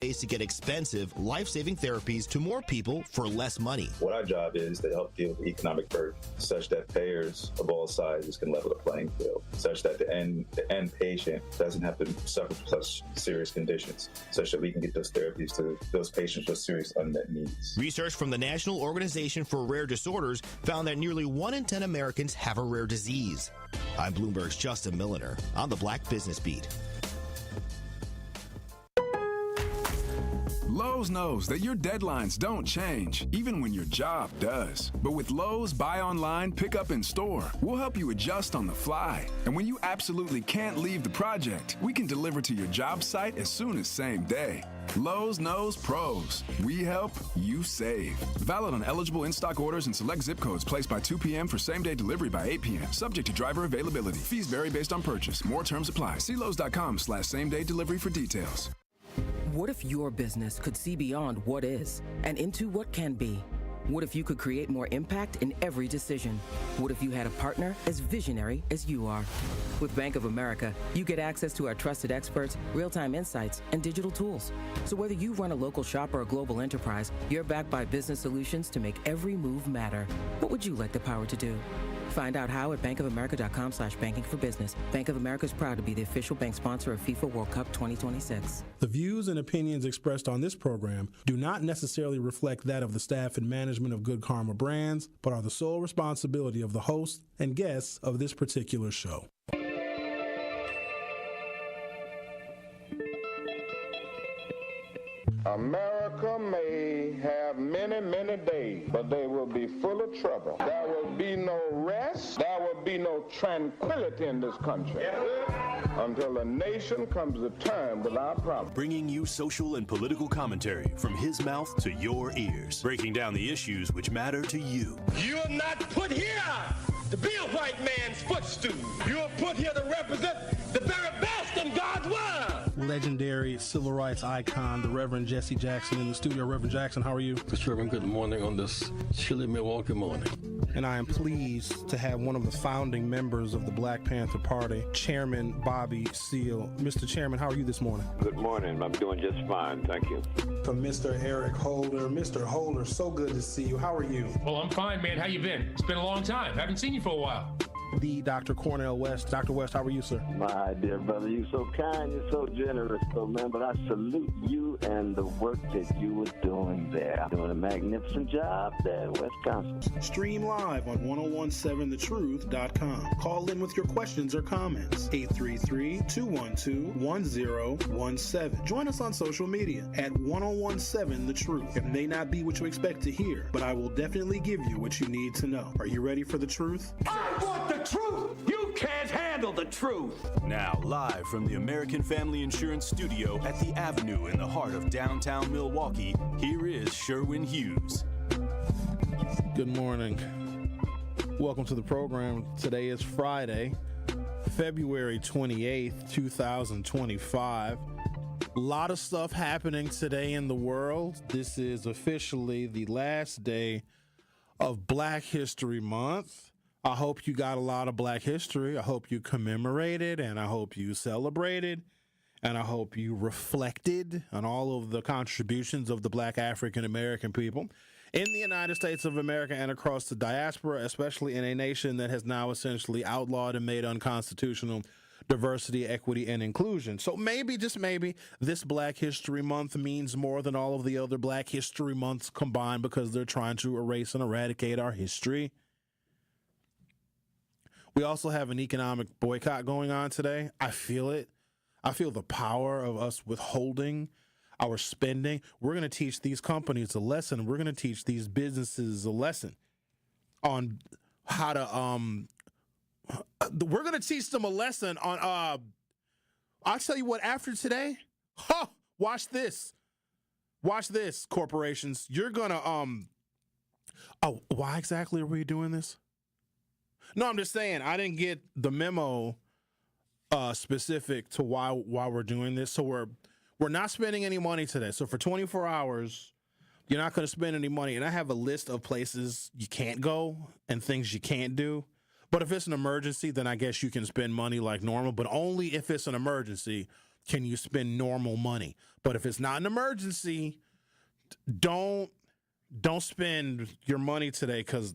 ways to get expensive, life-saving therapies to more people for less money. What our job is to help deal with the economic burden such that payers of all sizes can level the playing field, such that the end patient doesn't have to suffer from such serious conditions, such that we can get those therapies to those patients with serious unmet needs. Research from the National Organization for Rare Disorders found that nearly 1 in 10 Americans have a rare disease. I'm Bloomberg's Justin Milliner on the Black Business Beat. Lowe's knows that your deadlines don't change, even when your job does. But with Lowe's Buy Online, Pick Up in Store, we'll help you adjust on the fly. And when you absolutely can't leave the project, we can deliver to your job site as soon as same day. Lowe's knows pros. We help, you save. Valid on eligible in-stock orders and select zip codes placed by 2 p.m. for same-day delivery by 8 p.m. Subject to driver availability. Fees vary based on purchase. More terms apply. See Lowe's.com/same-day delivery for details. What if your business could see beyond what is and into what can be? What if you could create more impact in every decision? What if you had a partner as visionary as you are? With Bank of America, you get access to our trusted experts, real-time insights, and digital tools. So whether you run a local shop or a global enterprise, you're backed by business solutions to make every move matter. What would you like the power to do? Find out how at bankofamerica.com/banking for business. Bank of America is proud to be the official bank sponsor of FIFA World Cup 2026. The views and opinions expressed on this program do not necessarily reflect that of the staff and management of Good Karma Brands, but are the sole responsibility of the hosts and guests of this particular show. America may have many, many days, but they will be full of trouble. There will be no rest. There will be no tranquility in this country until the nation comes to terms with our problems. Bringing you social and political commentary from his mouth to your ears, breaking down the issues which matter to you. You are not put here to be a white man's footstool. You are put here to represent the very best in God's word. Legendary civil rights icon, the Reverend Jesse Jackson in the studio. Reverend Jackson, how are you? Sherwin, good morning on this chilly Milwaukee morning. And I am pleased to have one of the founding members of the Black Panther Party, Chairman Bobby Seale. Mr. Chairman, how are you this morning? Good morning. I'm doing just fine. Thank you. From Mr. Eric Holder. Mr. Holder, so good to see you. How are you? Well, I'm fine, man. How you been? It's been a long time. Haven't seen you for a while. The Dr. Cornell West. Dr. West, how are you, sir? My dear brother, you're so kind, you're so generous, though, man. But I salute you and the work that you were doing there. Doing a magnificent job there in Wisconsin. Stream live on 1017thetruth.com. Call in with your questions or comments. 833-212-1017. Join us on social media at 1017 The Truth. It may not be what you expect to hear, but I will definitely give you what you need to know. Are you ready for the truth? I want the truth. You can't handle the truth. Now, live from the American Family Insurance Studio at the Avenue in the heart of downtown Milwaukee, here is Sherwin Hughes. Good morning. Welcome to the program. Today is Friday, February 28th, 2025. A lot of stuff happening today in the world. This is officially the last day of Black History Month. I hope you got a lot of Black history. I hope you commemorated, and I hope you celebrated, and I hope you reflected on all of the contributions of the Black African American people in the United States of America and across the diaspora, especially in a nation that has now essentially outlawed and made unconstitutional diversity, equity, and inclusion. So maybe, just maybe, this Black History Month means more than all of the other Black History Months combined because they're trying to erase and eradicate our history. We also have an economic boycott going on today. I feel it. I feel the power of us withholding our spending. We're going to teach these companies a lesson. We're going to teach these businesses a lesson on how to, we're going to teach them a lesson on, I'll tell you what, after today, watch this. Watch this, corporations. You're going to, why exactly are we doing this? No, I'm just saying, I didn't get the memo specific to why we're doing this. So we're not spending any money today. So for 24 hours, you're not going to spend any money. And I have a list of places you can't go and things you can't do. But if it's an emergency, then I guess you can spend money like normal, but only if it's an emergency. can you spend normal money. But if it's not an emergency, don't spend your money today because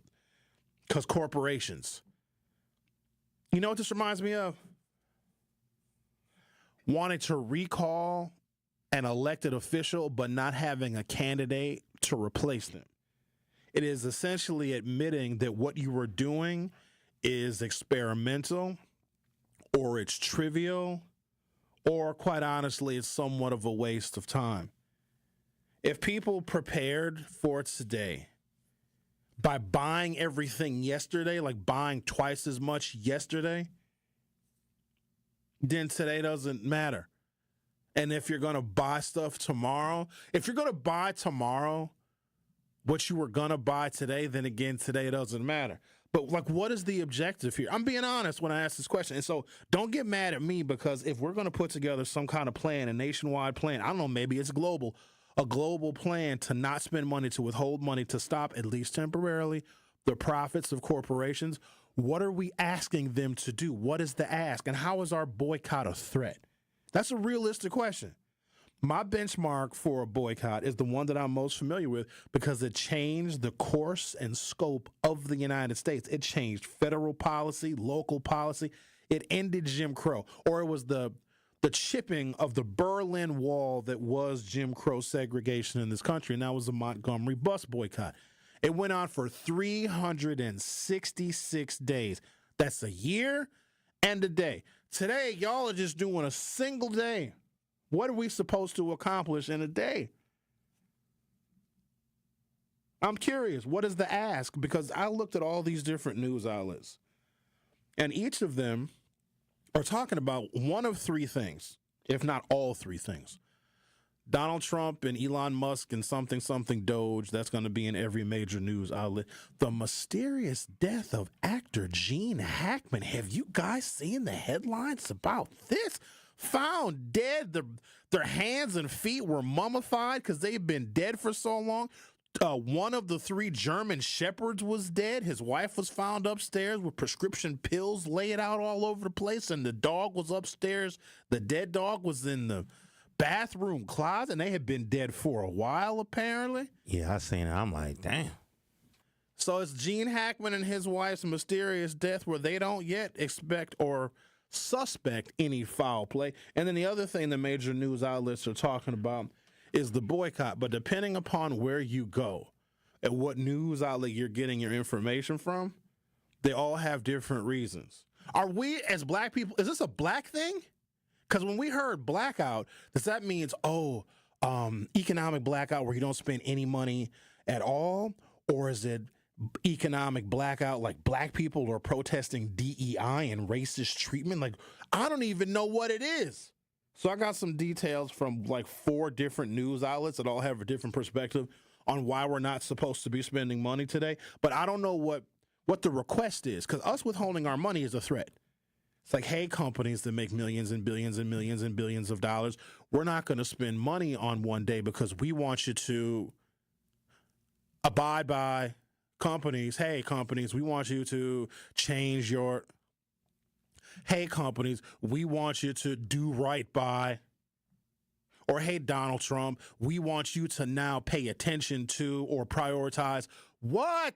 corporations. You know what this reminds me of? Wanting to recall an elected official but not having a candidate to replace them. It is essentially admitting that what you were doing is experimental, or it's trivial, or quite honestly, it's somewhat of a waste of time. If people prepared for today by buying everything yesterday, like buying twice as much yesterday, then today doesn't matter. And if you're going to buy stuff tomorrow, if you're going to buy tomorrow what you were going to buy today, then again, today doesn't matter. But like, what is the objective here? I'm being honest when I ask this question. And so don't get mad at me, because if we're going to put together some kind of plan, a nationwide plan, I don't know, maybe it's global, a global plan to not spend money, to withhold money, to stop, at least temporarily, the profits of corporations. What are we asking them to do? What is the ask? And how is our boycott a threat? That's a realistic question. My benchmark for a boycott is the one that I'm most familiar with, because it changed the course and scope of the United States. It changed federal policy, local policy. It ended Jim Crow, or it was the chipping of the Berlin Wall that was Jim Crow segregation in this country, and that was the Montgomery bus boycott. It went on for 366 days. That's a year and a day. Today, y'all are just doing a single day. What are we supposed to accomplish in a day? I'm curious. What is the ask? Because I looked at all these different news outlets, and each of them are talking about one of three things, if not all three things. Donald Trump and Elon Musk and something Doge, that's going to be in every major news outlet. The mysterious death of actor Gene Hackman. Have you guys seen the headlines about this? Found dead. Their hands and feet were mummified because they've been dead for so long. One of the three German shepherds was dead. His wife was found upstairs with prescription pills laid out all over the place, and the dog was upstairs. The dead dog was in the bathroom closet, and they had been dead for a while, apparently. Yeah, I seen it. I'm like, damn. So it's Gene Hackman and his wife's mysterious death, where they don't yet expect or suspect any foul play. And then the other thing the major news outlets are talking about is the boycott. But depending upon where you go and what news outlet you're getting your information from, they all have different reasons. Are we, as black people, is this a black thing? Because when we heard blackout, does that mean, economic blackout where you don't spend any money at all? Or is it economic blackout like black people are protesting DEI and racist treatment? Like, I don't even know what it is. So I got some details from like 4 different news outlets that all have a different perspective on why we're not supposed to be spending money today. But I don't know what the request is, because us withholding our money is a threat. It's like, hey, companies that make millions and billions and millions and billions of dollars, we're not going to spend money on one day because we want you to abide by companies. Hey, companies, we want you to change your... Hey, companies, we want you to do right by... Or, hey, Donald Trump, we want you to now pay attention to or prioritize what?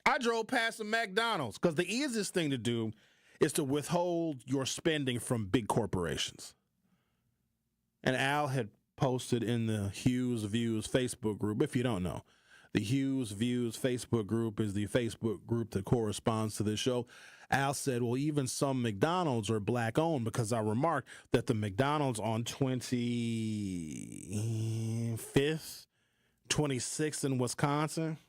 I drove past a McDonald's because the easiest thing to do is to withhold your spending from big corporations. And Al had posted in the Hughes Views Facebook group, if you don't know, the Hughes Views Facebook group is the Facebook group that corresponds to this show. Al said, well, even some McDonald's are black owned, because I remarked that the McDonald's on 25th, 26th in Wisconsin,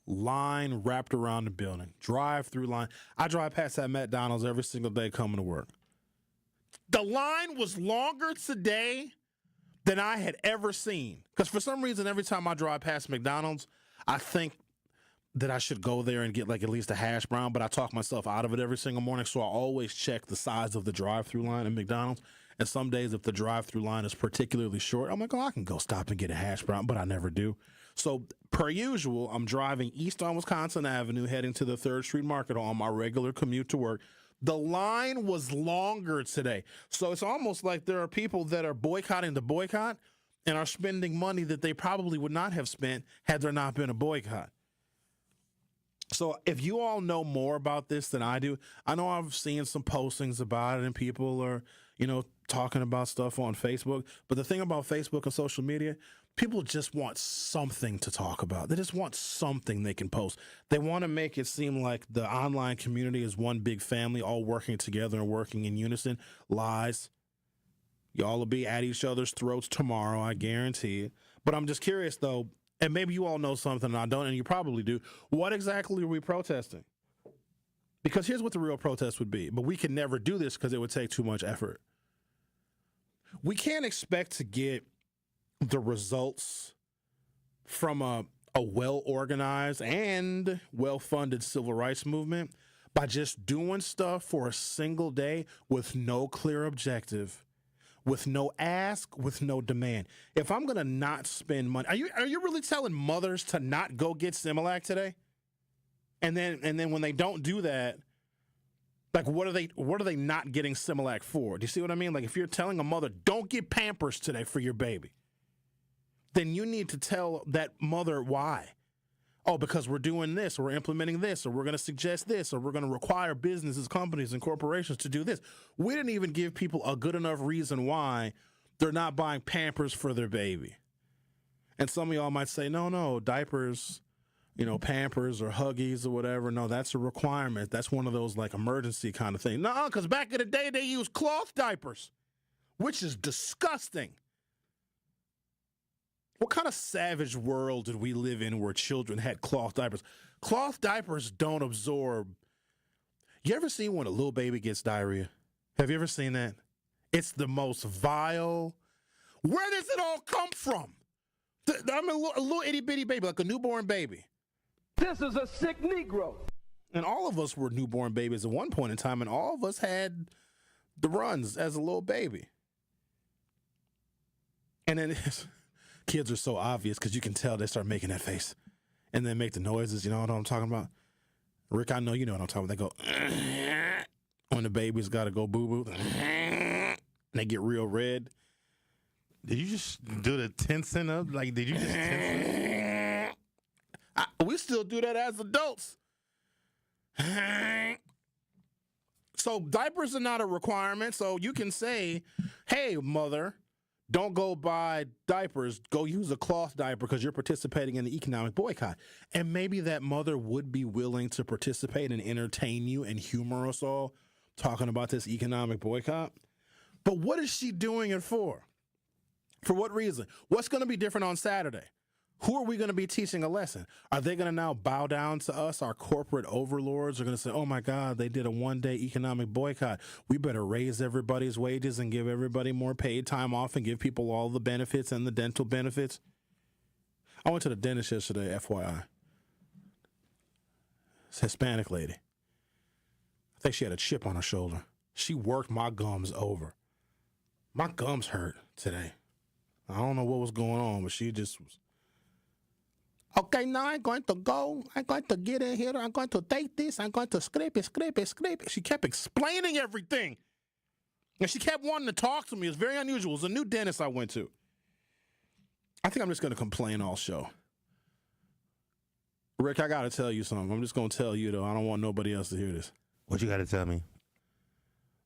line wrapped around the building, drive-through line. I drive past that McDonald's every single day coming to work. The line was longer today than I had ever seen, because for some reason, every time I drive past McDonald's, I think that I should go there and get like at least a hash brown, but I talk myself out of it every single morning, so I always check the size of the drive-through line at McDonald's. And some days, if the drive-through line is particularly short, I'm like, oh, I can go stop and get a hash brown, but I never do. So per usual, I'm driving east on Wisconsin Avenue, heading to the 3rd Street Market on my regular commute to work. The line was longer today. So it's almost like there are people that are boycotting the boycott and are spending money that they probably would not have spent had there not been a boycott. So if you all know more about this than I do, I know I've seen some postings about it and people are, talking about stuff on Facebook. But the thing about Facebook and social media, people just want something to talk about. They just want something they can post. They want to make it seem like the online community is one big family, all working together and working in unison. Lies. Y'all will be at each other's throats tomorrow, I guarantee it. But I'm just curious, though, and maybe you all know something and I don't, and you probably do. What exactly are we protesting? Because here's what the real protest would be. But we can never do this because it would take too much effort. We can't expect to get the results from a well-organized and well-funded civil rights movement by just doing stuff for a single day with no clear objective, with no ask, with no demand. If I'm going to not spend money, are you really telling mothers to not go get Similac today? And then when they don't do that, like what are they not getting Similac for? Do you see what I mean? Like if you're telling a mother, don't get Pampers today for your baby, then you need to tell that mother why. Oh, because we're doing this, or we're implementing this, or we're going to suggest this, or we're going to require businesses, companies, and corporations to do this. We didn't even give people a good enough reason why they're not buying Pampers for their baby. And some of y'all might say, no, diapers, Pampers or Huggies or whatever. No, that's a requirement. That's one of those like emergency kind of thing. No, because back in the day, they used cloth diapers, which is disgusting. What kind of savage world did we live in where children had cloth diapers? Cloth diapers don't absorb. You ever seen when a little baby gets diarrhea? Have you ever seen that? It's the most vile. Where does it all come from? I'm a little itty bitty baby, like a newborn baby. This is a sick Negro. And all of us were newborn babies at one point in time, and all of us had the runs as a little baby. And then kids are so obvious because you can tell they start making that face and then make the noises. You know what I'm talking about? Rick, I know you know what I'm talking about. They go, when the baby's got to go boo-boo, and they get real red. Did you just do the tensing up? Like, did you just tense we still do that as adults. So diapers are not a requirement. So you can say, hey, mother, don't go buy diapers. Go use a cloth diaper because you're participating in the economic boycott. And maybe that mother would be willing to participate and entertain you and humor us all talking about this economic boycott. But what is she doing it for? For what reason? What's going to be different on Saturday? Who are we going to be teaching a lesson? Are they going to now bow down to us? Our corporate overlords are going to say, oh, my God, they did a one-day economic boycott. We better raise everybody's wages and give everybody more paid time off and give people all the benefits and the dental benefits. I went to the dentist yesterday, FYI. It's a Hispanic lady. I think she had a chip on her shoulder. She worked my gums over. My gums hurt today. I don't know what was going on, but she just was. Okay, now I'm going to go. I'm going to get in here. I'm going to take this. I'm going to scrape it. She kept explaining everything. And she kept wanting to talk to me. It's very unusual. It's a new dentist I went to. I think I'm just going to complain all show. Rick, I got to tell you something. I'm just going to tell you, though. I don't want nobody else to hear this. What you got to tell me?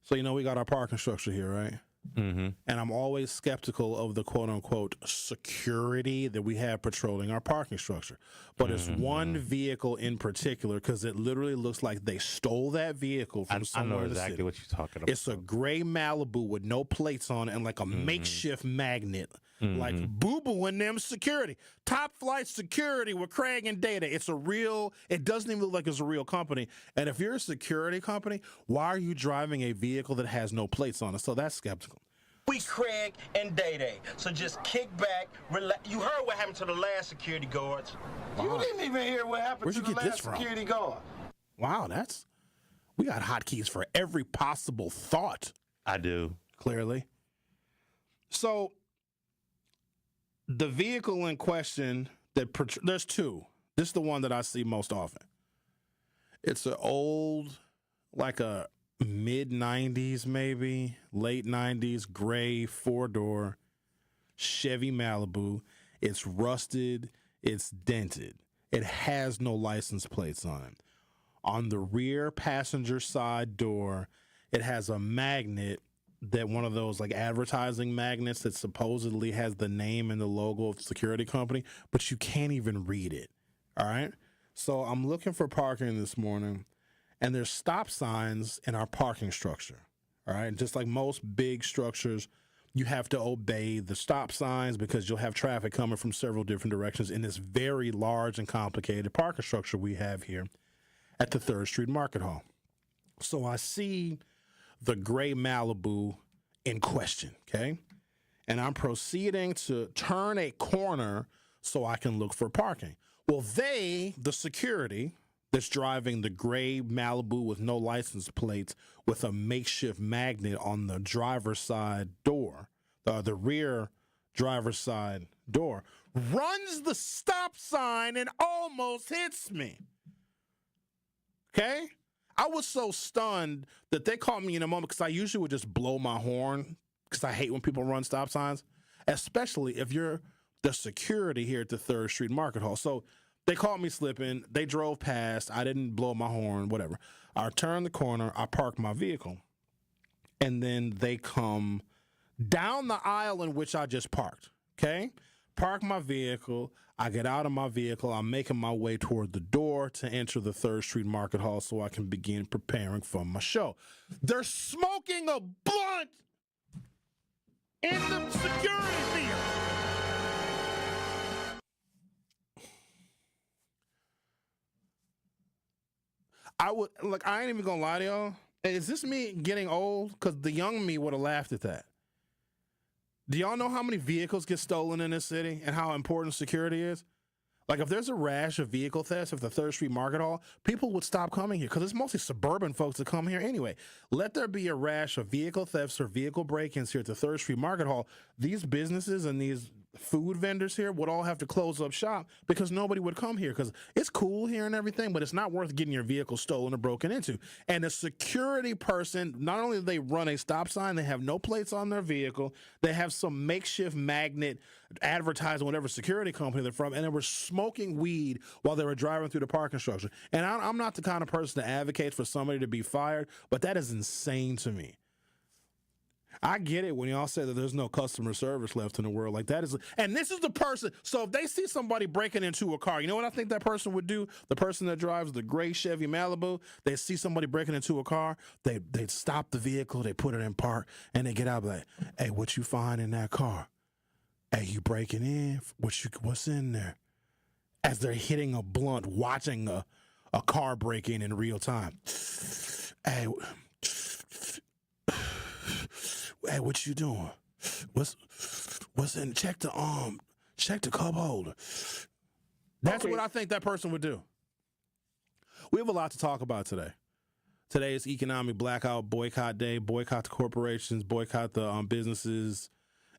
So, we got our parking structure here, right? Mm-hmm. And I'm always skeptical of the quote-unquote security that we have patrolling our parking structure. But it's one vehicle in particular because it literally looks like they stole that vehicle from somewhere. I know in the exactly city. what you're talking about. It's a gray Malibu with no plates on it and like a makeshift magnet. Like boo-boo in them security. Top flight security with Craig and Data. It doesn't even look like it's a real company. And if you're a security company, why are you driving a vehicle that has no plates on it? So that's skeptical. We Craig and Day-Day. So just kick back, relax. You heard what happened to the last security guards. You didn't even hear what happened to the last security guard. Wow, we got hotkeys for every possible thought. I do. Clearly. So the vehicle in question, there's two. This is the one that I see most often. It's an old, like a mid-90s, maybe, late 90s, gray, 4-door Chevy Malibu. It's rusted. It's dented. It has no license plates on it. On the rear passenger side door, it has a magnet, that one of those like advertising magnets that supposedly has the name and the logo of the security company, but you can't even read it. All right. So I'm looking for parking this morning, and there's stop signs in our parking structure. All right. Just like most big structures, you have to obey the stop signs because you'll have traffic coming from several different directions in this very large and complicated parking structure we have here at the 3rd Street Market Hall. So I see the gray Malibu in question, okay? And I'm proceeding to turn a corner so I can look for parking. Well, the security that's driving the gray Malibu with no license plates with a makeshift magnet on the driver's side door, the rear driver's side door, runs the stop sign and almost hits me. Okay? I was so stunned that they caught me in a moment because I usually would just blow my horn because I hate when people run stop signs, especially if you're the security here at the 3rd Street Market Hall. So they caught me slipping. They drove past. I didn't blow my horn, whatever. I turned the corner. I parked my vehicle. And then they come down the aisle in which I just parked, okay? Park my vehicle. I get out of my vehicle. I'm making my way toward the door to enter the 3rd Street Market Hall so I can begin preparing for my show. They're smoking a blunt in the security vehicle. I ain't even gonna lie to y'all. Is this me getting old? Because the young me would have laughed at that. Do y'all know how many vehicles get stolen in this city and how important security is? Like, if there's a rash of vehicle thefts at the 3rd Street Market Hall, people would stop coming here because it's mostly suburban folks that come here anyway. Let there be a rash of vehicle thefts or vehicle break-ins here at the 3rd Street Market Hall. These businesses and these food vendors here would all have to close up shop because nobody would come here because it's cool here and everything, but it's not worth getting your vehicle stolen or broken into. And a security person, not only do they run a stop sign, they have no plates on their vehicle, they have some makeshift magnet advertising whatever security company they're from, and they were smoking weed while they were driving through the parking structure. And I'm not the kind of person that advocates for somebody to be fired, but that is insane to me. I get it when y'all say that there's no customer service left in the world. Like, that is, and this is the person. So if they see somebody breaking into a car, you know what I think that person would do? The person that drives the gray Chevy Malibu, they see somebody breaking into a car, they stop the vehicle, they put it in park, and they get out like, hey, what you find in that car? Hey, you breaking in? What's in there? As they're hitting a blunt, watching a car break in real time. Hey, what you doing? What's in? Check the cup holder. That's what I think that person would do. We have a lot to talk about today. Today is Economic Blackout Boycott Day. Boycott the corporations, boycott the businesses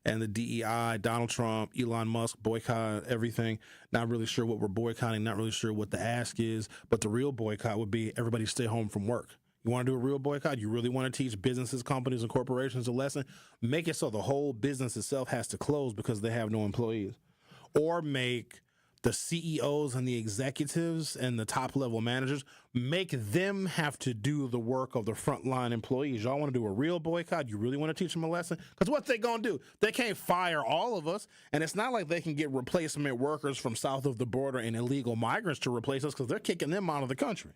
and the DEI, Donald Trump, Elon Musk, boycott everything. Not really sure what we're boycotting, not really sure what the ask is, but the real boycott would be everybody stay home from work. You want to do a real boycott? You really want to teach businesses, companies, and corporations a lesson? Make it so the whole business itself has to close because they have no employees. Or make the CEOs and the executives and the top-level managers, make them have to do the work of the frontline employees. Y'all want to do a real boycott? You really want to teach them a lesson? Because what they going to do? They can't fire all of us, and it's not like they can get replacement workers from south of the border and illegal migrants to replace us because they're kicking them out of the country.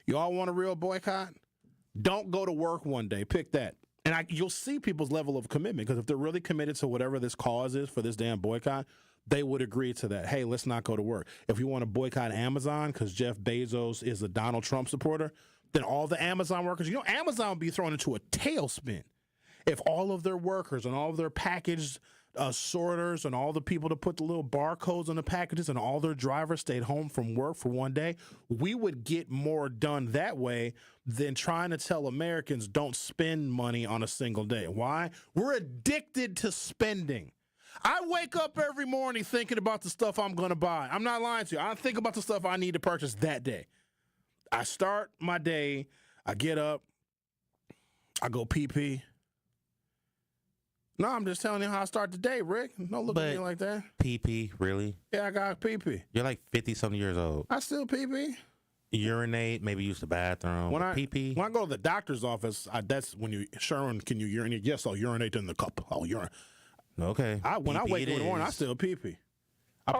Y'all want a real boycott? Don't go to work one day. Pick that. And you'll see people's level of commitment, because if they're really committed to whatever this cause is for this damn boycott, they would agree to that. Hey, let's not go to work. If you want to boycott Amazon because Jeff Bezos is a Donald Trump supporter, then all the Amazon workers, Amazon would be thrown into a tailspin if all of their workers and all of their packaged sorters and all the people to put the little barcodes on the packages and all their drivers stayed home from work for one day. We would get more done that way than trying to tell Americans don't spend money on a single day. Why? We're addicted to spending. I wake up every morning thinking about the stuff I'm going to buy. I'm not lying to you. I think about the stuff I need to purchase that day. I start my day, I get up, I go pee. No, I'm just telling you how I start the day, Rick. Don't look at me like that. Pee, really? Yeah, I got pee. You're like 50-something years old. I still pee. Urinate, maybe use the bathroom. When I go to the doctor's office, that's when you, Sherwin, can you urinate? Yes, I'll urinate in the cup. I'll urinate. Okay. When I wake up in the morning, I still pee. I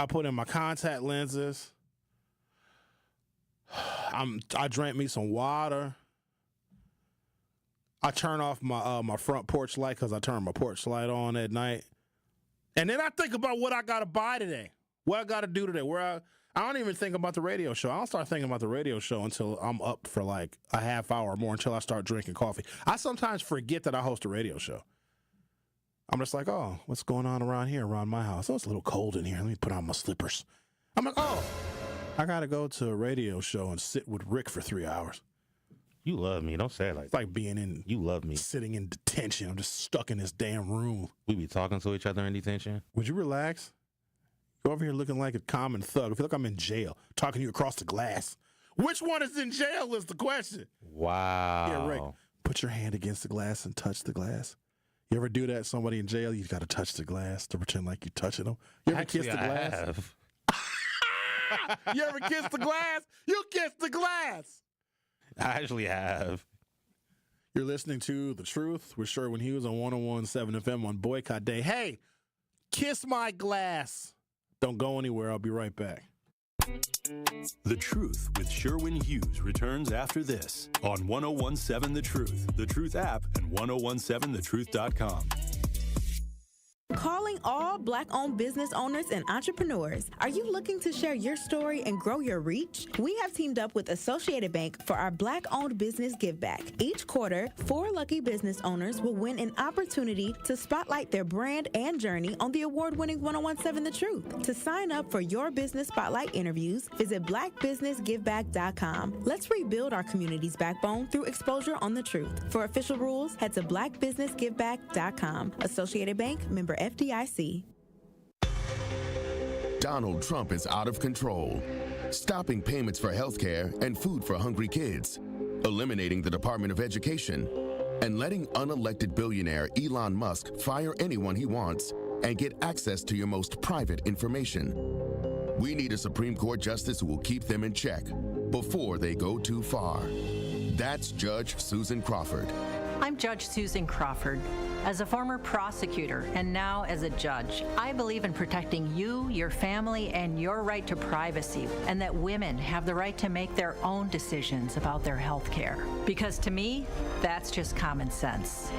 put in my contact lenses. I drank me some water. I turn off my front porch light because I turn my porch light on at night. And then I think about what I got to buy today, what I got to do today, I don't even think about the radio show. I don't start thinking about the radio show until I'm up for like a half hour or more until I start drinking coffee. I sometimes forget that I host a radio show. I'm just like, oh, what's going on around here, around my house? Oh, it's a little cold in here. Let me put on my slippers. I'm like, oh, I got to go to a radio show and sit with Rick for 3 hours. You love me. Don't say it like It's like being in. You love me. Sitting in detention. I'm just stuck in this damn room. We be talking to each other in detention. Would you relax? You're over here looking like a common thug. I feel like I'm in jail, talking to you across the glass. Which one is in jail is the question. Wow. Yeah, Rick. Put your hand against the glass and touch the glass. You ever do that? Somebody in jail, you got to touch the glass to pretend like you're touching them. You ever kiss the glass? I have. You ever kiss the glass? You kiss the glass. I actually have. You're listening to The Truth with Sherwin Hughes on 101.7 FM on Boycott Day. Hey, kiss my glass. Don't go anywhere. I'll be right back. The Truth with Sherwin Hughes returns after this on 101.7 The Truth app, and 1017thetruth.com. Calling all Black-owned business owners and entrepreneurs. Are you looking to share your story and grow your reach? We have teamed up with Associated Bank for our Black-owned business give back. Each quarter, 4 lucky business owners will win an opportunity to spotlight their brand and journey on the award-winning 1017 The Truth. To sign up for your business spotlight interviews, visit blackbusinessgiveback.com. Let's rebuild our community's backbone through exposure on the truth. For official rules, head to blackbusinessgiveback.com. Associated Bank, member FDIC. Donald Trump is out of control, stopping payments for health care and food for hungry kids, eliminating the Department of Education, and letting unelected billionaire Elon Musk fire anyone he wants and get access to your most private information. We need a Supreme Court justice who will keep them in check before they go too far. That's Judge Susan Crawford. I'm Judge Susan Crawford. As a former prosecutor and now as a judge, I believe in protecting you, your family, and your right to privacy, and that women have the right to make their own decisions about their health care. Because to me, that's just common sense.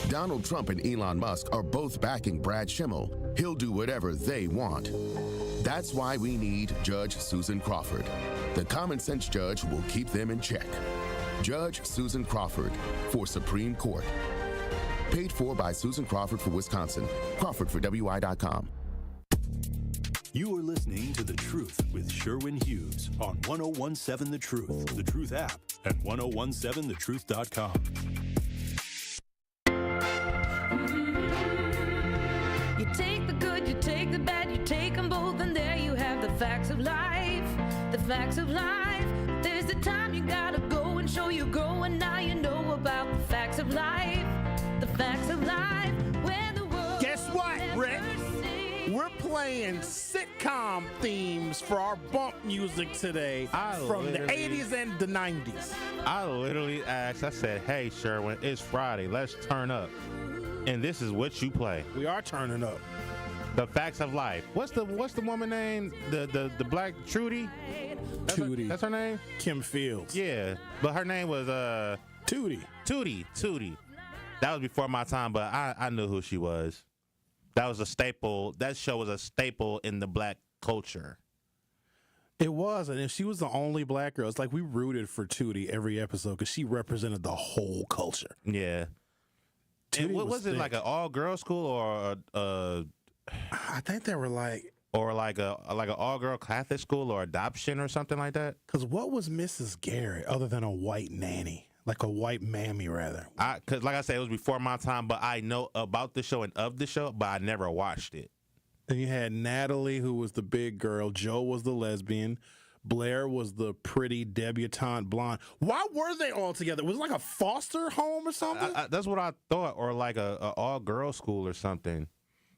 Donald Trump and Elon Musk are both backing Brad Schimmel. He'll do whatever they want. That's why we need Judge Susan Crawford. The common sense judge who will keep them in check. Judge Susan Crawford for Supreme Court. Paid for by Susan Crawford for Wisconsin. Crawford for WI.com. You are listening to The Truth with Sherwin Hughes on 1017 The Truth, The Truth app, and 1017thetruth.com. You take the good, you take the bad, you take them both, and there you have the facts of life. The facts of life. There's the time you gotta go and show you grow, and now you know about the facts of life. The facts of life. When the world. Guess what, Rick? We're playing sitcom themes for our bump music today from the 80s and the 90s. I literally asked, I said, hey, Sherwin, it's Friday. Let's turn up. And this is what you play. We are turning up. The Facts of Life. What's the woman name? The black Trudy? Tootie. That's her name? Kim Fields. Yeah. But her name was Tootie. Tootie. That was before my time, but I knew who she was. That was a staple. That show was a staple in the black culture. It was, and if she was the only black girl, it's like we rooted for Tootie every episode because she represented the whole culture. Yeah. And what was it, like an all-girl school or I think they were like... Or like an all-girl Catholic school or adoption or something like that? Because what was Mrs. Garrett other than a white nanny? Like a white mammy, rather. Because like I said, it was before my time, but I know about the show and of the show, but I never watched it. Then you had Natalie, who was the big girl. Joe was the lesbian. Blair was the pretty debutante blonde. Why were they all together? Was it like a foster home or something? That's what I thought, or like a all-girls school or something.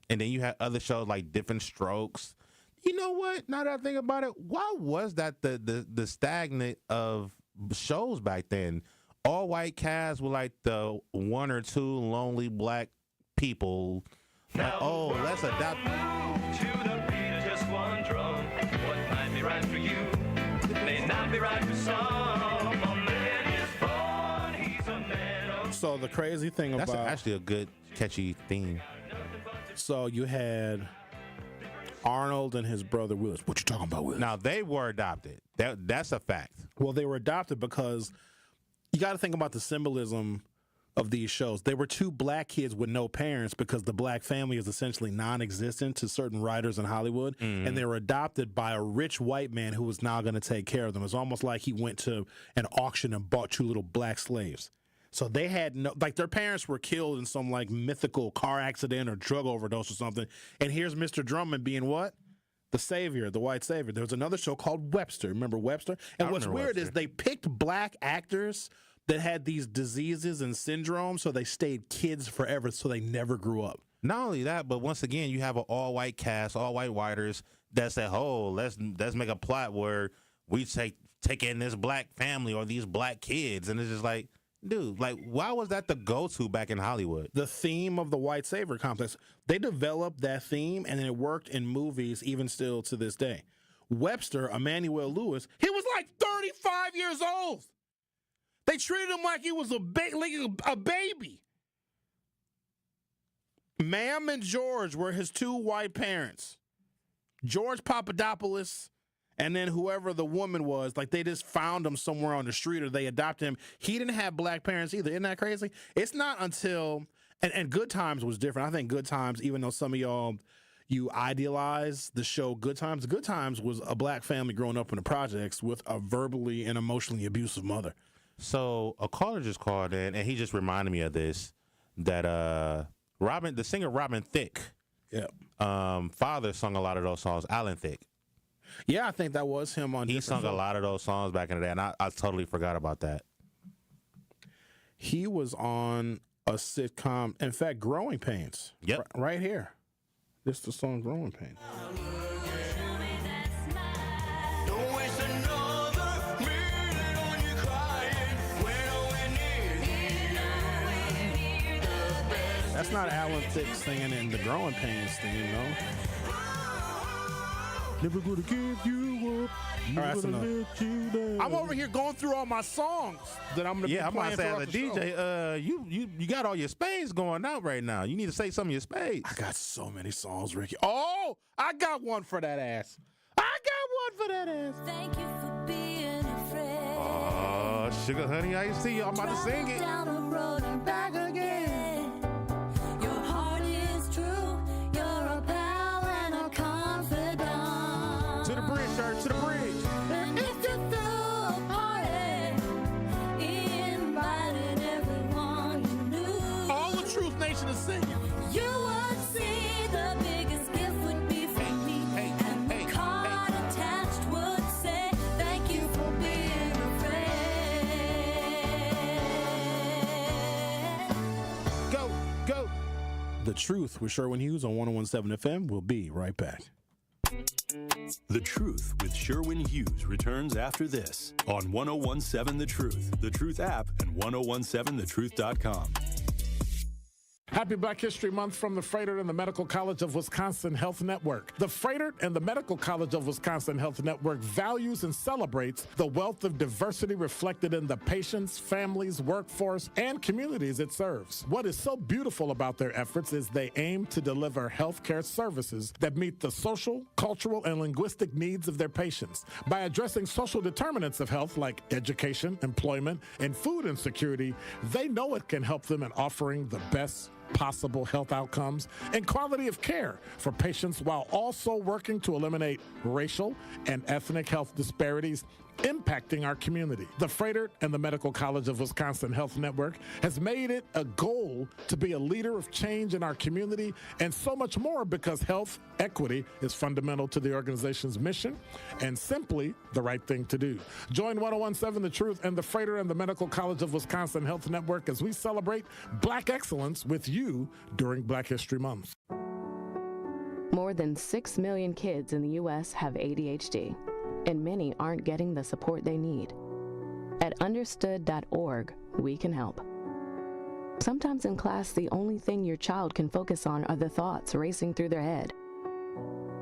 And then you had other shows like Different Strokes. You know what? Now that I think about it, why was that the stagnant of shows back then? All white cast with like the one or two lonely black people. Like, oh, let's adopt. To the beat of just one drum. What might be right for you may not be right for some. A man is born, he's a man. So the crazy thing That's about actually a good catchy theme. So you had Arnold and his brother Willis. What you talking about, Willis? Now they were adopted. That's a fact. Well, they were adopted because you got to think about the symbolism of these shows. They were two black kids with no parents because the black family is essentially non-existent to certain writers in Hollywood, and they were adopted by a rich white man who was now going to take care of them. It's almost like he went to an auction and bought two little black slaves. So they had no, like their parents were killed in some like mythical car accident or drug overdose or something. And here's Mr. Drummond being what? The savior, the white savior. There was another show called Webster. Remember Webster? And what's weird is they picked black actors that had these diseases and syndromes, so they stayed kids forever, so they never grew up. Not only that, but once again, you have an all-white cast, all-white writers that say, "Oh, let's make a plot where we take in this black family or these black kids," and it's just like, dude, like, why was that the go-to back in Hollywood? The theme of the white savior complex. They developed that theme, and it worked in movies even still to this day. Webster, Emmanuel Lewis, he was like 35 years old. They treated him like he was a baby. Ma'am and George were his two white parents. George Papadopoulos and then whoever the woman was, like they just found him somewhere on the street or they adopted him. He didn't have black parents either. Isn't that crazy? It's not until, and Good Times was different. I think Good Times, even though some of y'all, you idealize the show Good Times was a black family growing up in the projects with a verbally and emotionally abusive mother. So a caller just called in, and he just reminded me of this, that the singer Robin Thicke, father sung a lot of those songs, Alan Thicke. Yeah, I think that was him on. He sung a lot of those songs back in the day, and I totally forgot about that. He was on a sitcom, in fact, Growing Pains. Yep. Right here. This is the song Growing Pains. That's not Alan Thicke singing in the Growing Pains theme, no. Never gonna give you up. All right, that's enough. I'm over here going through all my songs that I'm gonna be I'm playing about to say, as a throughout the DJ, you got all your spades going out right now. You need to say some of your spades. I got so many songs, Ricky. Oh, I got one for that ass. Thank you for being a friend. Oh, Sugar Honey, I see you. I'm about to sing it. Down the road and back again. Your heart is true. You're a pal and a confidant. To the bridge, sir. To the bridge. And if you threw a party, invited everyone you knew. All the Truth Nation is singing. You would see the biggest gift would be from me. And the card attached would say, thank you for being a friend. Go. The Truth with Sherwin Hughes on 101.7 FM. We'll be right back. The Truth with Sherwin Hughes returns after this on 101.7 The Truth app, and 1017thetruth.com. Happy Black History Month from the Freighter and the Medical College of Wisconsin Health Network. The Freighter and the Medical College of Wisconsin Health Network values and celebrates the wealth of diversity reflected in the patients, families, workforce, and communities it serves. What is so beautiful about their efforts is they aim to deliver healthcare services that meet the social, cultural, and linguistic needs of their patients. By addressing social determinants of health like education, employment, and food insecurity, they know it can help them in offering the best possible health outcomes and quality of care for patients while also working to eliminate racial and ethnic health disparities impacting our community. The Freighter and the Medical College of Wisconsin Health Network has made it a goal to be a leader of change in our community and so much more because health equity is fundamental to the organization's mission and simply the right thing to do. Join 1017 The Truth and the Freighter and the Medical College of Wisconsin Health Network as we celebrate Black excellence with you during Black History Month. More than 6 million kids in the U.S. have ADHD, and many aren't getting the support they need. At understood.org, we can help. Sometimes in class, the only thing your child can focus on are the thoughts racing through their head.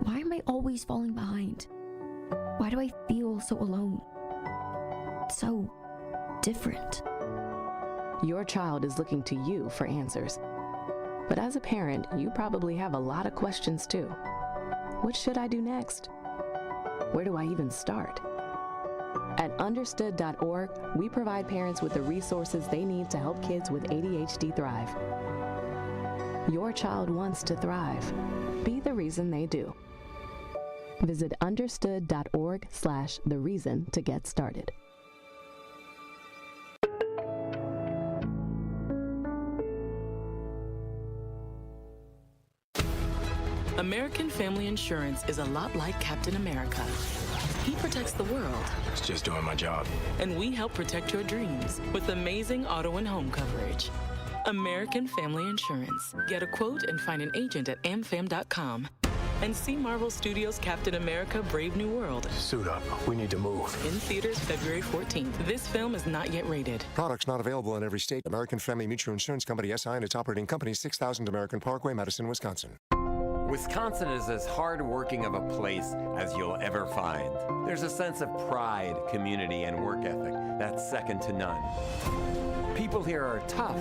Why am I always falling behind? Why do I feel so alone? So different. Your child is looking to you for answers. But as a parent, you probably have a lot of questions too. What should I do next? Where do I even start? At understood.org, we provide parents with the resources they need to help kids with ADHD thrive. Your child wants to thrive. Be the reason they do. Visit understood.org/the reason to get started. American Family Insurance is a lot like Captain America. He protects the world. It's just doing my job. And we help protect your dreams with amazing auto and home coverage. American Family Insurance. Get a quote and find an agent at amfam.com. And see Marvel Studios' Captain America: Brave New World. Suit up. We need to move. In theaters February 14th. This film is not yet rated. Products not available in every state. American Family Mutual Insurance Company, SI, and its operating company, 6000 American Parkway, Madison, Wisconsin. Wisconsin is as hard-working of a place as you'll ever find. There's a sense of pride, community, and work ethic that's second to none. People here are tough,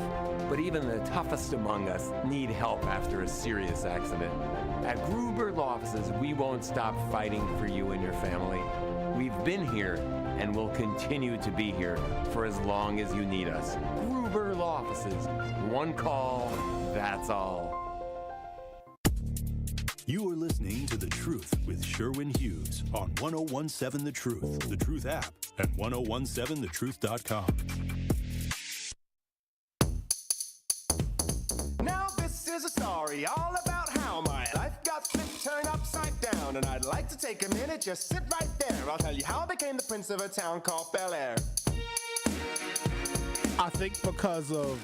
but even the toughest among us need help after a serious accident. At Gruber Law Offices, we won't stop fighting for you and your family. We've been here and will continue to be here for as long as you need us. Gruber Law Offices. One call, that's all. You are listening to The Truth with Sherwin Hughes on 1017 The Truth app, and 1017thetruth.com. Now this is a story all about how my life got flipped, turned upside down, and I'd like to take a minute, just sit right there. I'll tell you how I became the prince of a town called Bel Air. I think because of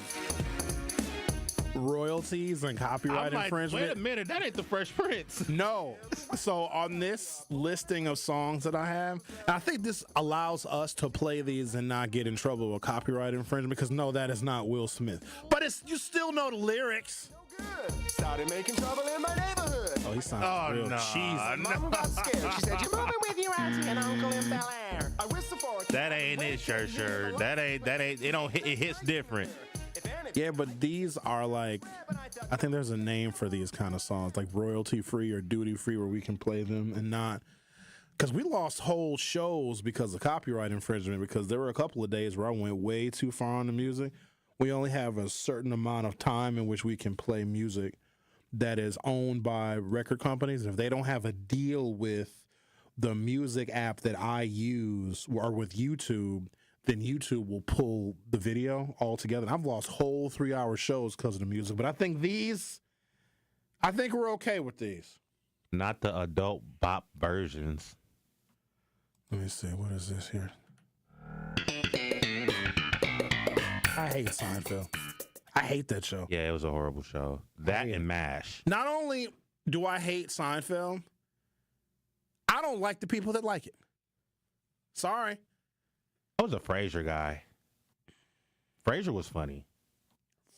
royalties and copyright infringement. Wait a minute, that ain't the Fresh Prince. No. So on this listing of songs that I have, I think this allows us to play these and not get in trouble with copyright infringement, because no, that is not Will Smith. But you still know the lyrics. Started making trouble in my neighborhood. Oh, he sounds real cheesy. Mama got scared. She said, "You're moving with your auntie and uncle in Bel Air." I whistled for it. That ain't it, Sure. That ain't. It don't hit. It hits different. Yeah, but these are like, I think there's a name for these kind of songs, like royalty free or duty free, where we can play them and not, because we lost whole shows because of copyright infringement, because there were a couple of days where I went way too far on the music. We only have a certain amount of time in which we can play music that is owned by record companies. If they don't have a deal with the music app that I use or with YouTube, then YouTube will pull the video altogether. And I've lost whole 3-hour shows because of the music. But I think we're okay with these. Not the adult bop versions. Let me see. What is this here? I hate Seinfeld. I hate that show. Yeah, it was a horrible show. That and MASH. Not only do I hate Seinfeld, I don't like the people that like it. Sorry. I was a Frasier guy. Frasier was funny.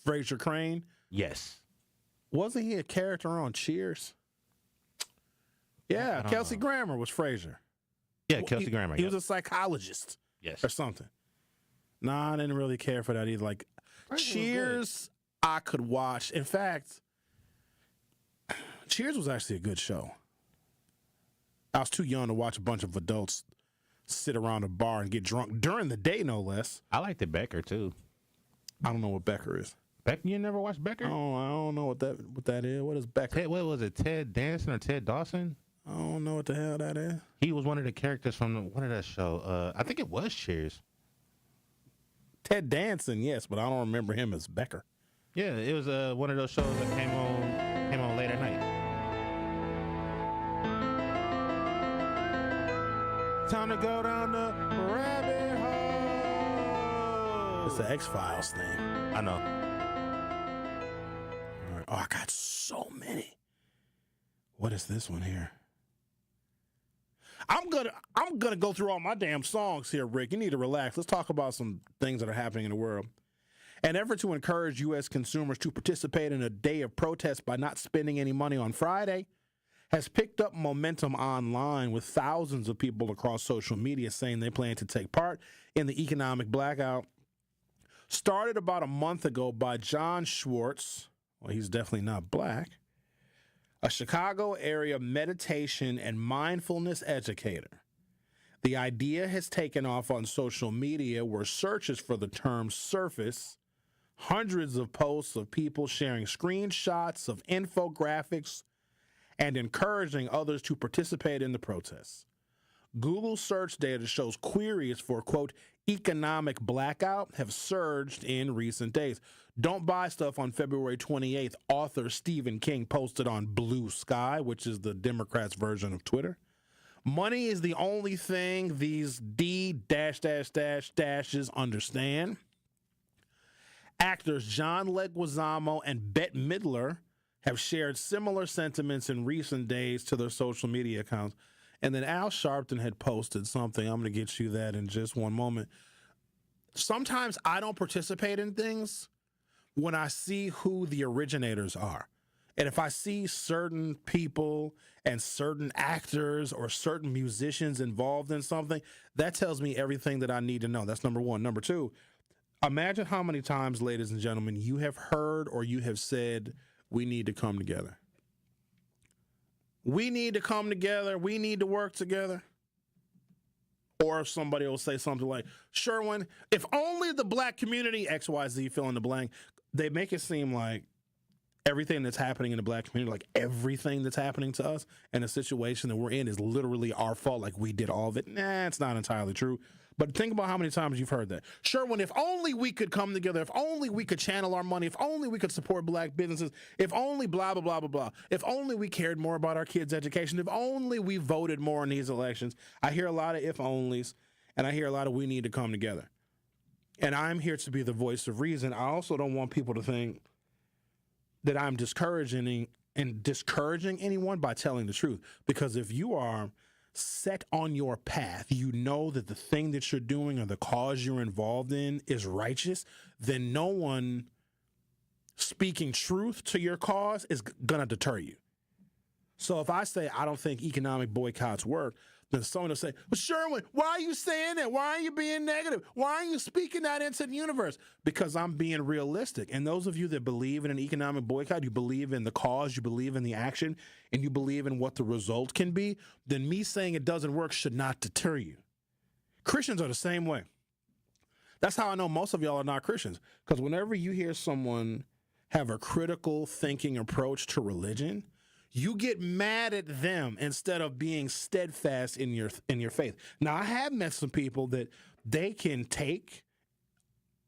Frasier Crane? Yes. Wasn't he a character on Cheers? Yeah, Kelsey Grammer was Frasier. Yeah, Kelsey Grammer. He was a psychologist. Yes. Or something. Nah, I didn't really care for that either. Like, Frasier Cheers, I could watch. In fact, Cheers was actually a good show. I was too young to watch a bunch of adults sit around a bar and get drunk during the day, no less. I liked the Becker too. I don't know what Becker is. You never watched Becker? Oh, I don't know what that is. What is Becker? What was it? Ted Danson or Ted Dawson? I don't know what the hell that is. He was one of the characters from one of that show. I think it was Cheers. Ted Danson, yes, but I don't remember him as Becker. Yeah, it was one of those shows that came on late at night. Time to go down the rabbit hole. It's the X-Files thing. I know. All right. Oh, I got so many. What is this one here? I'm gonna go through all my damn songs here, Rick. You need to relax. Let's talk about some things that are happening in the world. An effort to encourage U.S. consumers to participate in a day of protest by not spending any money on Friday has picked up momentum online, with thousands of people across social media saying they plan to take part in the economic blackout. Started about a month ago by John Schwartz. Well, he's definitely not black. A Chicago area meditation and mindfulness educator. The idea has taken off on social media, where searches for the term surface. Hundreds of posts of people sharing screenshots of infographics and encouraging others to participate in the protests. Google search data shows queries for, quote, economic blackout have surged in recent days. Don't buy stuff on February 28th. Author Stephen King posted on Blue Sky, which is the Democrats' version of Twitter. Money is the only thing these D-dashes understand. Actors John Leguizamo and Bette Midler have shared similar sentiments in recent days to their social media accounts. And then Al Sharpton had posted something. I'm going to get you that in just one moment. Sometimes I don't participate in things when I see who the originators are. And if I see certain people and certain actors or certain musicians involved in something, that tells me everything that I need to know. That's number one. Number two, imagine how many times, ladies and gentlemen, you have heard or you have said, we need to come together. We need to come together. We need to work together. Or somebody will say something like, Sherwin, if only the black community, XYZ, fill in the blank, they make it seem like everything that's happening in the black community, like everything that's happening to us and the situation that we're in is literally our fault, like we did all of it. Nah, it's not entirely true. But think about how many times you've heard that. Sherwin, if only we could come together, if only we could channel our money, if only we could support black businesses, if only blah, blah, blah, blah, blah. If only we cared more about our kids' education, if only we voted more in these elections. I hear a lot of if-onlys, and I hear a lot of we need to come together. And I'm here to be the voice of reason. I also don't want people to think that I'm discouraging anyone by telling the truth. Because if you are set on your path, you know that the thing that you're doing or the cause you're involved in is righteous, then no one speaking truth to your cause is going to deter you. So if I say I don't think economic boycotts work, then someone will say, well, Sherwin, why are you saying that? Why are you being negative? Why are you speaking that into the universe? Because I'm being realistic. And those of you that believe in an economic boycott, you believe in the cause, you believe in the action, and you believe in what the result can be, then me saying it doesn't work should not deter you. Christians are the same way. That's how I know most of y'all are not Christians. Because whenever you hear someone have a critical thinking approach to religion, you get mad at them instead of being steadfast in your faith. Now, I have met some people that they can take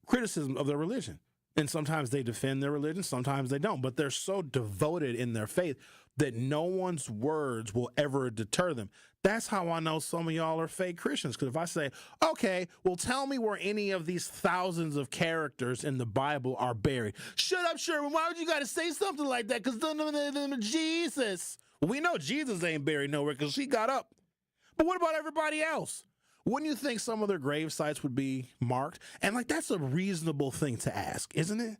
criticism of their religion, and sometimes they defend their religion, sometimes they don't, but they're so devoted in their faith that no one's words will ever deter them. That's how I know some of y'all are fake Christians, because if I say, okay, well, tell me where any of these thousands of characters in the Bible are buried. Shut up, Sherwin. Why would you got to say something like that? Because Jesus. Well, we know Jesus ain't buried nowhere because she got up. But what about everybody else? Wouldn't you think some of their grave sites would be marked? And that's a reasonable thing to ask, isn't it?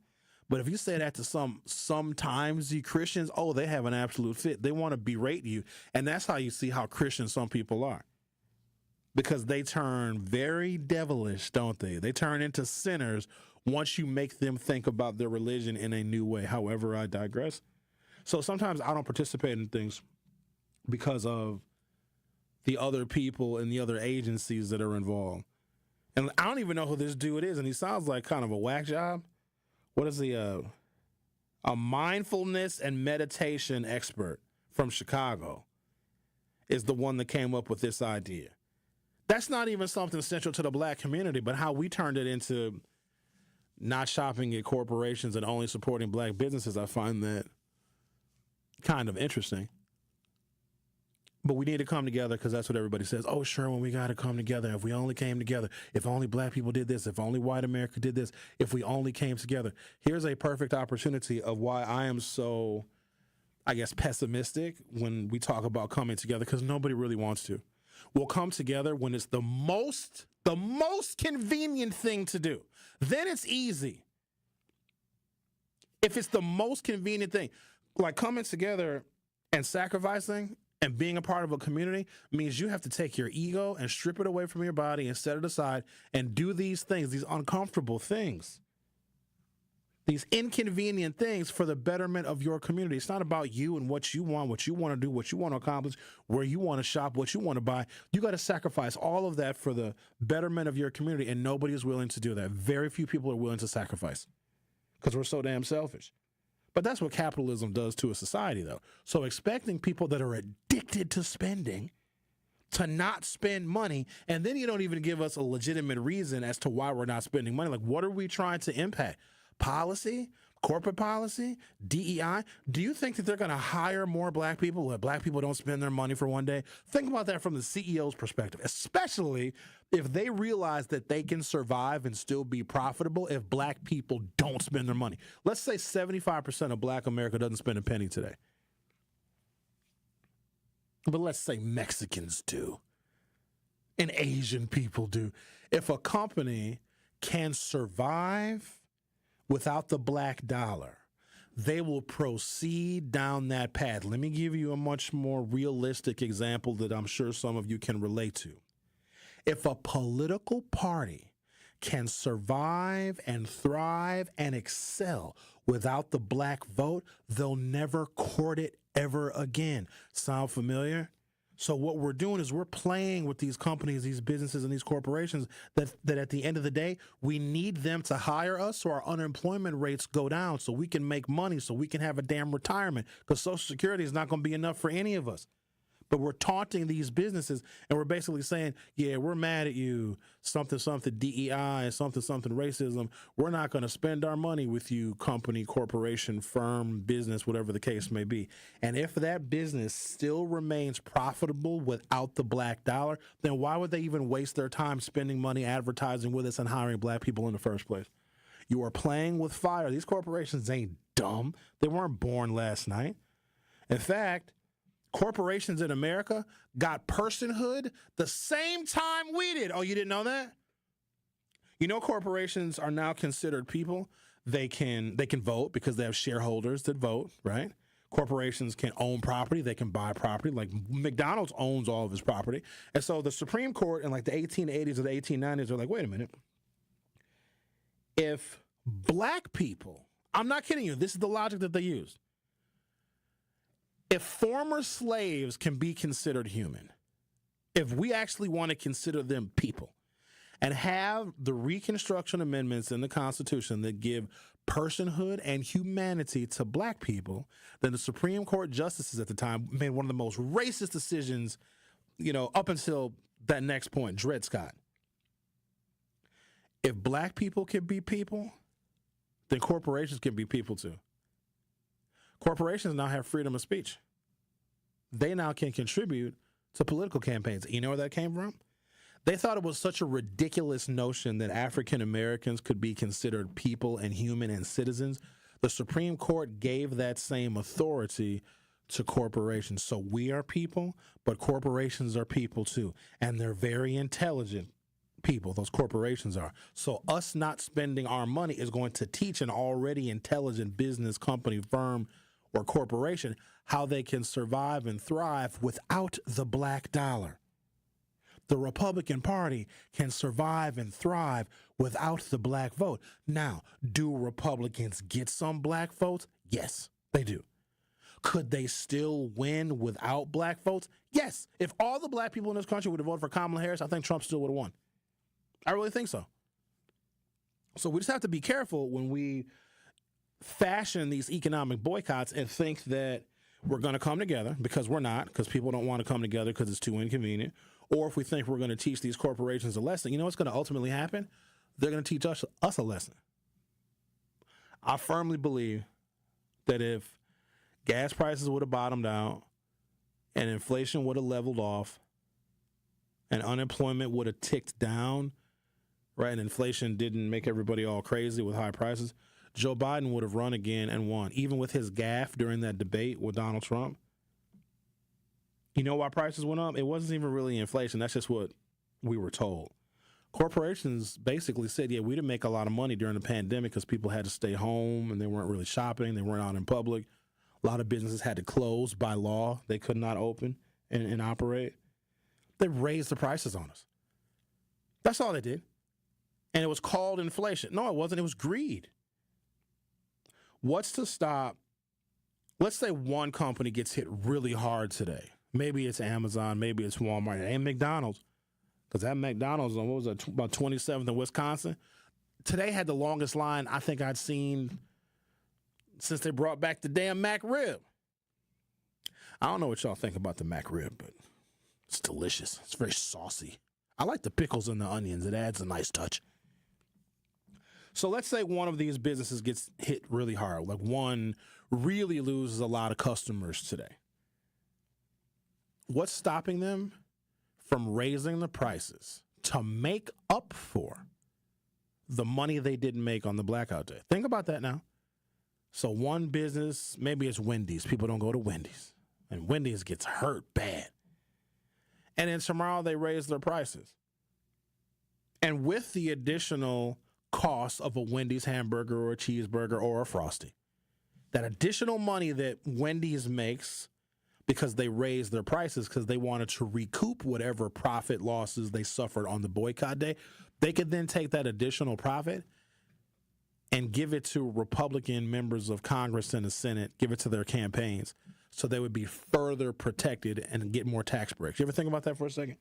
But if you say that to sometimes you Christians, oh, they have an absolute fit. They want to berate you. And that's how you see how Christian some people are. Because they turn very devilish, don't they? They turn into sinners once you make them think about their religion in a new way. However, I digress. So sometimes I don't participate in things because of the other people and the other agencies that are involved. And I don't even know who this dude is, and he sounds like kind of a whack job. What is he? A mindfulness and meditation expert from Chicago. is the one that came up with this idea. That's not even something central to the black community, but how we turned it into not shopping at corporations and only supporting black businesses, I find that kind of interesting. But we need to come together because that's what everybody says. Oh, Sherwin, we got to come together. If we only came together, if only black people did this, if only white America did this, if we only came together. Here's a perfect opportunity of why I am so, I guess, pessimistic when we talk about coming together, because nobody really wants to. We'll come together when it's the most convenient thing to do. Then it's easy. If it's the most convenient thing, like coming together and sacrificing and being a part of a community means you have to take your ego and strip it away from your body and set it aside and do these things, these uncomfortable things, these inconvenient things for the betterment of your community. It's not about you and what you want to do, what you want to accomplish, where you want to shop, what you want to buy. You got to sacrifice all of that for the betterment of your community, and nobody is willing to do that. Very few people are willing to sacrifice because we're so damn selfish. But that's what capitalism does to a society, though. So expecting people that are addicted to spending to not spend money, and then you don't even give us a legitimate reason as to why we're not spending money. Like, what are we trying to impact? Policy? Corporate policy? DEI? Do you think that they're going to hire more black people if black people don't spend their money for one day? Think about that from the CEO's perspective, especially if they realize that they can survive and still be profitable if black people don't spend their money. Let's say 75% of black America doesn't spend a penny today. But let's say Mexicans do and Asian people do. If a company can survive without the black dollar, they will proceed down that path. Let me give you a much more realistic example that I'm sure some of you can relate to. If a political party can survive and thrive and excel without the black vote, they'll never court it ever again. Sound familiar? So what we're doing is we're playing with these companies, these businesses, and these corporations that at the end of the day, we need them to hire us so our unemployment rates go down so we can make money, so we can have a damn retirement, because Social Security is not going to be enough for any of us. But we're taunting these businesses, and we're basically saying, yeah, we're mad at you, something, DEI, something, racism. We're not going to spend our money with you, company, corporation, firm, business, whatever the case may be. And if that business still remains profitable without the black dollar, then why would they even waste their time spending money advertising with us and hiring black people in the first place? You are playing with fire. These corporations ain't dumb. They weren't born last night. In fact, corporations in America got personhood the same time we did. Oh, you didn't know that? You know, corporations are now considered people. They can vote because they have shareholders that vote, right? Corporations can own property. They can buy property. Like McDonald's owns all of his property. And so the Supreme Court in like the 1880s or the 1890s are like, wait a minute. If black people, I'm not kidding you, this is the logic that they used. If former slaves can be considered human, if we actually want to consider them people and have the Reconstruction Amendments in the Constitution that give personhood and humanity to black people, then the Supreme Court justices at the time made one of the most racist decisions, up until that next point, Dred Scott. If black people can be people, then corporations can be people too. Corporations now have freedom of speech. They now can contribute to political campaigns. You know where that came from? They thought it was such a ridiculous notion that African Americans could be considered people and human and citizens. The Supreme Court gave that same authority to corporations. So we are people, but corporations are people too. And they're very intelligent people, those corporations are. So us not spending our money is going to teach an already intelligent business, company, firm, or corporation how they can survive and thrive without the black dollar. The Republican Party can survive and thrive without the black vote. Now, do Republicans get some black votes? Yes, they do. Could they still win without black votes? Yes. If all the black people in this country would have voted for Kamala Harris, I think Trump still would have won. I really think so. So we just have to be careful when we fashion these economic boycotts and think that we're going to come together, because we're not, because people don't want to come together because it's too inconvenient, or if we think we're going to teach these corporations a lesson, you know what's going to ultimately happen? They're going to teach us a lesson. I firmly believe that if gas prices would have bottomed out and inflation would have leveled off and unemployment would have ticked down, right, and inflation didn't make everybody all crazy with high prices, Joe Biden would have run again and won, even with his gaffe during that debate with Donald Trump. You know why prices went up? It wasn't even really inflation. That's just what we were told. Corporations basically said, yeah, we didn't make a lot of money during the pandemic because people had to stay home and they weren't really shopping. They weren't out in public. A lot of businesses had to close by law. They could not open and operate. They raised the prices on us. That's all they did. And it was called inflation. No, it wasn't. It was greed. What's to stop? Let's say one company gets hit really hard today. Maybe it's Amazon. Maybe it's Walmart. And McDonald's. Because that McDonald's on, what was that, about 27th in Wisconsin? Today had the longest line I think I'd seen since they brought back the damn Mac Rib. I don't know what y'all think about the Mac Rib, but it's delicious. It's very saucy. I like the pickles and the onions. It adds a nice touch. So let's say one of these businesses gets hit really hard, like one really loses a lot of customers today. What's stopping them from raising the prices to make up for the money they didn't make on the blackout day? Think about that now. So one business, maybe it's Wendy's. People don't go to Wendy's. And Wendy's gets hurt bad. And then tomorrow they raise their prices. And with the additional cost of a Wendy's hamburger or a cheeseburger or a Frosty, that additional money that Wendy's makes because they raised their prices because they wanted to recoup whatever profit losses they suffered on the boycott day, they could then take that additional profit and give it to Republican members of Congress and the Senate, give it to their campaigns, so they would be further protected and get more tax breaks. You ever think about that for a second?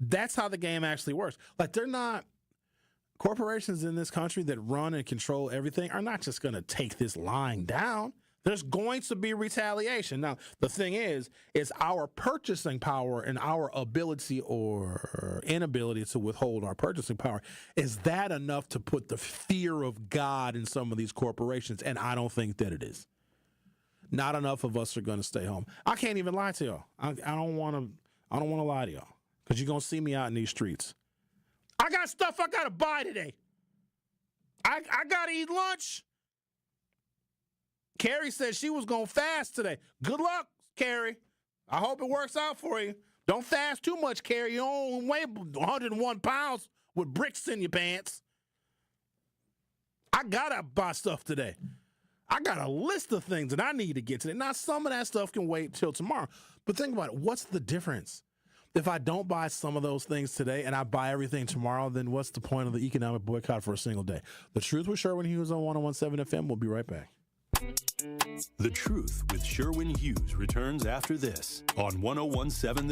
That's how the game actually works. Like, they're not, corporations in this country that run and control everything are not just going to take this lying down. There's going to be retaliation. Now, the thing is our purchasing power and our ability or inability to withhold our purchasing power, is that enough to put the fear of God in some of these corporations? And I don't think that it is. Not enough of us are going to stay home. I can't even lie to y'all. I don't want to lie to y'all, because you're going to see me out in these streets. I got stuff I got to buy today. I got to eat lunch. Carrie said she was going to fast today. Good luck, Carrie. I hope it works out for you. Don't fast too much, Carrie. You only weigh 101 pounds with bricks in your pants. I got to buy stuff today. I got a list of things that I need to get today. Now, some of that stuff can wait till tomorrow. But think about it. What's the difference? If I don't buy some of those things today and I buy everything tomorrow, then what's the point of the economic boycott for a single day? The Truth with Sherwin Hughes on 101.7 FM. We'll be right back. The Truth with Sherwin Hughes returns after this on 101.7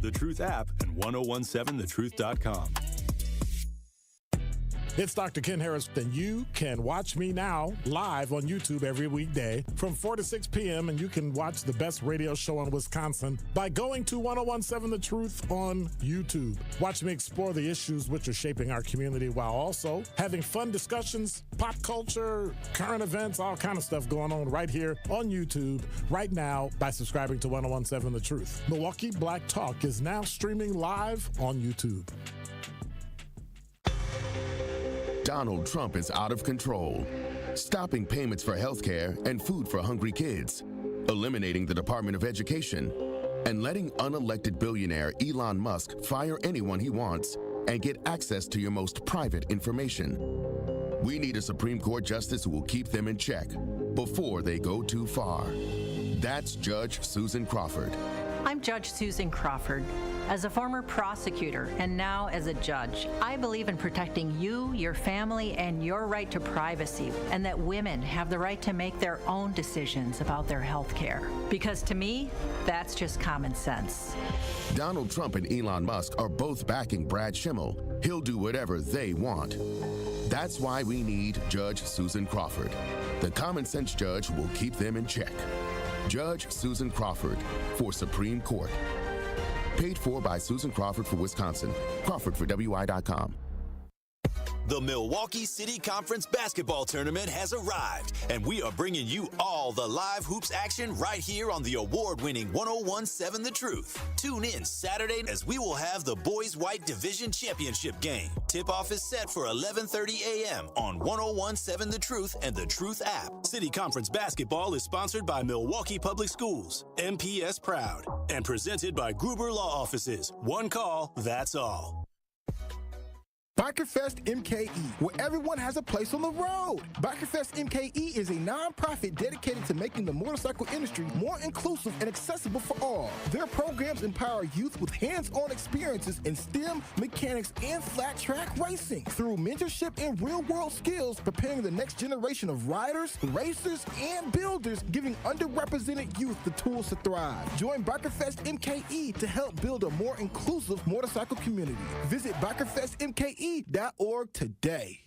The Truth app, and 1017thetruth.com. It's Dr. Ken Harris, and you can watch me now live on YouTube every weekday from 4 to 6 p.m., and you can watch the best radio show in Wisconsin by going to 1017 The Truth on YouTube. Watch me explore the issues which are shaping our community while also having fun discussions, pop culture, current events, all kind of stuff going on right here on YouTube right now by subscribing to 1017 The Truth. Milwaukee Black Talk is now streaming live on YouTube. Donald Trump is out of control, stopping payments for health care and food for hungry kids, eliminating the Department of Education, and letting unelected billionaire Elon Musk fire anyone he wants and get access to your most private information. We need a Supreme Court justice who will keep them in check before they go too far. That's Judge Susan Crawford. I'm Judge Susan Crawford. As a former prosecutor and now as a judge, I believe in protecting you, your family, and your right to privacy, and that women have the right to make their own decisions about their health care. Because to me, that's just common sense. Donald Trump and Elon Musk are both backing Brad Schimmel. He'll do whatever they want. That's why we need Judge Susan Crawford, the common sense judge who will keep them in check. Judge Susan Crawford for Supreme Court. Paid for by Susan Crawford for Wisconsin. Crawford for WI.com. The Milwaukee City Conference basketball tournament has arrived, and we are bringing you all the live hoops action right here on the award-winning 101.7 The Truth. Tune in Saturday as we will have the Boys White Division Championship game. Tip-off is set for 11:30 a.m. on 101.7 The Truth and The Truth app. City Conference basketball is sponsored by Milwaukee Public Schools, MPS Proud, and presented by Gruber Law Offices. One call, that's all. Bikerfest MKE, where everyone has a place on the road. Bikerfest MKE is a non-profit dedicated to making the motorcycle industry more inclusive and accessible for all. Their programs empower youth with hands-on experiences in STEM, mechanics, and flat track racing through mentorship and real-world skills, preparing the next generation of riders, racers, and builders, giving underrepresented youth the tools to thrive. Join Bikerfest MKE to help build a more inclusive motorcycle community. Visit bikerfestmke.org today.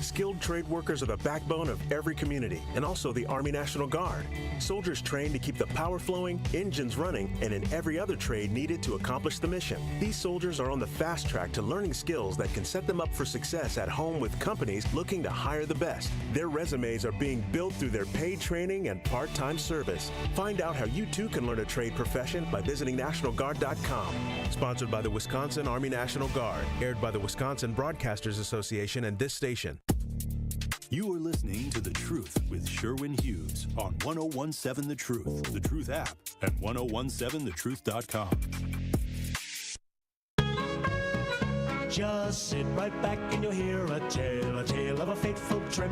Skilled trade workers are the backbone of every community, and also the Army National Guard. Soldiers trained to keep the power flowing, engines running, and in every other trade needed to accomplish the mission. These soldiers are on the fast track to learning skills that can set them up for success at home with companies looking to hire the best. Their resumes are being built through their paid training and part-time service. Find out how you too can learn a trade profession by visiting NationalGuard.com. Sponsored by the Wisconsin Army National Guard. Aired by the Wisconsin Broadcasters Association and this station. You are listening to The Truth with Sherwin Hughes on 101.7 The Truth, The Truth app, and 101.7thetruth.com. Just sit right back and you'll hear a tale of a fateful trip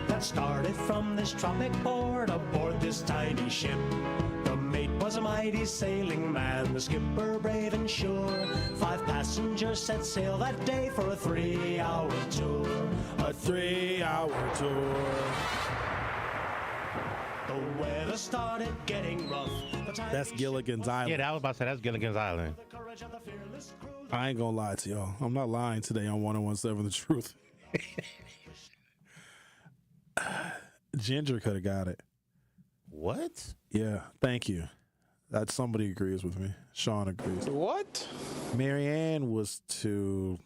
that started from this tropic port aboard this tiny ship. The mate was a mighty sailing man, the skipper brave and sure. 5 passengers set sail that day for a 3-hour tour. A 3-hour tour. The weather started getting rough. That's Gilligan's Island. Yeah, that was about to say that's Gilligan's Island. I ain't gonna lie to y'all. I'm not lying today on 101.7 The Truth. Ginger could have got it. What? Yeah, thank you. That somebody agrees with me. Sean agrees. What? Marianne was too.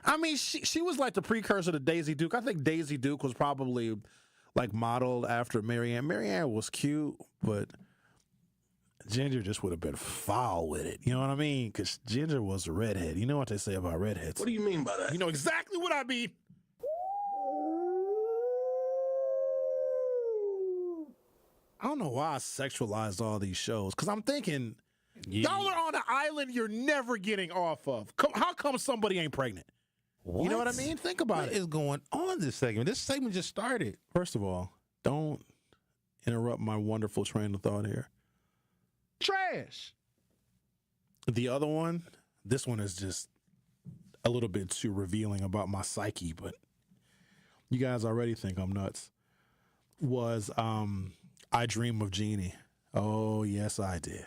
I mean, she was like the precursor to Daisy Duke. I think Daisy Duke was probably like modeled after Marianne. Marianne was cute, but Ginger just would have been foul with it. You know what I mean? Because Ginger was a redhead. You know what they say about redheads. What do you mean by that? You know exactly what I mean. I don't know why I sexualized all these shows, because I'm thinking, y'all are on an island you're never getting off of. How come somebody ain't pregnant? What? You know what I mean? Think about What it. is going on this segment? This segment just started. First of all, don't interrupt my wonderful train of thought here. Trash. The other one, this one is just a little bit too revealing about my psyche, but you guys already think I'm nuts. Was I Dream of Jeannie. Oh, yes, I did.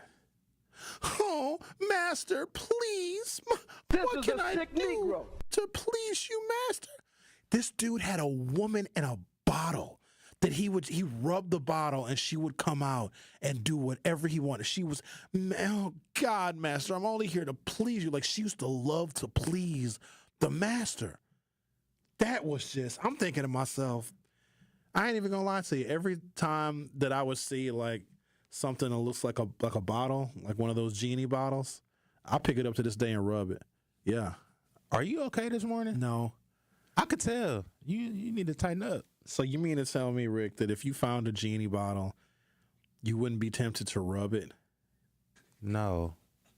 Oh, master, please. What can I do to please you, master? This dude had a woman in a bottle that he rubbed the bottle and she would come out and do whatever he wanted. She was, oh God, master, I'm only here to please you. Like, she used to love to please the master. That was just, I'm thinking to myself, I ain't even gonna lie to you. Every time that I would see like something that looks like a bottle, like one of those genie bottles, I'll pick it up to this day and rub it. Yeah. Are you okay this morning? No. I could tell. You need to tighten up. So you mean to tell me, Rick, that if you found a genie bottle, you wouldn't be tempted to rub it? No.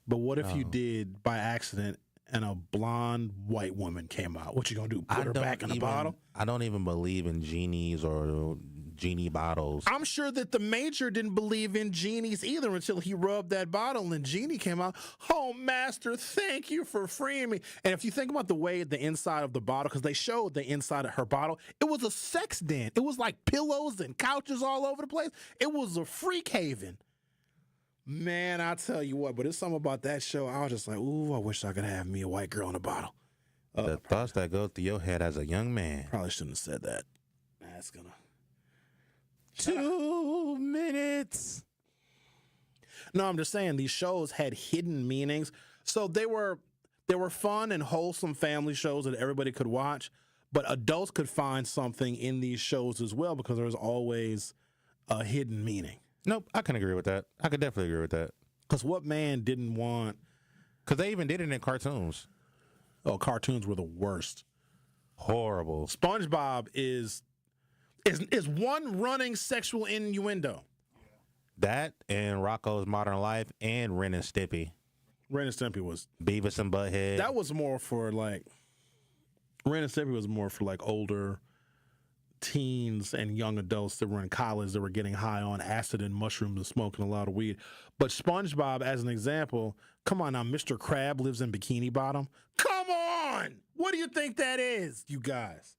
But what if you did by accident and a blonde white woman came out? What you gonna do? Put her back in the bottle? I don't even believe in genies or genie bottles. I'm sure that the major didn't believe in genies either until he rubbed that bottle and Genie came out. Oh, master, thank you for freeing me. And if you think about the way the inside of the bottle, because they showed the inside of her bottle, it was a sex den. It was like pillows and couches all over the place. It was a freak haven. Man, I tell you what, but it's something about that show. I was just like, ooh, I wish I could have me a white girl in a bottle. The thoughts that go through your head as a young man. Probably shouldn't have said that. That's gonna. 2 minutes. No, I'm just saying these shows had hidden meanings. So they were fun and wholesome family shows that everybody could watch, but adults could find something in these shows as well because there's always a hidden meaning. Nope, I can agree with that. I could definitely agree with that. Because what man didn't want... Because they even did it in cartoons. Oh, cartoons were the worst. Horrible. SpongeBob is one running sexual innuendo. That and Rocko's Modern Life and Ren and Stimpy. Ren and Stimpy was... Beavis and Butthead. That was more for like... Ren and Stimpy was more for like older teens and young adults that were in college that were getting high on acid and mushrooms and smoking a lot of weed. But SpongeBob, as an example, come on now, Mr. Crab lives in Bikini Bottom. Come on! What do you think that is, you guys?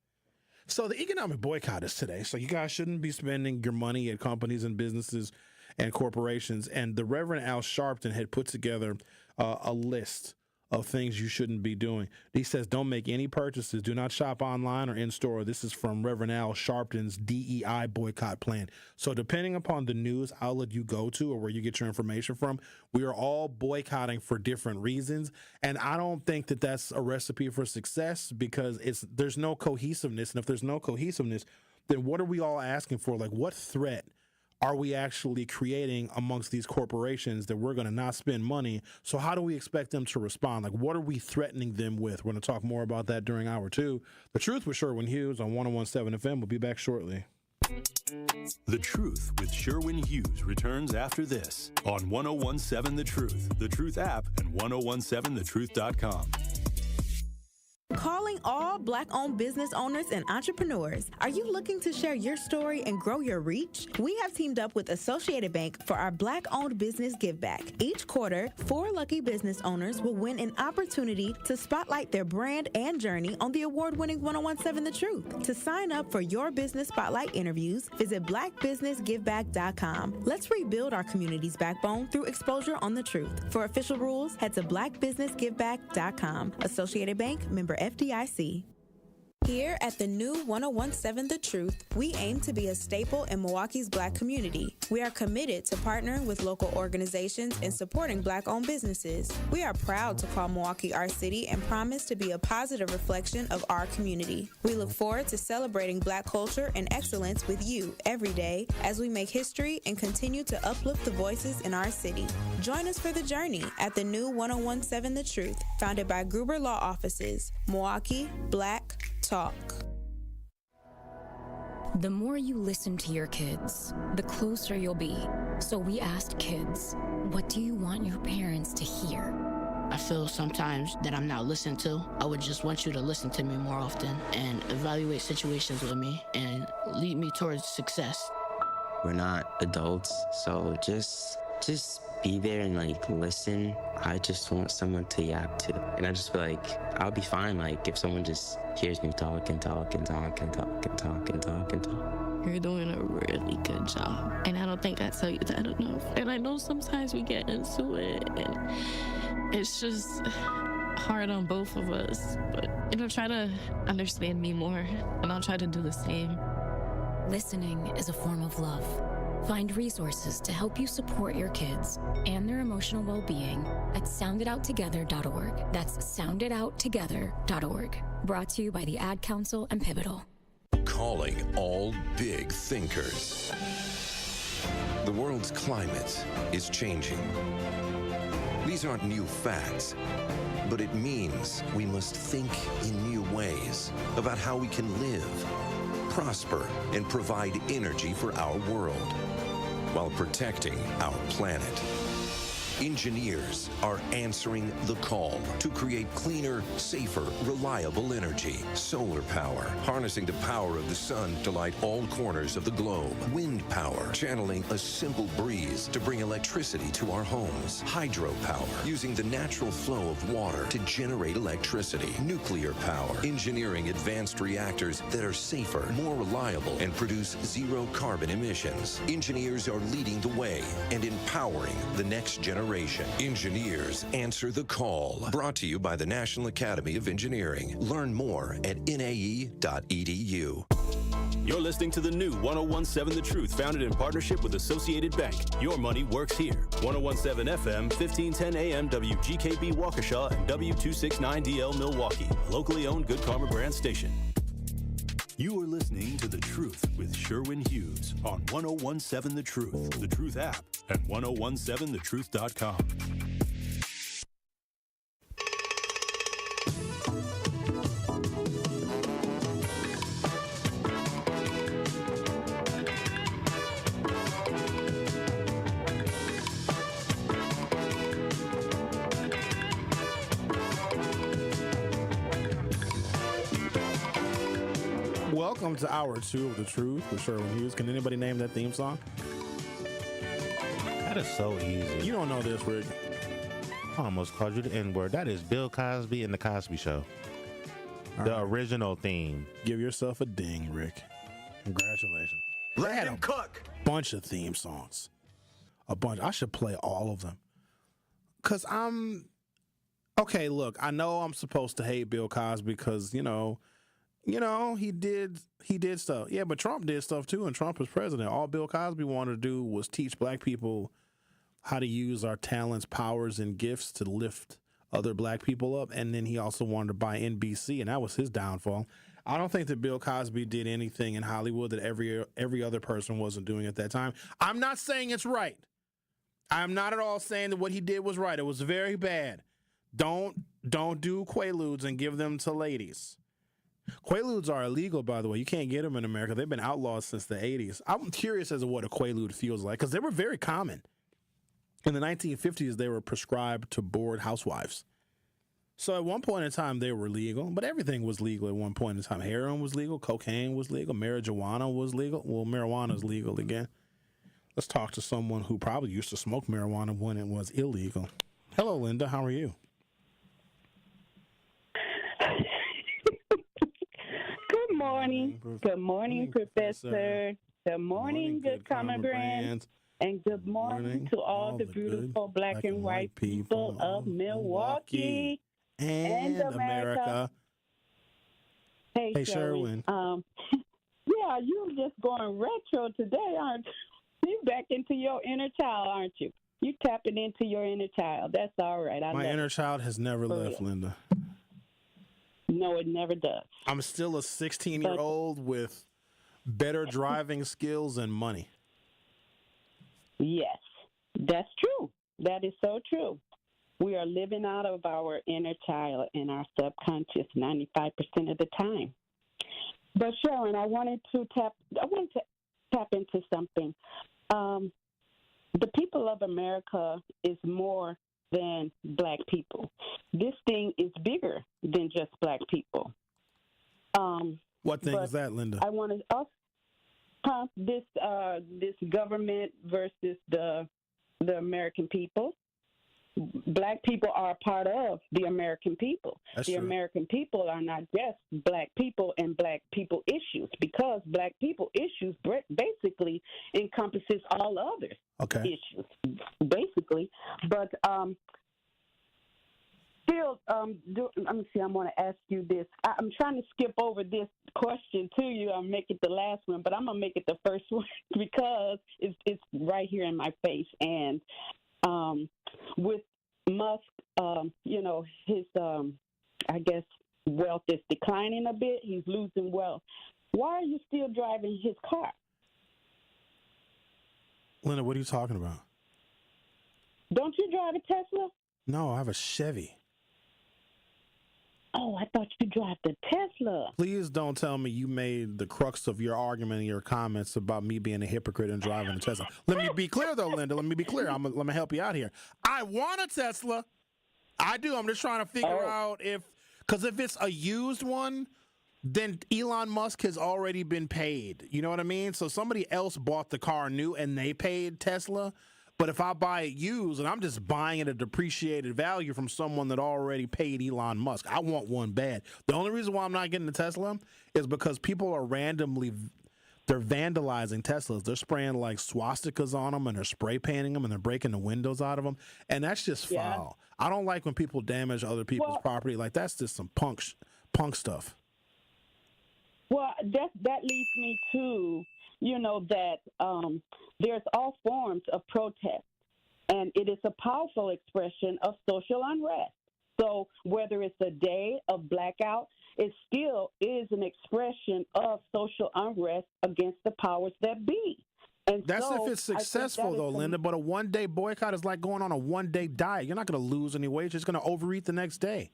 So the economic boycott is today. So you guys shouldn't be spending your money at companies and businesses and corporations. And the Reverend Al Sharpton had put together a list of things you shouldn't be doing. He says, don't make any purchases. Do not shop online or in store. This is from Reverend Al Sharpton's DEI boycott plan. So depending upon the news outlet you go to or where you get your information from, we are all boycotting for different reasons. And I don't think that that's a recipe for success because there's no cohesiveness. And if there's no cohesiveness, then what are we all asking for? Like, what threat are we actually creating amongst these corporations that we're going to not spend money? So how do we expect them to respond? Like, what are we threatening them with? We're going to talk more about that during hour 2. The Truth with Sherwin Hughes on 101.7 FM. We'll be back shortly. The Truth with Sherwin Hughes returns after this on 101.7 The Truth app, and 101.7thetruth.com. Calling all Black-owned business owners and entrepreneurs. Are you looking to share your story and grow your reach? We have teamed up with Associated Bank for our Black-owned business give back. Each quarter, 4 lucky business owners will win an opportunity to spotlight their brand and journey on the award-winning 101.7 The Truth. To sign up for your business spotlight interviews, visit blackbusinessgiveback.com. Let's rebuild our community's backbone through exposure on the truth. For official rules, head to blackbusinessgiveback.com. Associated Bank, member FDIC. Here at the new 101.7 The Truth, we aim to be a staple in Milwaukee's Black community. We are committed to partnering with local organizations and supporting Black-owned businesses. We are proud to call Milwaukee our city and promise to be a positive reflection of our community. We look forward to celebrating Black culture and excellence with you every day as we make history and continue to uplift the voices in our city. Join us for the journey at the new 101.7 The Truth, founded by Gruber Law Offices. Milwaukee Black Talk. The more you listen to your kids, the closer you'll be. So we asked kids, what do you want your parents to hear? I feel sometimes that I'm not listened to. I would just want you to listen to me more often and evaluate situations with me and lead me towards success. We're not adults, so just be there and listen. I just want someone to yap to. And I just feel like I'll be fine if someone just hears me talk and talk and talk and talk and talk and talk and talk. You're doing a really good job. And I don't think I tell you that enough. And I know sometimes we get into it and it's just hard on both of us. But try to understand me more and I'll try to do the same. Listening is a form of love. Find resources to help you support your kids and their emotional well-being at sounditouttogether.org. That's sounditouttogether.org. Brought to you by the Ad Council and Pivotal. Calling all big thinkers. The world's climate is changing. These aren't new facts, but it means we must think in new ways about how we can live, prosper, and provide energy for our world while protecting our planet. Engineers are answering the call to create cleaner, safer, reliable energy. Solar power, harnessing the power of the sun to light all corners of the globe. Wind power, channeling a simple breeze to bring electricity to our homes. Hydropower, using the natural flow of water to generate electricity. Nuclear power, engineering advanced reactors that are safer, more reliable, and produce zero carbon emissions. Engineers are leading the way and empowering the next generation. Engineers answer the call. Brought to you by the National Academy of Engineering. Learn more at nae.edu. You're listening to the new 1017 The Truth, founded in partnership with Associated Bank. Your money works here. 1017 FM, 1510 AM, WGKB Waukesha, and W269DL Milwaukee. Locally owned Good Karma brand station. You are listening to The Truth with Sherwin Hughes on 1017 The Truth, The Truth app, and 1017thetruth.com. Welcome to Hour 2 of The Truth with Sherwin Hughes. Can anybody name that theme song? That is so easy. You don't know this, Rick. I almost called you the N-word. That is Bill Cosby and The Cosby Show. The original theme. Give yourself a ding, Rick. Congratulations. Let him cook. Bunch of theme songs. A bunch. I should play all of them. Because okay, look, I know I'm supposed to hate Bill Cosby because, he did stuff. Yeah, but Trump did stuff too, and Trump was president. All Bill Cosby wanted to do was teach black people how to use our talents, powers, and gifts to lift other black people up. And then he also wanted to buy NBC, and that was his downfall. I don't think that Bill Cosby did anything in Hollywood that every other person wasn't doing at that time. I'm not saying it's right. I'm not at all saying that what he did was right. It was very bad. Don't do Quaaludes and give them to ladies. Quaaludes are illegal, by the way. You can't get them in America. They've been outlawed since the 80s. I'm curious as to what a Quaalude feels like because they were very common. In the 1950s, they were prescribed to bored housewives. So at one point in time, they were legal, but everything was legal at one point in time. Heroin was legal. Cocaine was legal. Marijuana was legal. Well, marijuana is legal again. Let's talk to someone who probably used to smoke marijuana when it was illegal. Hello, Linda. How are you? Good morning. Good morning, Professor. Good morning, Good Karma Brand. And good morning to all the beautiful black and white people of Milwaukee and America. Hey, Sherwin. Yeah, you're just going retro today, aren't you? You're back into your inner child, aren't you? You're tapping into your inner child. That's all right. My inner child has never left, Linda. No, it never does. I'm still a 16-year-old with better driving skills and money. Yes, that's true. That is so true. We are living out of our inner child and our subconscious 95% of the time. But Sharon, I wanted to tap into something. The people of America is more than black people. This thing is bigger than just black people. What thing is that, Linda? I want to also this government versus the American people. Black people are a part of the American people. That's the true. American people are not just black people and black people issues, because black people issues basically encompasses all others issues, basically. But still, let me see. I'm going to ask you this. I'm trying to skip over this question to you. I'll make it the last one, but I'm going to make it the first one because it's right here in my face. And with Musk, his, I guess, wealth is declining a bit. He's losing wealth. Why are you still driving his car? Linda, what are you talking about? Don't you drive a Tesla? No, I have a Chevy. Oh, I thought you drive the Tesla. Please don't tell me you made the crux of your argument in your comments about me being a hypocrite and driving a Tesla. Let me be clear, though, Linda. Let me be clear. Let me help you out here. I want a Tesla. I do. I'm just trying to figure out because if it's a used one, then Elon Musk has already been paid. You know what I mean? So somebody else bought the car new and they paid Tesla. But if I buy it used and I'm just buying it at a depreciated value from someone that already paid Elon Musk, I want one bad. The only reason why I'm not getting the Tesla is because people are they're vandalizing Teslas. They're spraying like swastikas on them and they're spray painting them and they're breaking the windows out of them. And that's just foul. I don't like when people damage other people's property. Like that's just some punk stuff. Well, that leads me to, that there's all forms of protest, and it is a powerful expression of social unrest. So whether it's a day of blackout, it still is an expression of social unrest against the powers that be. And that's so, if it's successful, though, Linda. But a one-day boycott is like going on a one-day diet. You're not going to lose any weight. You're just going to overeat the next day.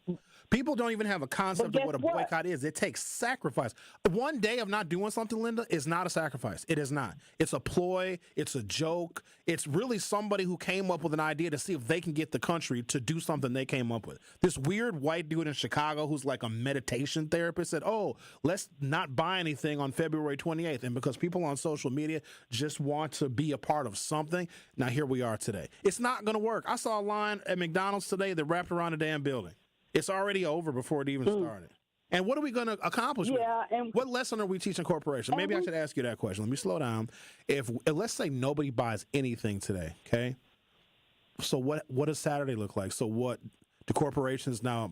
People don't even have a concept of what a boycott is. It takes sacrifice. One day of not doing something, Linda, is not a sacrifice. It is not. It's a ploy. It's a joke. It's really somebody who came up with an idea to see if they can get the country to do something they came up with. This weird white dude in Chicago who's like a meditation therapist said, oh, let's not buy anything on February 28th. And because people on social media just want to be a part of something, now here we are today. It's not going to work. I saw a line at McDonald's today that wrapped around the damn building. It's already over before it even started. And what are we going to accomplish with it? And what lesson are we teaching corporations? Maybe I should ask you that question. Let me slow down. If let's say nobody buys anything today, okay? So what does Saturday look like? So what do corporations now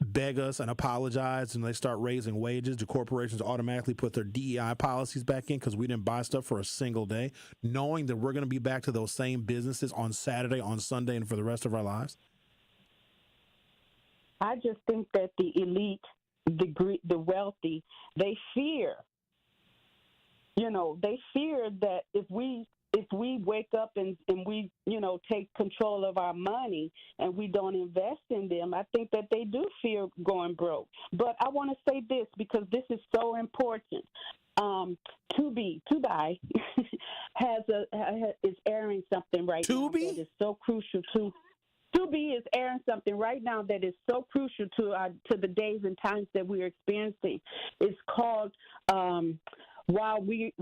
beg us and apologize and they start raising wages? Do corporations automatically put their DEI policies back in because we didn't buy stuff for a single day, knowing that we're going to be back to those same businesses on Saturday, on Sunday, and for the rest of our lives? I just think that the elite, the wealthy, they fear. They fear that if we wake up and we, take control of our money and we don't invest in them, I think that they do fear going broke. But I want to say this because this is so important. Tubi is airing something right now that is so crucial to. Tubi is airing something right now that is so crucial to the days and times that we're experiencing. It's called "While We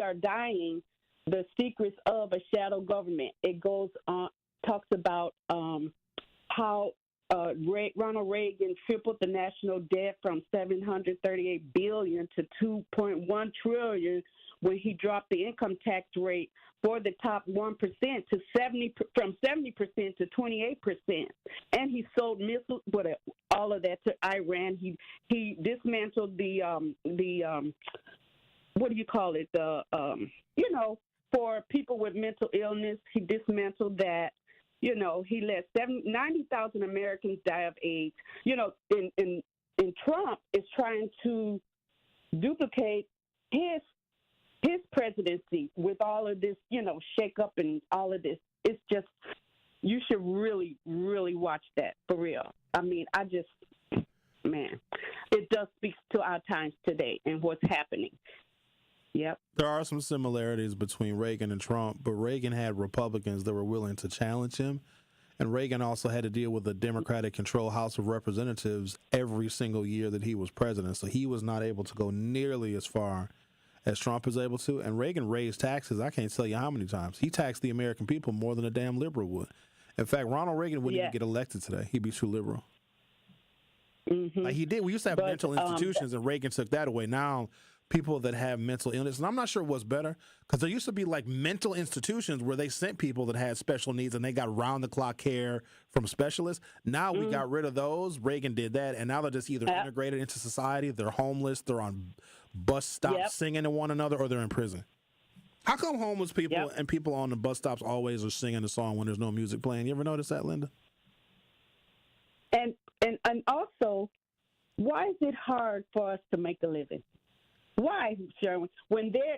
Are Dying: The Secrets of a Shadow Government." It goes on, talks about how Ronald Reagan tripled the national debt from $738 billion to $2.1 trillion when he dropped the income tax rate for the top 1% to 70% to 28%, and he sold missiles, all of that to Iran. He dismantled the what do you call it? For people with mental illness, he dismantled that. He let 90,000 Americans die of AIDS. And Trump is trying to duplicate his presidency with all of this, shake up and all of this. It's just, you should really, really watch that for real. I mean, it does speak to our times today and what's happening. Yep. There are some similarities between Reagan and Trump, but Reagan had Republicans that were willing to challenge him. And Reagan also had to deal with the Democratic-controlled House of Representatives every single year that he was president. So he was not able to go nearly as far as Trump is able to. And Reagan raised taxes, I can't tell you how many times. He taxed the American people more than a damn liberal would. In fact, Ronald Reagan wouldn't even get elected today. He'd be too liberal. Mm-hmm. Like he did. We used to have mental institutions, and Reagan took that away. Now, people that have mental illness, and I'm not sure what's better, because there used to be like mental institutions where they sent people that had special needs and they got round-the-clock care from specialists. Now we got rid of those. Reagan did that, and now they're just either integrated into society, they're homeless, they're on bus stops singing to one another, or they're in prison. How come homeless people and people on the bus stops always are singing a song when there's no music playing? You ever notice that, Linda? And also, why is it hard for us to make a living? Why, Sherwin? When the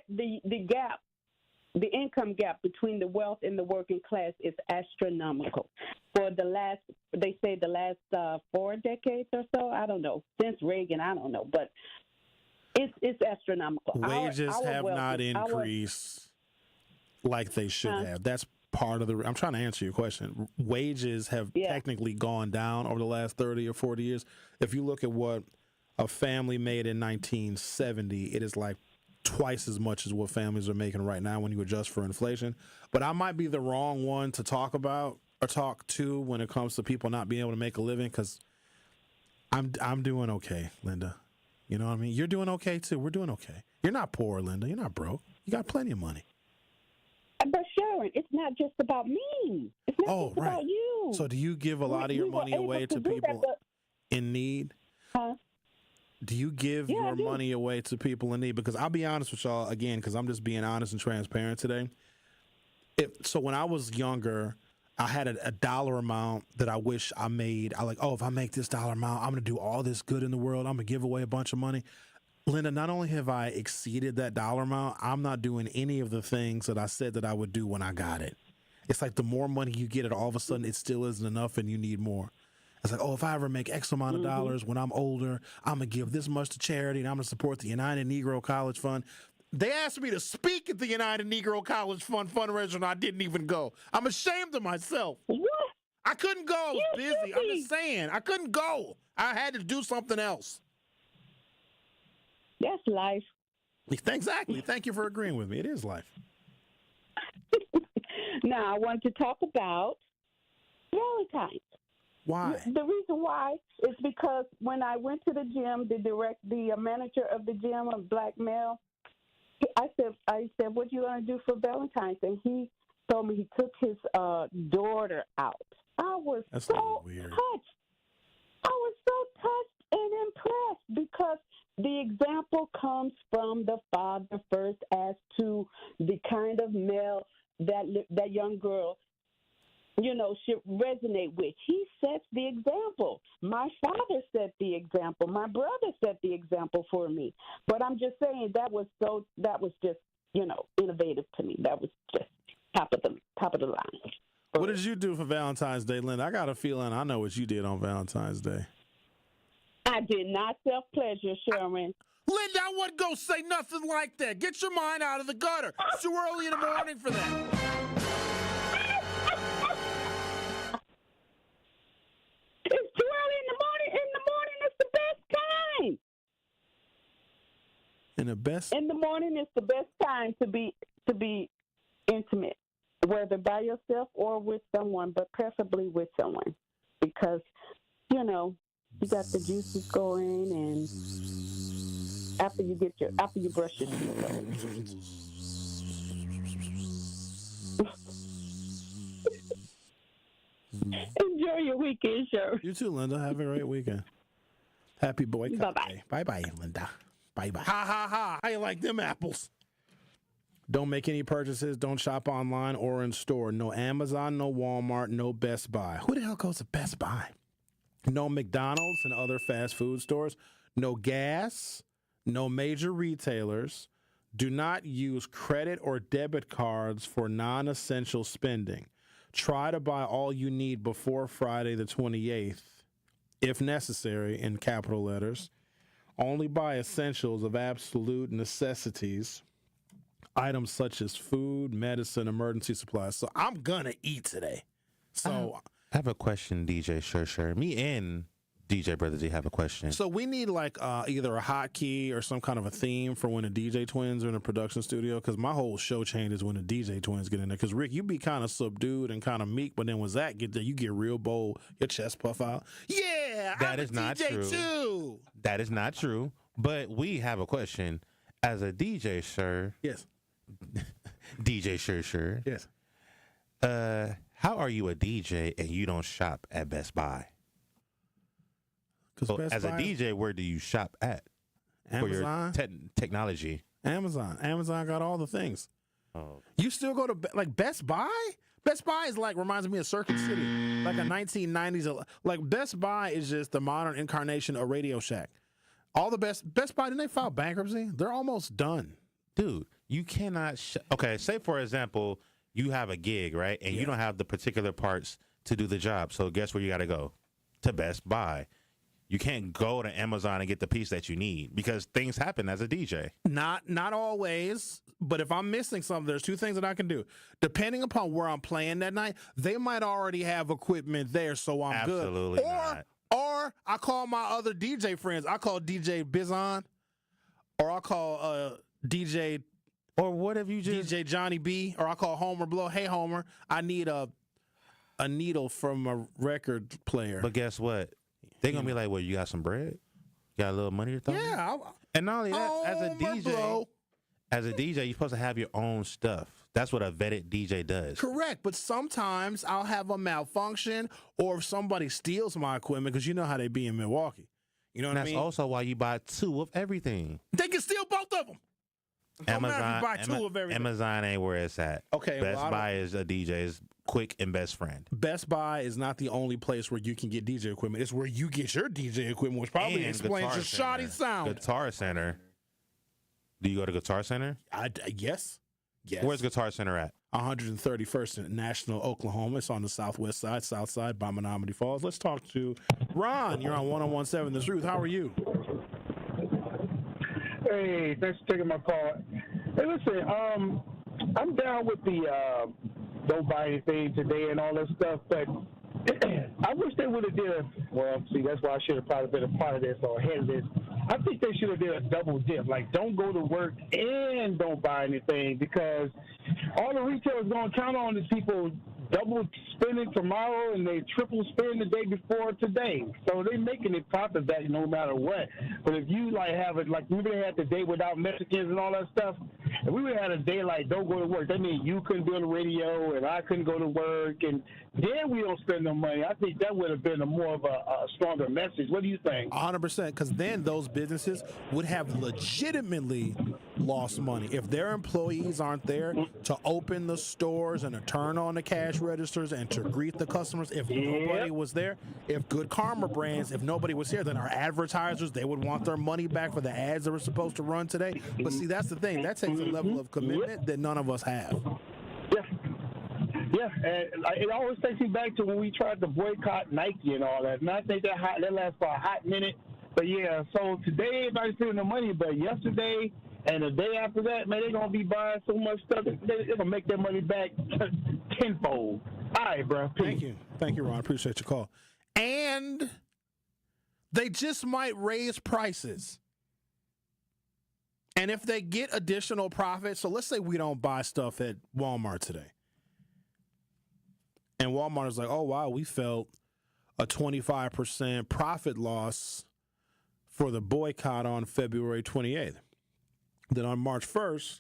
income gap between the wealth and the working class is astronomical. For the last 4 decades or so, I don't know, since Reagan, I don't know, but it's astronomical. Wages have not increased like they should have. That's part of the. I'm trying to answer your question. Wages have technically gone down over the last 30 or 40 years. If you look at what a family made in 1970, it is like twice as much as what families are making right now when you adjust for inflation. But I might be the wrong one to talk about or talk to when it comes to people not being able to make a living, because I'm doing okay, Linda. You know what I mean? You're doing okay too. We're doing okay. You're not poor, Linda. You're not broke. You got plenty of money. But Sherwin, it's not just about me. It's not just about you. So do you give a lot of your money away to people in need? Huh? Do you give your money away to people in need? Because I'll be honest with y'all again, because I'm just being honest and transparent today. So when I was younger, I had a dollar amount that I wish I made. If I make this dollar amount, I'm going to do all this good in the world. I'm going to give away a bunch of money. Linda, not only have I exceeded that dollar amount, I'm not doing any of the things that I said that I would do when I got it. It's like the more money you get, all of a sudden it still isn't enough and you need more. It's like, if I ever make X amount of dollars when I'm older, I'm going to give this much to charity and I'm going to support the United Negro College Fund. They asked me to speak at the United Negro College Fund fundraiser, and I didn't even go. I'm ashamed of myself. What? I couldn't go. I was busy. I'm just saying. I couldn't go. I had to do something else. That's life. Exactly. Thank you for agreeing with me. It is life. Now, I want to talk about Valentine's. Why? The reason why is because when I went to the gym, the manager of the gym, a black male, I said, what you going to do for Valentine's? And he told me he took his daughter out. I was so touched. I was so touched and impressed because the example comes from the father first as to the kind of male that young girl, should resonate with. He sets the example. My father set the example. My brother set the example for me. But I'm just saying that was just, innovative to me. That was just top of the line. What did you do for Valentine's Day, Linda? I got a feeling I know what you did on Valentine's Day. I did not self-pleasure, Sherwin. Linda, I wouldn't go say nothing like that. Get your mind out of the gutter. It's too early in the morning for that. It's too early in the morning. In the morning, it's the best time. In the morning, it's the best time to be intimate, whether by yourself or with someone, but preferably with someone, because you got the juices going, and after you brush your teeth. Enjoy your weekend, Sherwin. You too, Linda. Have a great weekend. Happy Boycott Day. Bye-bye, Linda. Bye-bye. Ha, ha, ha. How you like them apples? Don't make any purchases. Don't shop online or in store. No Amazon, no Walmart, no Best Buy. Who the hell goes to Best Buy? No McDonald's and other fast food stores. No gas. No major retailers. Do not use credit or debit cards for non-essential spending. Try to buy all you need before Friday the 28th, if necessary, in capital letters. Only buy essentials of absolute necessities, items such as food, medicine, emergency supplies. So I'm going to eat today. So I have a question, DJ Sher. Me and DJ Brotha Z have a question. So we need like either a hotkey or some kind of a theme for when the DJ twins are in the production studio, because my whole show changes when the DJ twins get in there. Because Rick, you be kind of subdued and kind of meek, but then when Zach get there, you get real bold. Your chest puff out. Yeah, that I'm is a not DJ true. too. That is not true. But we have a question. As a DJ, sir. Yes. DJ Sher. Yes. How are you a DJ and you don't shop at Best Buy? So as a DJ, where do you shop at? Amazon? For your technology. Amazon. Amazon got all the things. Oh. You still go to like Best Buy? Best Buy is like, reminds me of Circuit City, like a 1990s. Like Best Buy is just the modern incarnation of Radio Shack. All the Best Buy, didn't they file bankruptcy? They're almost done. Dude, you cannot. Okay, say for example, you have a gig, right? And you don't have the particular parts to do the job. So guess where you got to go? To Best Buy. You can't go to Amazon and get the piece that you need because things happen as a DJ. Not always, but if I'm missing something, there's two things that I can do. Depending upon where I'm playing that night, they might already have equipment there, so I'm good. Absolutely not. Or I call my other DJ friends. I call DJ Bizon, or I call DJ. Or what if you just DJ Johnny B, or I call Homer Blow. Hey Homer, I need a needle from a record player. But guess what? They're going to be like, well, you got some bread? You got a little money to throw? Yeah. And not only that, as a DJ, you're supposed to have your own stuff. That's what a vetted DJ does. Correct. But sometimes I'll have a malfunction, or if somebody steals my equipment, because you know how they be in Milwaukee. You know And what I that's mean? also why you buy 2 of everything. They can steal both of them. Don't matter if you buy 2 of everything. Amazon ain't where it's at. Okay, Best Buy is a DJ's quick and best friend. Best Buy is not the only place where you can get DJ equipment. It's where you get your DJ equipment, which probably And explains Guitar your shoddy Center. sound. Guitar Center. Do you go to Guitar Center? Yes. Where's Guitar Center at? 131st in National, Oklahoma. It's on the southwest side, south side by Menominee Falls. Let's talk to Ron. You're on 101.7 The Truth. How are you? Hey, thanks for taking my call. Hey, listen, I'm down with the don't buy anything today and all that stuff, but I wish they would have did that's why I should have probably been a part of this or ahead of this. I think they should have did a double dip, like don't go to work and don't buy anything, because all the retailers going to count on is people double spending tomorrow and they triple spend the day before today. So they're making it profit that no matter what. But if you have it, like we would have had the day without Mexicans and all that stuff, and we would have had a day like don't go to work, that means you couldn't be on the radio and I couldn't go to work, and then we don't spend no money. I think that would have been more of a stronger message. What do you think? 100%, because then those businesses would have legitimately lost money. If their employees aren't there to open the stores and to turn on the cash registers and to greet the customers, if nobody was there, if Good Karma Brands, if nobody was here, then our advertisers, they would want their money back for the ads that were supposed to run today. But see, that's the thing. That takes a level of commitment that none of us have. Yeah, and it always takes me back to when we tried to boycott Nike and all that. And I think that lasts for a hot minute. But yeah, so today everybody's feeling the money, but yesterday and the day after that, man, they're going to be buying so much stuff, they're going to make their money back tenfold. All right, bro. Peace. Thank you, Ron. Appreciate your call. And they just might raise prices. And if they get additional profit, so let's say we don't buy stuff at Walmart today. And Walmart is like, oh, wow, we felt a 25% profit loss for the boycott on February 28th. Then on March 1st,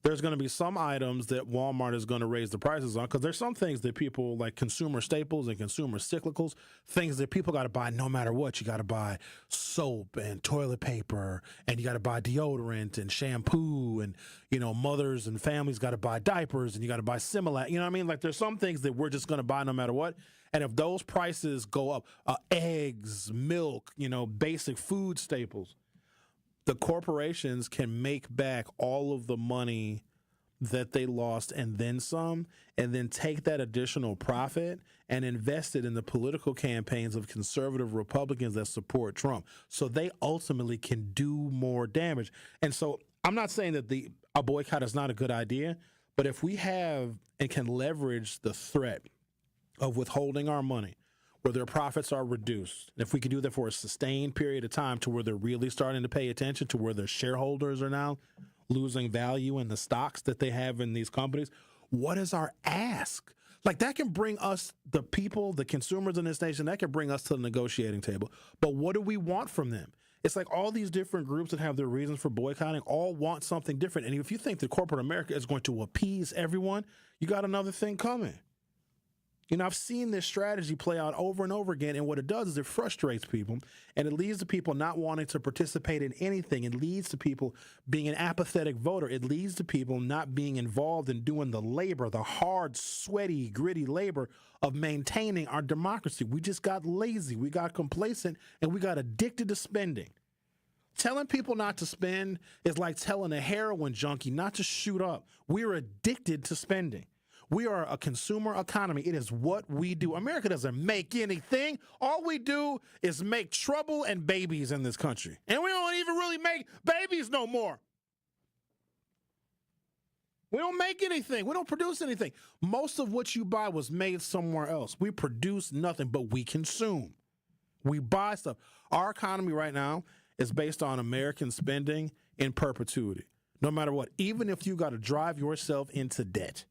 there's going to be some items that Walmart is going to raise the prices on, because there's some things that people, like consumer staples and consumer cyclicals, things that people got to buy no matter what. You got to buy soap and toilet paper, and you got to buy deodorant and shampoo, and, mothers and families got to buy diapers, and you got to buy Similac. You know what I mean? Like, there's some things that we're just going to buy no matter what. And if those prices go up, eggs, milk, basic food staples, the corporations can make back all of the money that they lost and then some, and then take that additional profit and invest it in the political campaigns of conservative Republicans that support Trump. So they ultimately can do more damage. And so I'm not saying that a boycott is not a good idea, but if we have and can leverage the threat of withholding our money, where their profits are reduced, and if we can do that for a sustained period of time to where they're really starting to pay attention to where their shareholders are now losing value in the stocks that they have in these companies, what is our ask? Like, that can bring us, the people, the consumers in this nation, that can bring us to the negotiating table. But what do we want from them? It's like all these different groups that have their reasons for boycotting all want something different. And if you think that corporate America is going to appease everyone, you got another thing coming. I've seen this strategy play out over and over again, and what it does is it frustrates people, and it leads to people not wanting to participate in anything. It leads to people being an apathetic voter. It leads to people not being involved in doing the labor, the hard, sweaty, gritty labor of maintaining our democracy. We just got lazy, we got complacent, and we got addicted to spending. Telling people not to spend is like telling a heroin junkie not to shoot up. We're addicted to spending. We are a consumer economy. It is what we do. America doesn't make anything. All we do is make trouble and babies in this country. And we don't even really make babies no more. We don't make anything. We don't produce anything. Most of what you buy was made somewhere else. We produce nothing, but we consume. We buy stuff. Our economy right now is based on American spending in perpetuity, no matter what, even if you got to drive yourself into debt.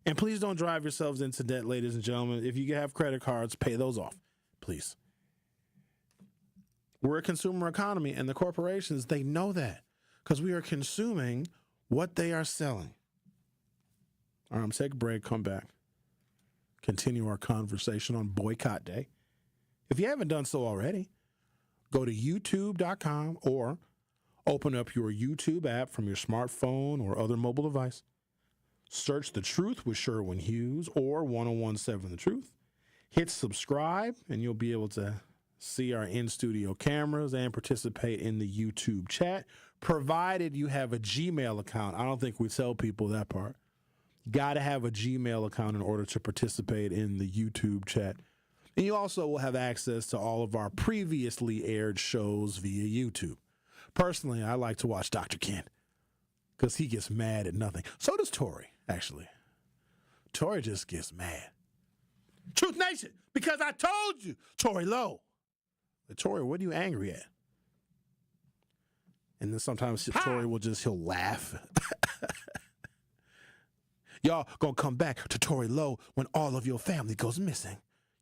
And please don't drive yourselves into debt, ladies and gentlemen. If you have credit cards, pay those off, please. We're a consumer economy, and the corporations, they know that because we are consuming what they are selling. All right, I'm take a break, come back, continue our conversation on Boycott Day. If you haven't done so already, Go to youtube.com or open up your YouTube app from your smartphone or other mobile device. Search The Truth with Sherwin Hughes or 1017 The Truth. Hit subscribe, and you'll be able to see our in-studio cameras and participate in the YouTube chat, provided you have a Gmail account. I don't think we tell people that part. Got to have a Gmail account in order to participate in the YouTube chat. And you also will have access to all of our previously aired shows via YouTube. Personally, I like to watch Dr. Ken because he gets mad at nothing. So does Tori, actually. Tori just gets mad. Truth Nation, because I told you, Tori Lowe. Tori, what are you angry at? And then sometimes Tori he'll laugh. Y'all gonna come back to Tori Lowe when all of your family goes missing.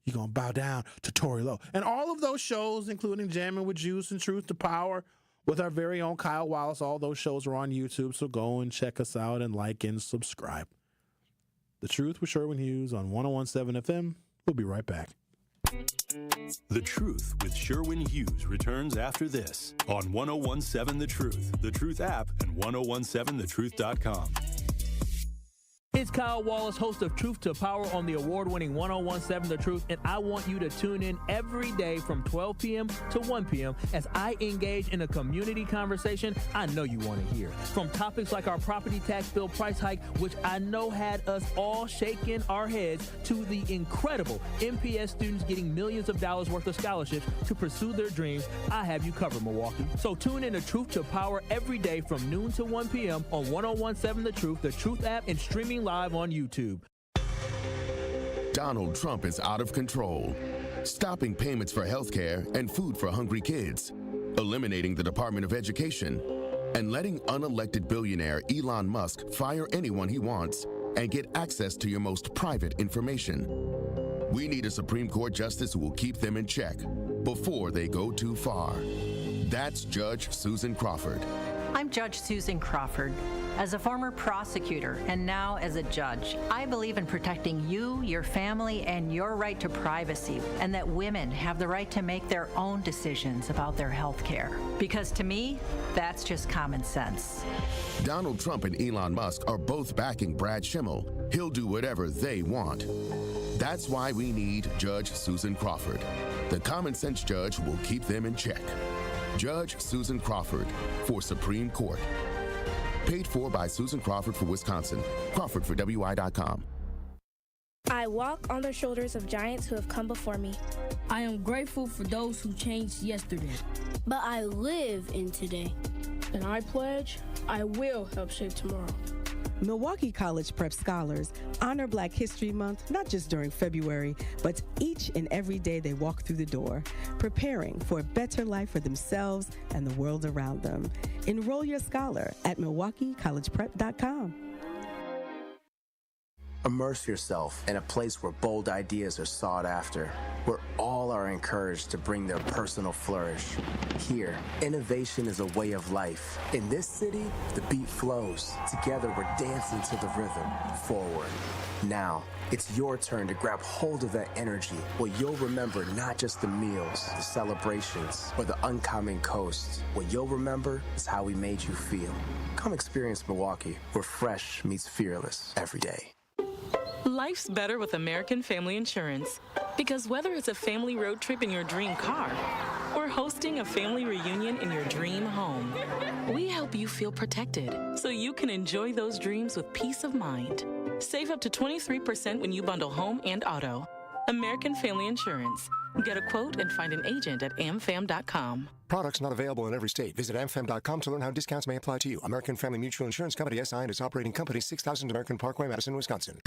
You're gonna bow down to Tori Lowe. And all of those shows, including Jamming with Juice and Truth to Power with our very own Kyle Wallace, all those shows are on YouTube, so go and check us out and like and subscribe. The Truth with Sherwin Hughes on 1017 FM. We'll be right back. The Truth with Sherwin Hughes returns after this on 1017 The Truth, The Truth app, and 1017thetruth.com. It's Kyle Wallace, host of Truth to Power on the award-winning 1017 The Truth, and I want you to tune in every day from 12 p.m. to 1 p.m. as I engage in a community conversation I know you want to hear. From topics like our property tax bill price hike, which I know had us all shaking our heads, to the incredible MPS students getting millions of dollars worth of scholarships to pursue their dreams, I have you covered, Milwaukee. So tune in to Truth to Power every day from noon to 1 p.m. on 1017 The Truth, the Truth app, and streaming live on YouTube. Donald Trump is out of control, stopping payments for health care and food for hungry kids, eliminating the Department of Education, and letting unelected billionaire Elon Musk fire anyone he wants and get access to your most private information. We need a Supreme Court justice who will keep them in check before they go too far. That's Judge Susan Crawford. I'm Judge Susan Crawford. As a former prosecutor and now as a judge, I believe in protecting you, your family, and your right to privacy, and that women have the right to make their own decisions about their health care. Because to me, that's just common sense. Donald Trump and Elon Musk are both backing Brad Schimmel. He'll do whatever they want. That's why we need Judge Susan Crawford, the common sense judge who will keep them in check. Judge Susan Crawford for Supreme Court. Paid for by Susan Crawford for Wisconsin. Crawford for WI.com. I walk on the shoulders of giants who have come before me. I am grateful for those who changed yesterday. But I live in today. And I pledge I will help shape tomorrow. Milwaukee College Prep Scholars honor Black History Month not just during February, but each and every day they walk through the door, preparing for a better life for themselves and the world around them. Enroll your scholar at MilwaukeeCollegePrep.com. Immerse yourself in a place where bold ideas are sought after, where all are encouraged to bring their personal flourish. Here, innovation is a way of life. In this city, the beat flows. Together, we're dancing to the rhythm, forward. Now, it's your turn to grab hold of that energy, where you'll remember not just the meals, the celebrations, or the uncommon coast. What you'll remember is how we made you feel. Come experience Milwaukee, where fresh meets fearless every day. Life's better with American Family Insurance, because whether it's a family road trip in your dream car or hosting a family reunion in your dream home, we help you feel protected so you can enjoy those dreams with peace of mind. Save up to 23% when you bundle home and auto. American Family Insurance. Get a quote and find an agent at amfam.com. Products not available in every state. Visit amfam.com to learn how discounts may apply to you. American Family Mutual Insurance Company, SI, and its operating company, 6000 American Parkway, Madison, Wisconsin.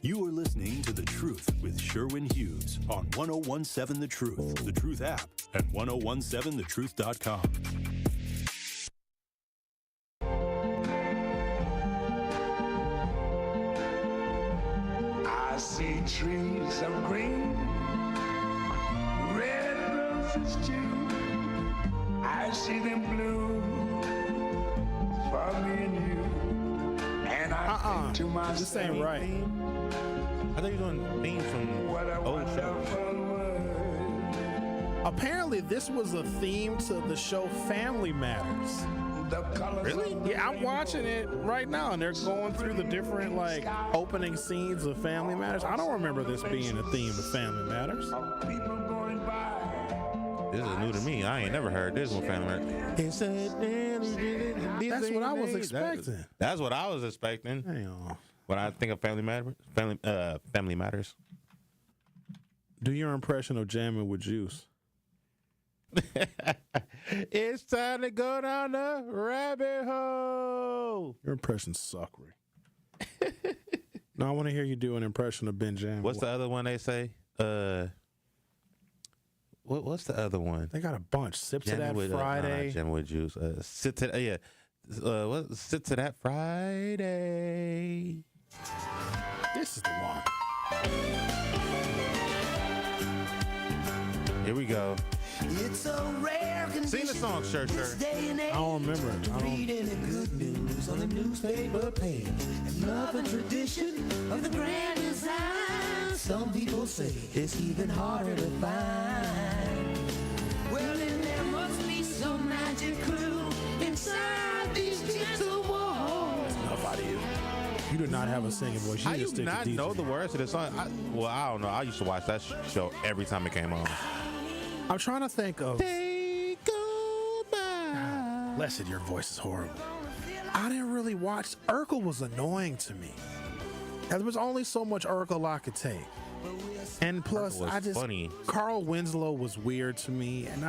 You are listening to The Truth with Sherwin Hughes on 1017 The Truth, The Truth app, and 1017thetruth.com. I see trees of green, red roses too. I see them bloom for me and you. And I think to myself, this ain't right. I think you're doing themes from old shows. Apparently, this was a theme to the show Family Matters. Really? Yeah, I'm watching it right now, and they're going through the different like opening scenes of Family Matters. I don't remember this being a theme of Family Matters. This is new to me. I ain't never heard this one, Family Matters. That's what I was expecting. That's what I was expecting. Damn. When I think of Family Matters. Do your impression of jamming with Juice. It's time to go down the rabbit hole. Your impressions suck, Ray. No, I want to hear you do an impression of Ben Jam. What's the other one they say? What's the other one? They got a bunch. Sip to that with, Friday. Jamming with Juice. Sit to Sit to that Friday. This is the one. Here we go. It's a rare sing the song, Sure. I don't remember it. Read any good news on the newspaper page. Love and tradition of the grand design. Some people say it's even harder to find. Well, then there must be some magic clue inside these gentle walls. Enough out of you. You do not have a singing voice. You I need to do stick not to know the words to this song. I don't know. I used to watch that show every time it came on. I'm trying to think of. Say goodbye. Blessed, your voice is horrible. I didn't really watch. Urkel was annoying to me. There was only so much Urkel I could take. And plus, funny. Carl Winslow was weird to me, and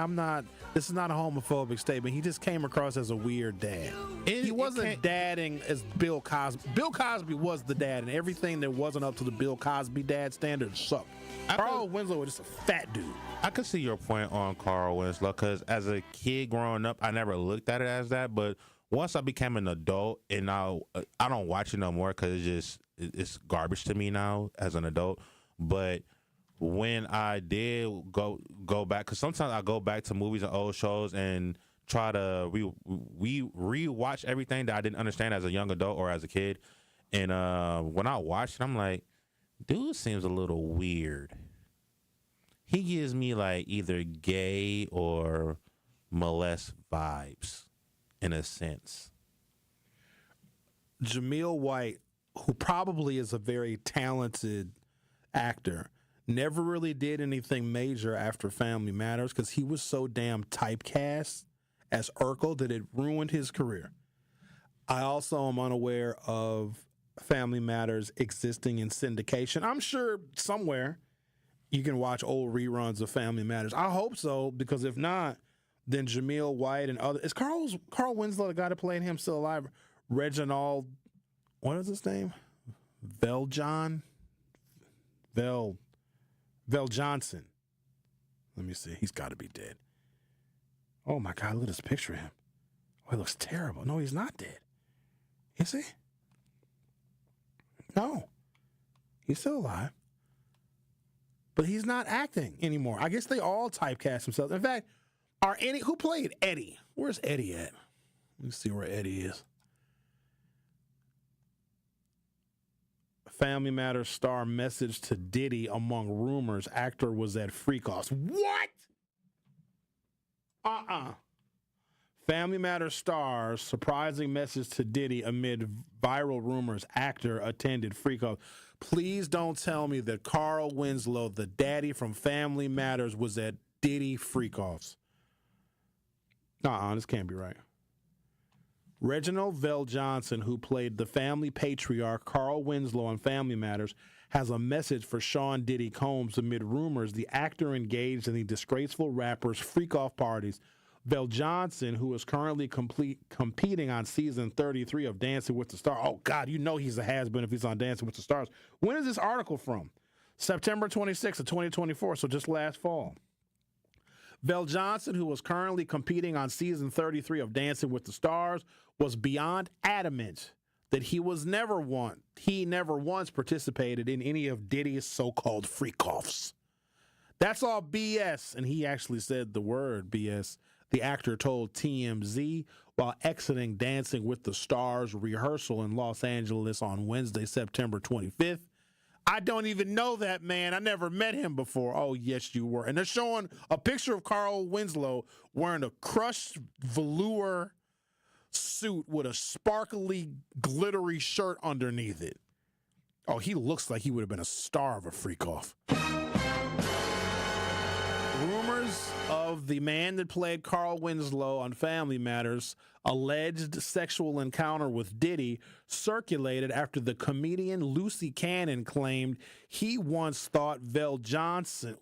this is not a homophobic statement. He just came across as a weird dad. He wasn't dadding as Bill Cosby. Bill Cosby was the dad, and everything that wasn't up to the Bill Cosby dad standard sucked. Carl Winslow was just a fat dude. I could see your point on Carl Winslow, because as a kid growing up, I never looked at it as that, but once I became an adult, and now I don't watch it no more because it's garbage to me now as an adult. But when I did go back, because sometimes I go back to movies and old shows and try to re-watch everything that I didn't understand as a young adult or as a kid. And when I watched it, I'm like, dude seems a little weird. He gives me like either gay or molest vibes in a sense. Jameel White, who probably is a very talented actor, never really did anything major after Family Matters because he was so damn typecast as Urkel that it ruined his career. I also am unaware of Family Matters existing in syndication. I'm sure somewhere you can watch old reruns of Family Matters. I hope so, because if not, then Jameel White and other... Is Carl Winslow the guy that played him still alive? Reginald... What is his name? Johnson. Let me see. He's got to be dead. Oh, my God. Look at this picture of him. Oh, he looks terrible. No, he's not dead. Is he? No. He's still alive. But he's not acting anymore. I guess they all typecast themselves. In fact, who played Eddie? Where's Eddie at? Let me see where Eddie is. Family Matters star message to Diddy among rumors actor was at freak-offs. What? Family Matters stars surprising message to Diddy amid viral rumors actor attended freak-offs. Please don't tell me that Carl Winslow, the daddy from Family Matters, was at Diddy freak-offs. This can't be right. Reginald Johnson, who played the family patriarch Carl Winslow on Family Matters, has a message for Sean Diddy Combs amid rumors the actor engaged in the disgraceful rapper's freak-off parties. Johnson, who is currently competing on season 33 of Dancing with the Stars. Oh, God, you know he's a has-been if he's on Dancing with the Stars. When is this article from? September 26th of 2024, so just last fall. Johnson, who was currently competing on season 33 of Dancing with the Stars, was beyond adamant that he never once participated in any of Diddy's so-called freak-offs. That's all BS, and he actually said the word BS. The actor told TMZ while exiting Dancing with the Stars rehearsal in Los Angeles on Wednesday, September 25th. I don't even know that man. I never met him before. Oh, yes, you were. And they're showing a picture of Carl Winslow wearing a crushed velour suit with a sparkly, glittery shirt underneath it. Oh, he looks like he would have been a star of a freak-off. Rumors of the man that played Carl Winslow on Family Matters' alleged sexual encounter with Diddy circulated after the comedian Lucy Cannon claimed he once caught Vel Johnson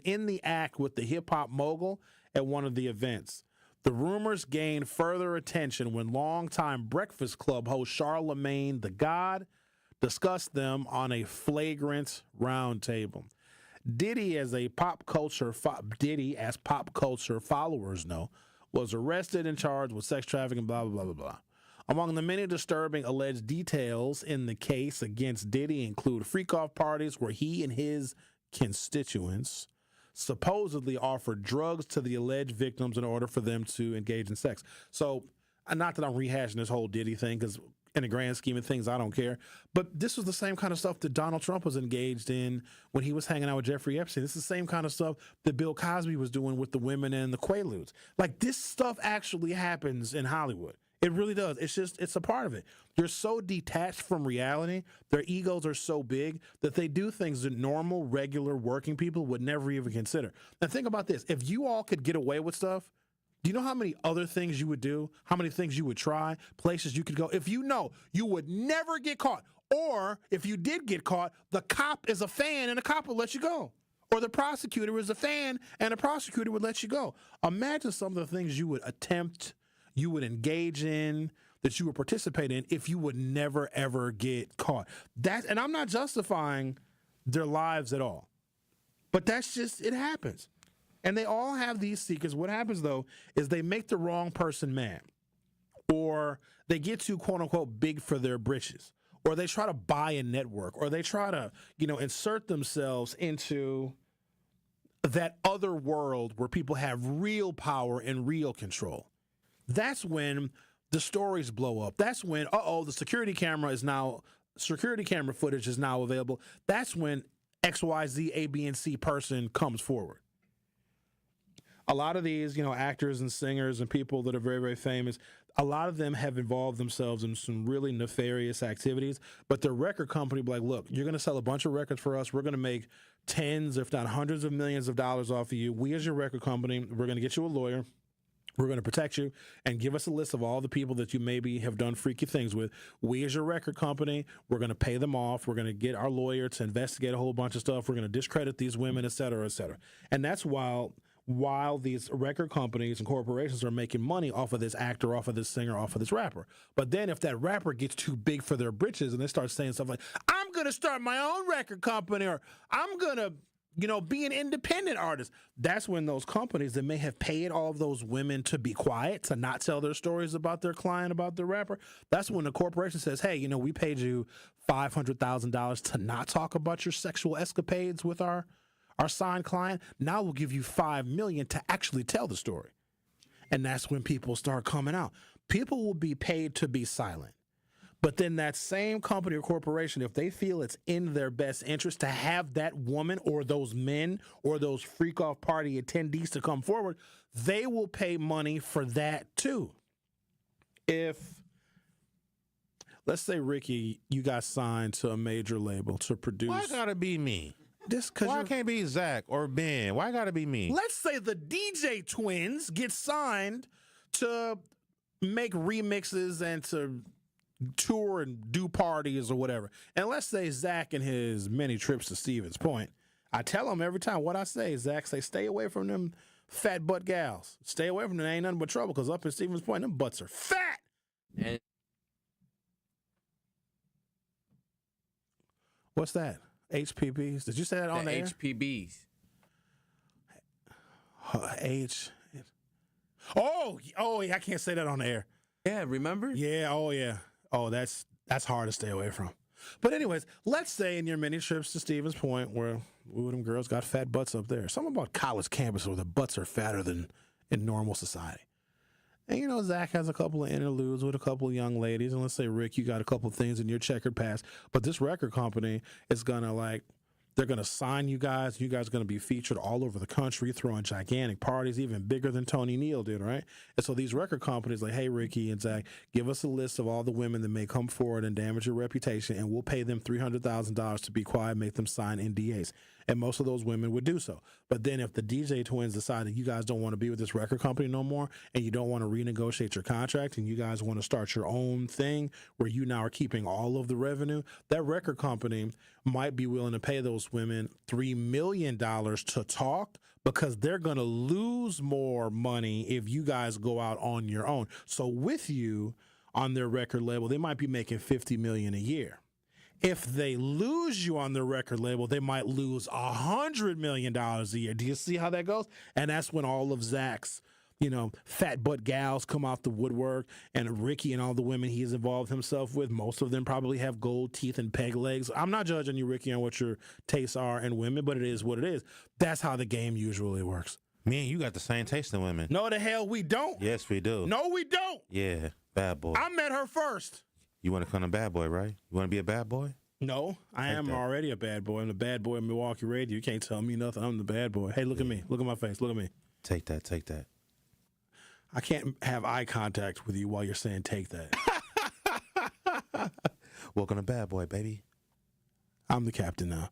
in the act with the hip-hop mogul at one of the events. The rumors gained further attention when longtime Breakfast Club host Charlemagne the God discussed them on a flagrant roundtable. Diddy, as pop culture followers know, was arrested and charged with sex trafficking, blah, blah, blah, blah, blah. Among the many disturbing alleged details in the case against Diddy include freak-off parties where he and his constituents supposedly offered drugs to the alleged victims in order for them to engage in sex. So, not that I'm rehashing this whole Diddy thing, because in the grand scheme of things, I don't care. But this was the same kind of stuff that Donald Trump was engaged in when he was hanging out with Jeffrey Epstein. This is the same kind of stuff that Bill Cosby was doing with the women and the Quaaludes. Like, this stuff actually happens in Hollywood. It really does. It's a part of it. You're so detached from reality. Their egos are so big that they do things that normal, regular, working people would never even consider. Now, think about this. If you all could get away with stuff, do you know how many other things you would do? How many things you would try? Places you could go? If you know you would never get caught. Or if you did get caught, the cop is a fan and the cop will let you go. Or the prosecutor is a fan and the prosecutor would let you go. Imagine some of the things you would attempt, you would engage in, that you would participate in if you would never, ever get caught. And I'm not justifying their lives at all. But that's just, it happens. And they all have these secrets. What happens, though, is they make the wrong person mad. Or they get too, quote-unquote, big for their britches. Or they try to buy a network. Or they try to, insert themselves into that other world where people have real power and real control. That's when the stories blow up. That's when, the security camera footage is now available. That's when XYZ, A, B, and C person comes forward. A lot of these, actors and singers and people that are very, very famous, a lot of them have involved themselves in some really nefarious activities, but their record company be like, look, you're going to sell a bunch of records for us. We're going to make tens, if not hundreds of millions of dollars off of you. We, as your record company, we're going to get you a lawyer. We're going to protect you and give us a list of all the people that you maybe have done freaky things with. We, as your record company, we're going to pay them off. We're going to get our lawyer to investigate a whole bunch of stuff. We're going to discredit these women, et cetera, et cetera. And that's while these record companies and corporations are making money off of this actor, off of this singer, off of this rapper. But then if that rapper gets too big for their britches and they start saying stuff like, I'm going to start my own record company, or I'm going to be an independent artist. That's when those companies that may have paid all of those women to be quiet, to not tell their stories about their client, about their rapper, that's when the corporation says, hey, we paid you $500,000 to not talk about your sexual escapades with our signed client. Now we'll give you $5 million to actually tell the story. And that's when people start coming out. People will be paid to be silent. But then that same company or corporation, if they feel it's in their best interest to have that woman or those men or those freak-off party attendees to come forward, they will pay money for that too. If, let's say, Ricky, you got signed to a major label to produce. Why gotta be me? Why can't it be Zach or Ben? Why gotta be me? Let's say the DJ Twins get signed to make remixes and to tour and do parties or whatever. And let's say Zach and his many trips to Stevens Point. I tell him every time what I say. Zach say, stay away from them fat butt gals. Stay away from them. Ain't nothing but trouble, because up in Stevens Point, them butts are fat. And what's that? HPBs? Did you say that on the air? HPBs. Oh, yeah, I can't say that on the air. Yeah, remember? Yeah, oh, yeah. Oh, that's hard to stay away from. But anyways, let's say in your many trips to Stevens Point, where them girls got fat butts up there. Something about college campus where the butts are fatter than in normal society. And, you know, Zach has a couple of interludes with a couple of young ladies. And let's say, Rick, you got a couple of things in your checkered past. But this record company is going to, they're going to sign you guys. You guys are going to be featured all over the country, throwing gigantic parties, even bigger than Tony Neal did, right? And so these record companies like, hey, Ricky and Zach, give us a list of all the women that may come forward and damage your reputation, and we'll pay them $300,000 to be quiet, make them sign NDAs. And most of those women would do so. But then if the DJ twins decide that you guys don't want to be with this record company no more, and you don't want to renegotiate your contract, and you guys want to start your own thing where you now are keeping all of the revenue, that record company might be willing to pay those women $3 million to talk, because they're going to lose more money if you guys go out on your own. So with you on their record label, they might be making $50 million a year. If they lose you on their record label, they might lose $100 million a year. Do you see how that goes? And that's when all of Zach's, you know, fat butt gals come out the woodwork, and Ricky and all the women he's involved himself with, most of them probably have gold teeth and peg legs. I'm not judging you, Ricky, on what your tastes are in women, but it is what it is. That's how the game usually works. Me and you got the same taste in women. No, the hell we don't. Yes, we do. No, we don't. Yeah, bad boy. I met her first. You want to become a bad boy, right? You want to be a bad boy? No, I am already a bad boy. I'm the bad boy in Milwaukee radio. You can't tell me nothing. I'm the bad boy. Hey, look at me. Look at my face. Look at me. Take that. Take that. I can't have eye contact with you while you're saying take that. Welcome to Bad Boy, baby. I'm the captain now.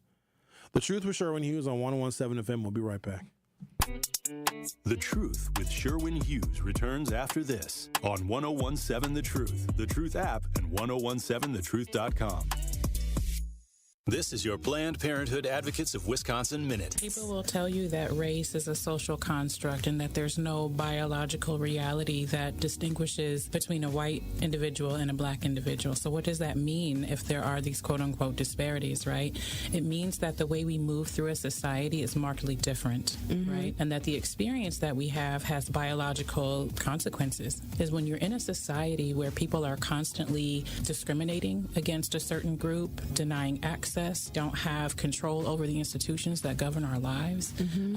The Truth with Sherwin Hughes on 101.7 FM. We'll be right back. The Truth with Sherwin Hughes returns after this on 101.7 The Truth app, and 1017thetruth.com. This is your Planned Parenthood Advocates of Wisconsin Minute. People will tell you that race is a social construct and that there's no biological reality that distinguishes between a white individual and a black individual. So what does that mean if there are these quote-unquote disparities, right? It means that the way we move through a society is markedly different, right? And that the experience that we have has biological consequences. Is when you're in a society where people are constantly discriminating against a certain group, denying access, don't have control over the institutions that govern our lives.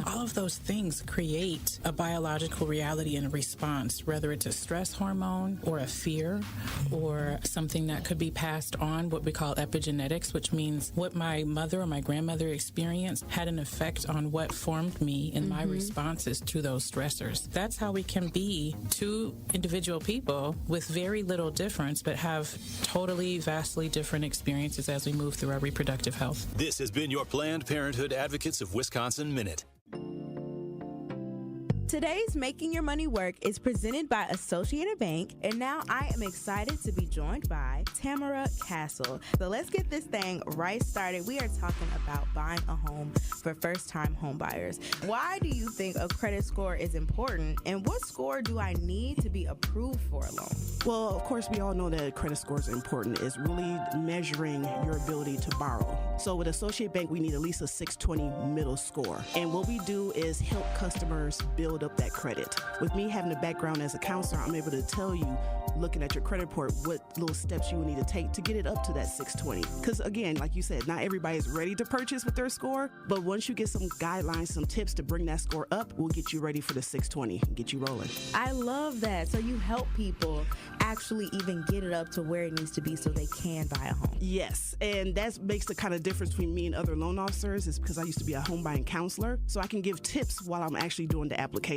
All of those things create a biological reality and a response, whether it's a stress hormone or a fear or something that could be passed on, what we call epigenetics, which means what my mother or my grandmother experienced had an effect on what formed me in my responses to those stressors. That's how we can be two individual people with very little difference, but have totally, vastly different experiences as we move through our reproductive health. This has been your Planned Parenthood Advocates of Wisconsin Minute. Today's Making Your Money Work is presented by Associated Bank, and now I am excited to be joined by Tamara Castle. So let's get this thing right started. We are talking about buying a home for first-time home buyers. Why do you think a credit score is important, and what score do I need to be approved for a loan? Well, of course, we all know that credit score is important. It's really measuring your ability to borrow. So with Associated Bank, we need at least a 620 middle score. And what we do is help customers build up that credit. With me having a background as a counselor, I'm able to tell you, looking at your credit report, what little steps you will need to take to get it up to that 620. Because again, like you said, not everybody's ready to purchase with their score, but once you get some guidelines, some tips to bring that score up, we'll get you ready for the 620 and get you rolling. I love that. So you help people actually even get it up to where it needs to be so they can buy a home. Yes, and that makes the kind of difference between me and other loan officers is because I used to be a home buying counselor, so I can give tips while I'm actually doing the application.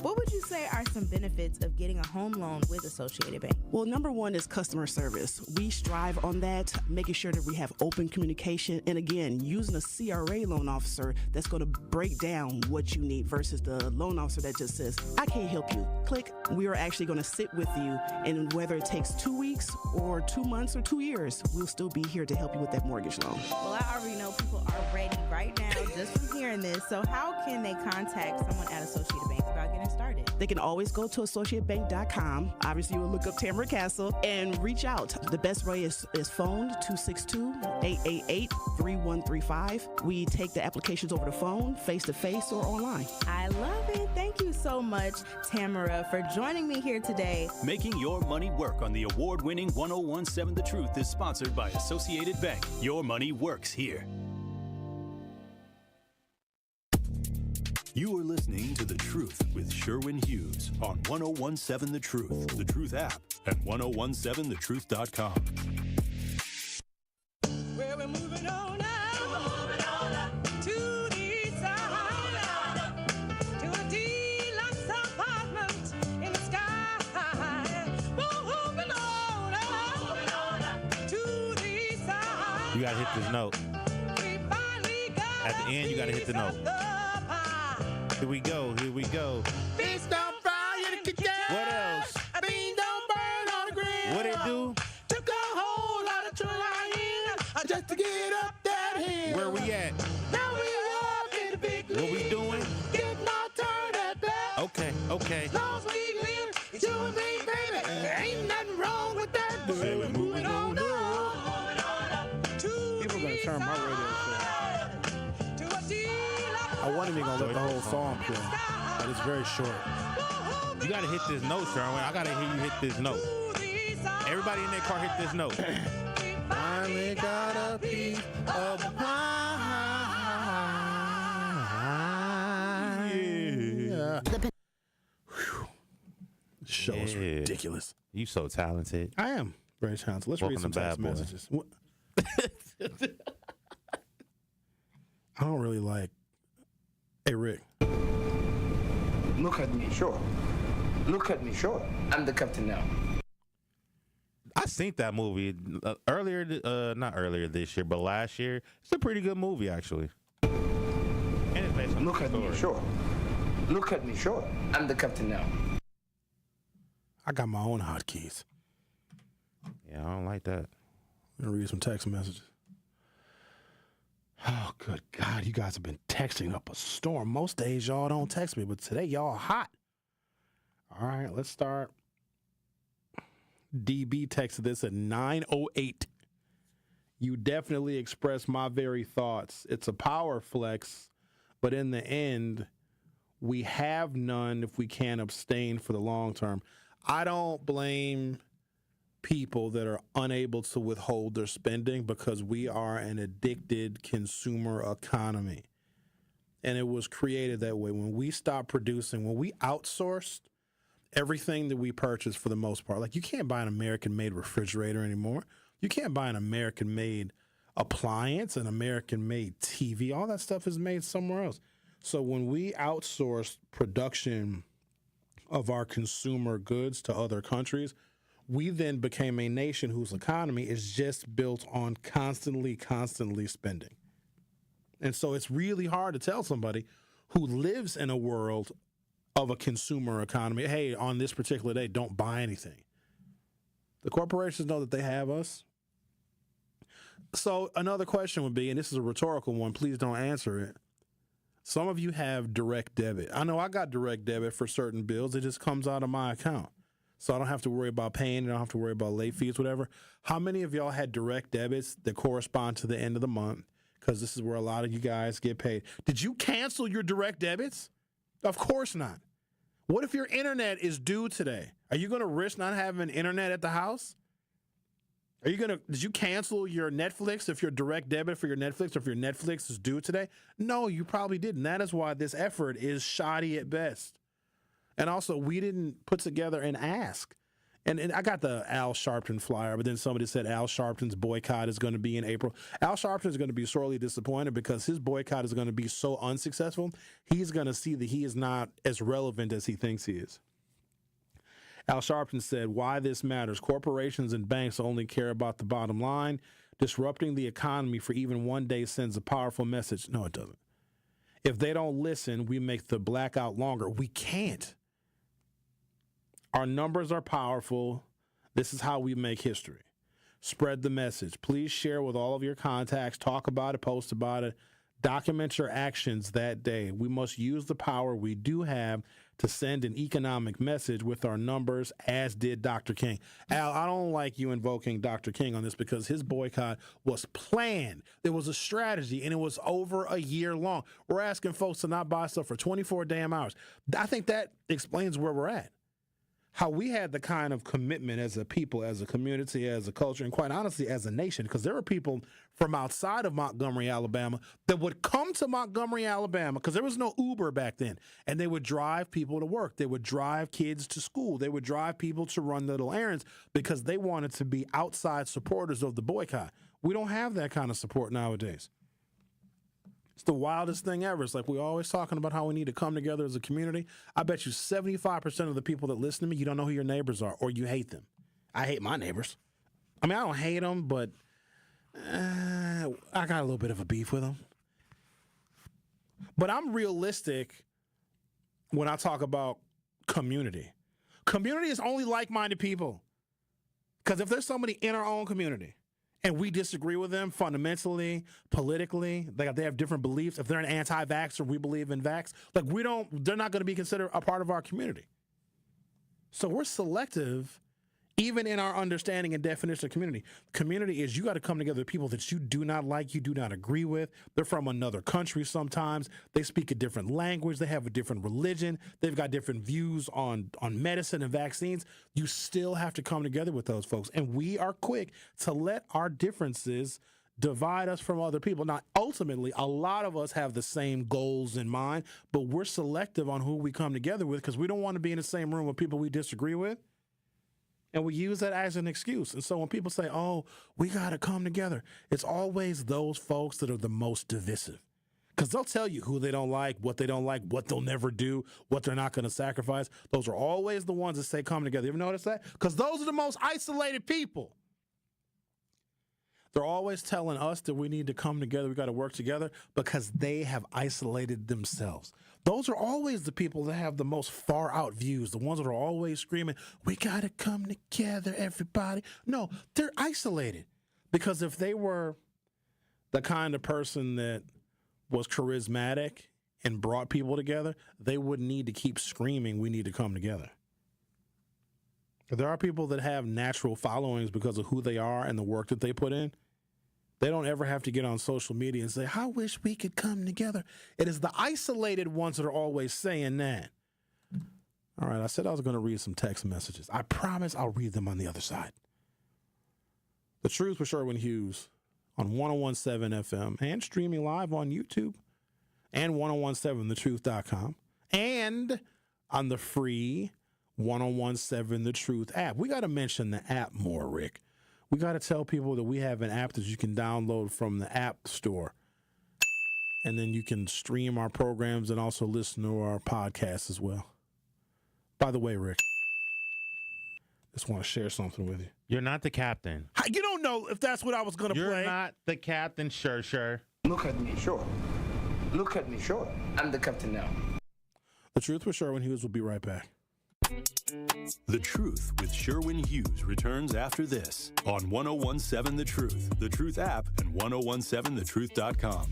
What would you say are some benefits of getting a home loan with Associated Bank? Well, number one is customer service. We strive on that, making sure that we have open communication, and again, using a CRA loan officer that's going to break down what you need versus the loan officer that just says, I can't help you. Click. We are actually going to sit with you, and whether it takes 2 weeks or 2 months or 2 years, we'll still be here to help you with that mortgage loan. Well, I already know people are ready right now just from hearing this. So how can they contact someone at Associated Bank about getting started? They can always go to associatebank.com. Obviously, you'll look up Tamara Castle and reach out. The best way is phone 262-888-3135. We take the applications over the phone, face-to-face, or online. I love it. Thank you so much, Tamara, for joining me here today. Making your money work on the award-winning 1017 The Truth is sponsored by Associated Bank. Your money works here. You are listening to The Truth with Sherwin Hughes on 1017 The Truth, The Truth app, and 1017thetruth.com. Well, we're moving on now. To the east side. To a deluxe apartment in the sky. Moving on to the east side. You gotta hit this note. At the end, you gotta hit the note. Here we go. Here we go. Beans don't fry in the kitchen. What else? Beans don't burn on the grill. What it do? Took a whole lot of trying just to get up that hill. Where we at? Now we walk in the big What we doing? Getting our turn at that. Okay, okay. As long as we live, it's you and me, baby. Ain't nothing wrong with that. Say We're moving on People gonna turn my radio show. I wasn't even gonna let the whole song play, but it's very short. You gotta hit this note, Sherwin. I gotta hear you hit this note. Everybody in their car hit this note. Finally got a piece of pie. Yeah. Whew. This show is ridiculous. You so talented. I am very talented. Let's Welcome read some to text Bad Boy. messages. I don't really like. Hey, Rick. Look at me, sure. Look at me, sure. I'm the captain now. I seen that movie earlier, not earlier this year, but last year. It's a pretty good movie, actually. And it's based on Look at me, sure. Look at me, sure. I'm the captain now. I got my own hotkeys. Yeah, I don't like that. I'm gonna read some text messages. Oh, good God. You guys have been texting up a storm. Most days y'all don't text me, but today y'all hot. All right, let's start. DB texted this at 9:08. You definitely expressed my very thoughts. It's a power flex, but in the end, we have none if we can't abstain for the long term. I don't blame people that are unable to withhold their spending because we are an addicted consumer economy. And it was created that way. When we stopped producing, when we outsourced everything that we purchased for the most part, like you can't buy an American-made refrigerator anymore. You can't buy an American-made appliance, an American-made TV. All that stuff is made somewhere else. So when we outsourced production of our consumer goods to other countries, we then became a nation whose economy is just built on constantly spending. And so it's really hard to tell somebody who lives in a world of a consumer economy, hey, on this particular day, don't buy anything. The corporations know that they have us. So another question would be, and this is a rhetorical one, please don't answer it. Some of you have direct debit. I know I got direct debit for certain bills. It just comes out of my account. So I don't have to worry about paying. I don't have to worry about late fees, whatever. How many of y'all had direct debits that correspond to the end of the month? Because this is where a lot of you guys get paid. Did you cancel your direct debits? Of course not. What if your internet is due today? Are you going to risk not having internet at the house? Did you cancel your Netflix if your direct debit for your Netflix or if your Netflix is due today? No, you probably didn't. That is why this effort is shoddy at best. And also, we didn't put together an ask. And I got the Al Sharpton flyer, but then somebody said Al Sharpton's boycott is going to be in April. Al Sharpton is going to be sorely disappointed because his boycott is going to be so unsuccessful. He's going to see that he is not as relevant as he thinks he is. Al Sharpton said, why this matters. Corporations and banks only care about the bottom line. Disrupting the economy for even one day sends a powerful message. No, it doesn't. If they don't listen, we make the blackout longer. We can't. Our numbers are powerful. This is how we make history. Spread the message. Please share with all of your contacts. Talk about it. Post about it. Document your actions that day. We must use the power we do have to send an economic message with our numbers, as did Dr. King. Al, I don't like you invoking Dr. King on this because his boycott was planned. There was a strategy, and it was over a year long. We're asking folks to not buy stuff for 24 damn hours. I think that explains where we're at. how we had the kind of commitment as a people, as a community, as a culture, and quite honestly, as a nation, because there were people from outside of Montgomery, Alabama, that would come to Montgomery, Alabama, because there was no Uber back then, and they would drive people to work. They would drive kids to school. They would drive people to run little errands because they wanted to be outside supporters of the boycott. We don't have that kind of support nowadays. It's the wildest thing ever. It's like we're always talking about how we need to come together as a community. I bet you 75% of the people that listen to me, you don't know who your neighbors are, or you hate them. I hate my neighbors. I mean, I don't hate them, but I got a little bit of a beef with them. But I'm realistic when I talk about community. Community is only like-minded people. Because if there's somebody in our own community and we disagree with them fundamentally, politically, they have different beliefs. If they're an anti-vaxxer, we believe in vax. Like they're not going to be considered a part of our community. So we're selective even in our understanding and definition of community. Community is you got to come together with people that you do not like, you do not agree with. They're from another country sometimes. They speak a different language. They have a different religion. They've got different views on medicine and vaccines. You still have to come together with those folks. And we are quick to let our differences divide us from other people. Now, ultimately, a lot of us have the same goals in mind, but we're selective on who we come together with because we don't want to be in the same room with people we disagree with. And we use that as an excuse. And so when people say, oh, we got to come together, it's always those folks that are the most divisive. Because they'll tell you who they don't like, what they'll never do, what they're not going to sacrifice. Those are always the ones that say come together. You ever notice that? Because those are the most isolated people. They're always telling us that we need to come together, we got to work together, because they have isolated themselves. Those are always the people that have the most far out views, the ones that are always screaming, we got to come together, everybody. No, they're isolated. Because if they were the kind of person that was charismatic and brought people together, they wouldn't need to keep screaming, we need to come together. There are people that have natural followings because of who they are and the work that they put in. They don't ever have to get on social media and say, I wish we could come together. It is the isolated ones that are always saying that. All right, I said I was going to read some text messages. I promise I'll read them on the other side. The Truth with Sherwin Hughes on 101.7 FM and streaming live on YouTube and 101.7thetruth.com and on the free 101.7 The Truth app. We got to mention the app more, Rick. We got to tell people that we have an app that you can download from the App Store. And then you can stream our programs and also listen to our podcasts as well. By the way, Rick, just want to share something with you. You're not the captain. You don't know if that's what I was going to play. You're not the captain, sure. Look at me, sure. Look at me, sure. I'm the captain now. The Truth with Sherwin Hughes will be right back. The Truth with Sherwin Hughes returns after this on 101.7 The Truth app, and 101.7thetruth.com.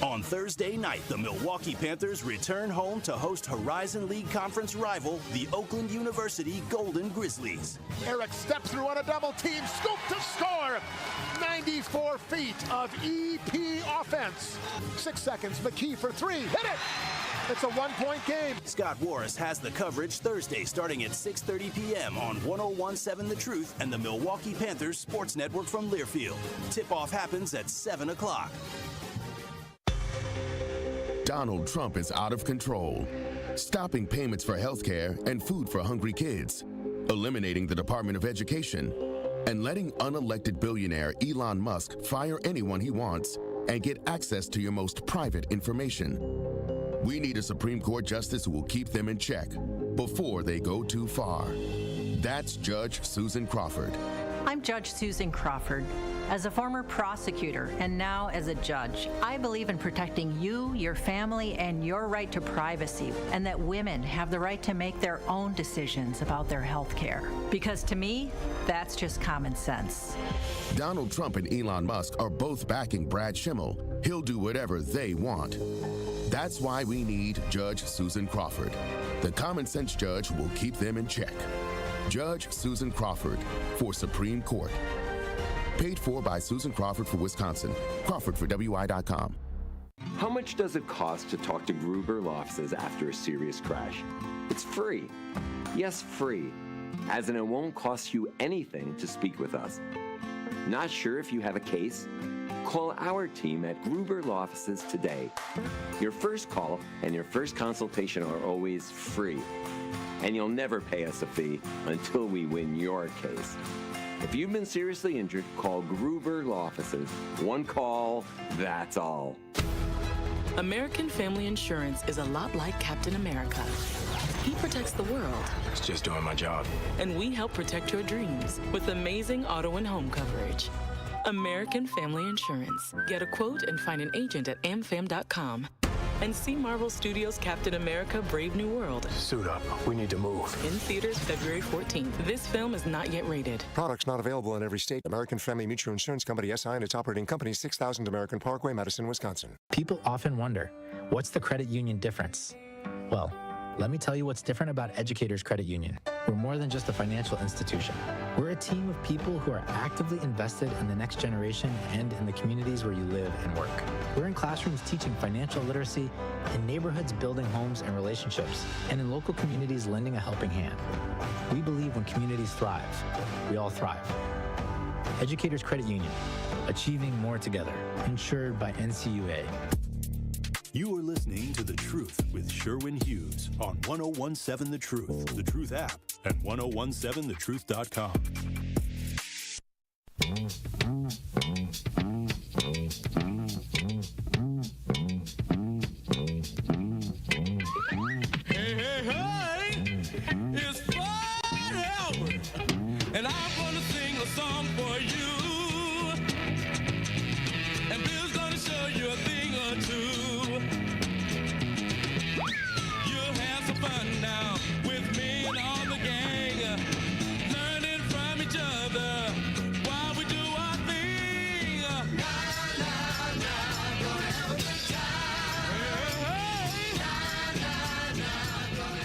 On Thursday night, the Milwaukee Panthers return home to host Horizon League Conference rival, the Oakland University Golden Grizzlies. Eric steps through on a double team, scoop to score. 94 feet of EP offense. 6 seconds, McKee for three, hit it! It's a 1-point game. Scott Warris has the coverage Thursday starting at 6:30 p.m. on 101.7 The Truth and the Milwaukee Panthers Sports Network from Learfield. Tip-off happens at 7 o'clock. Donald Trump is out of control, stopping payments for health care and food for hungry kids, eliminating the Department of Education, and letting unelected billionaire Elon Musk fire anyone he wants and get access to your most private information. We need a Supreme Court justice who will keep them in check before they go too far. That's Judge Susan Crawford. I'm Judge Susan Crawford. As a former prosecutor and now as a judge, I believe in protecting you, your family, and your right to privacy, and that women have the right to make their own decisions about their health care. Because to me, that's just common sense. Donald Trump and Elon Musk are both backing Brad Schimmel. He'll do whatever they want. That's why we need Judge Susan Crawford, the common sense judge who will keep them in check. Judge Susan Crawford for Supreme Court. Paid for by Susan Crawford for Wisconsin. Crawford for WI.com. How much does it cost to talk to Gruber Law Offices after a serious crash? It's free. Yes, free. As in, it won't cost you anything to speak with us. Not sure if you have a case? Call our team at Gruber Law Offices today. Your first call and your first consultation are always free. And you'll never pay us a fee until we win your case. If you've been seriously injured, call Gruber Law Offices. One call, that's all. American Family Insurance is a lot like Captain America. He protects the world. It's just doing my job. And we help protect your dreams with amazing auto and home coverage. American Family Insurance. Get a quote and find an agent at amfam.com. And see Marvel Studios' Captain America: Brave New World. Suit up. We need to move. In theaters February 14th. This film is not yet rated. Products not available in every state. American Family Mutual Insurance Company, SI, and its operating company, 6000 American Parkway, Madison, Wisconsin. People often wonder, what's the credit union difference? Well, let me tell you what's different about Educators Credit Union. We're more than just a financial institution. We're a team of people who are actively invested in the next generation and in the communities where you live and work. We're in classrooms teaching financial literacy, in neighborhoods building homes and relationships, and in local communities lending a helping hand. We believe when communities thrive, we all thrive. Educators Credit Union, achieving more together, insured by NCUA. You are listening to The Truth with Sherwin Hughes on 1017 The Truth, The Truth app, and 1017thetruth.com. It's Fred Albert, and I'm gonna sing a song for you. And Bill's gonna show you a thing or two. You'll have some fun now with me and all the gang, learning from each other while we do our thing. Gonna have a good time.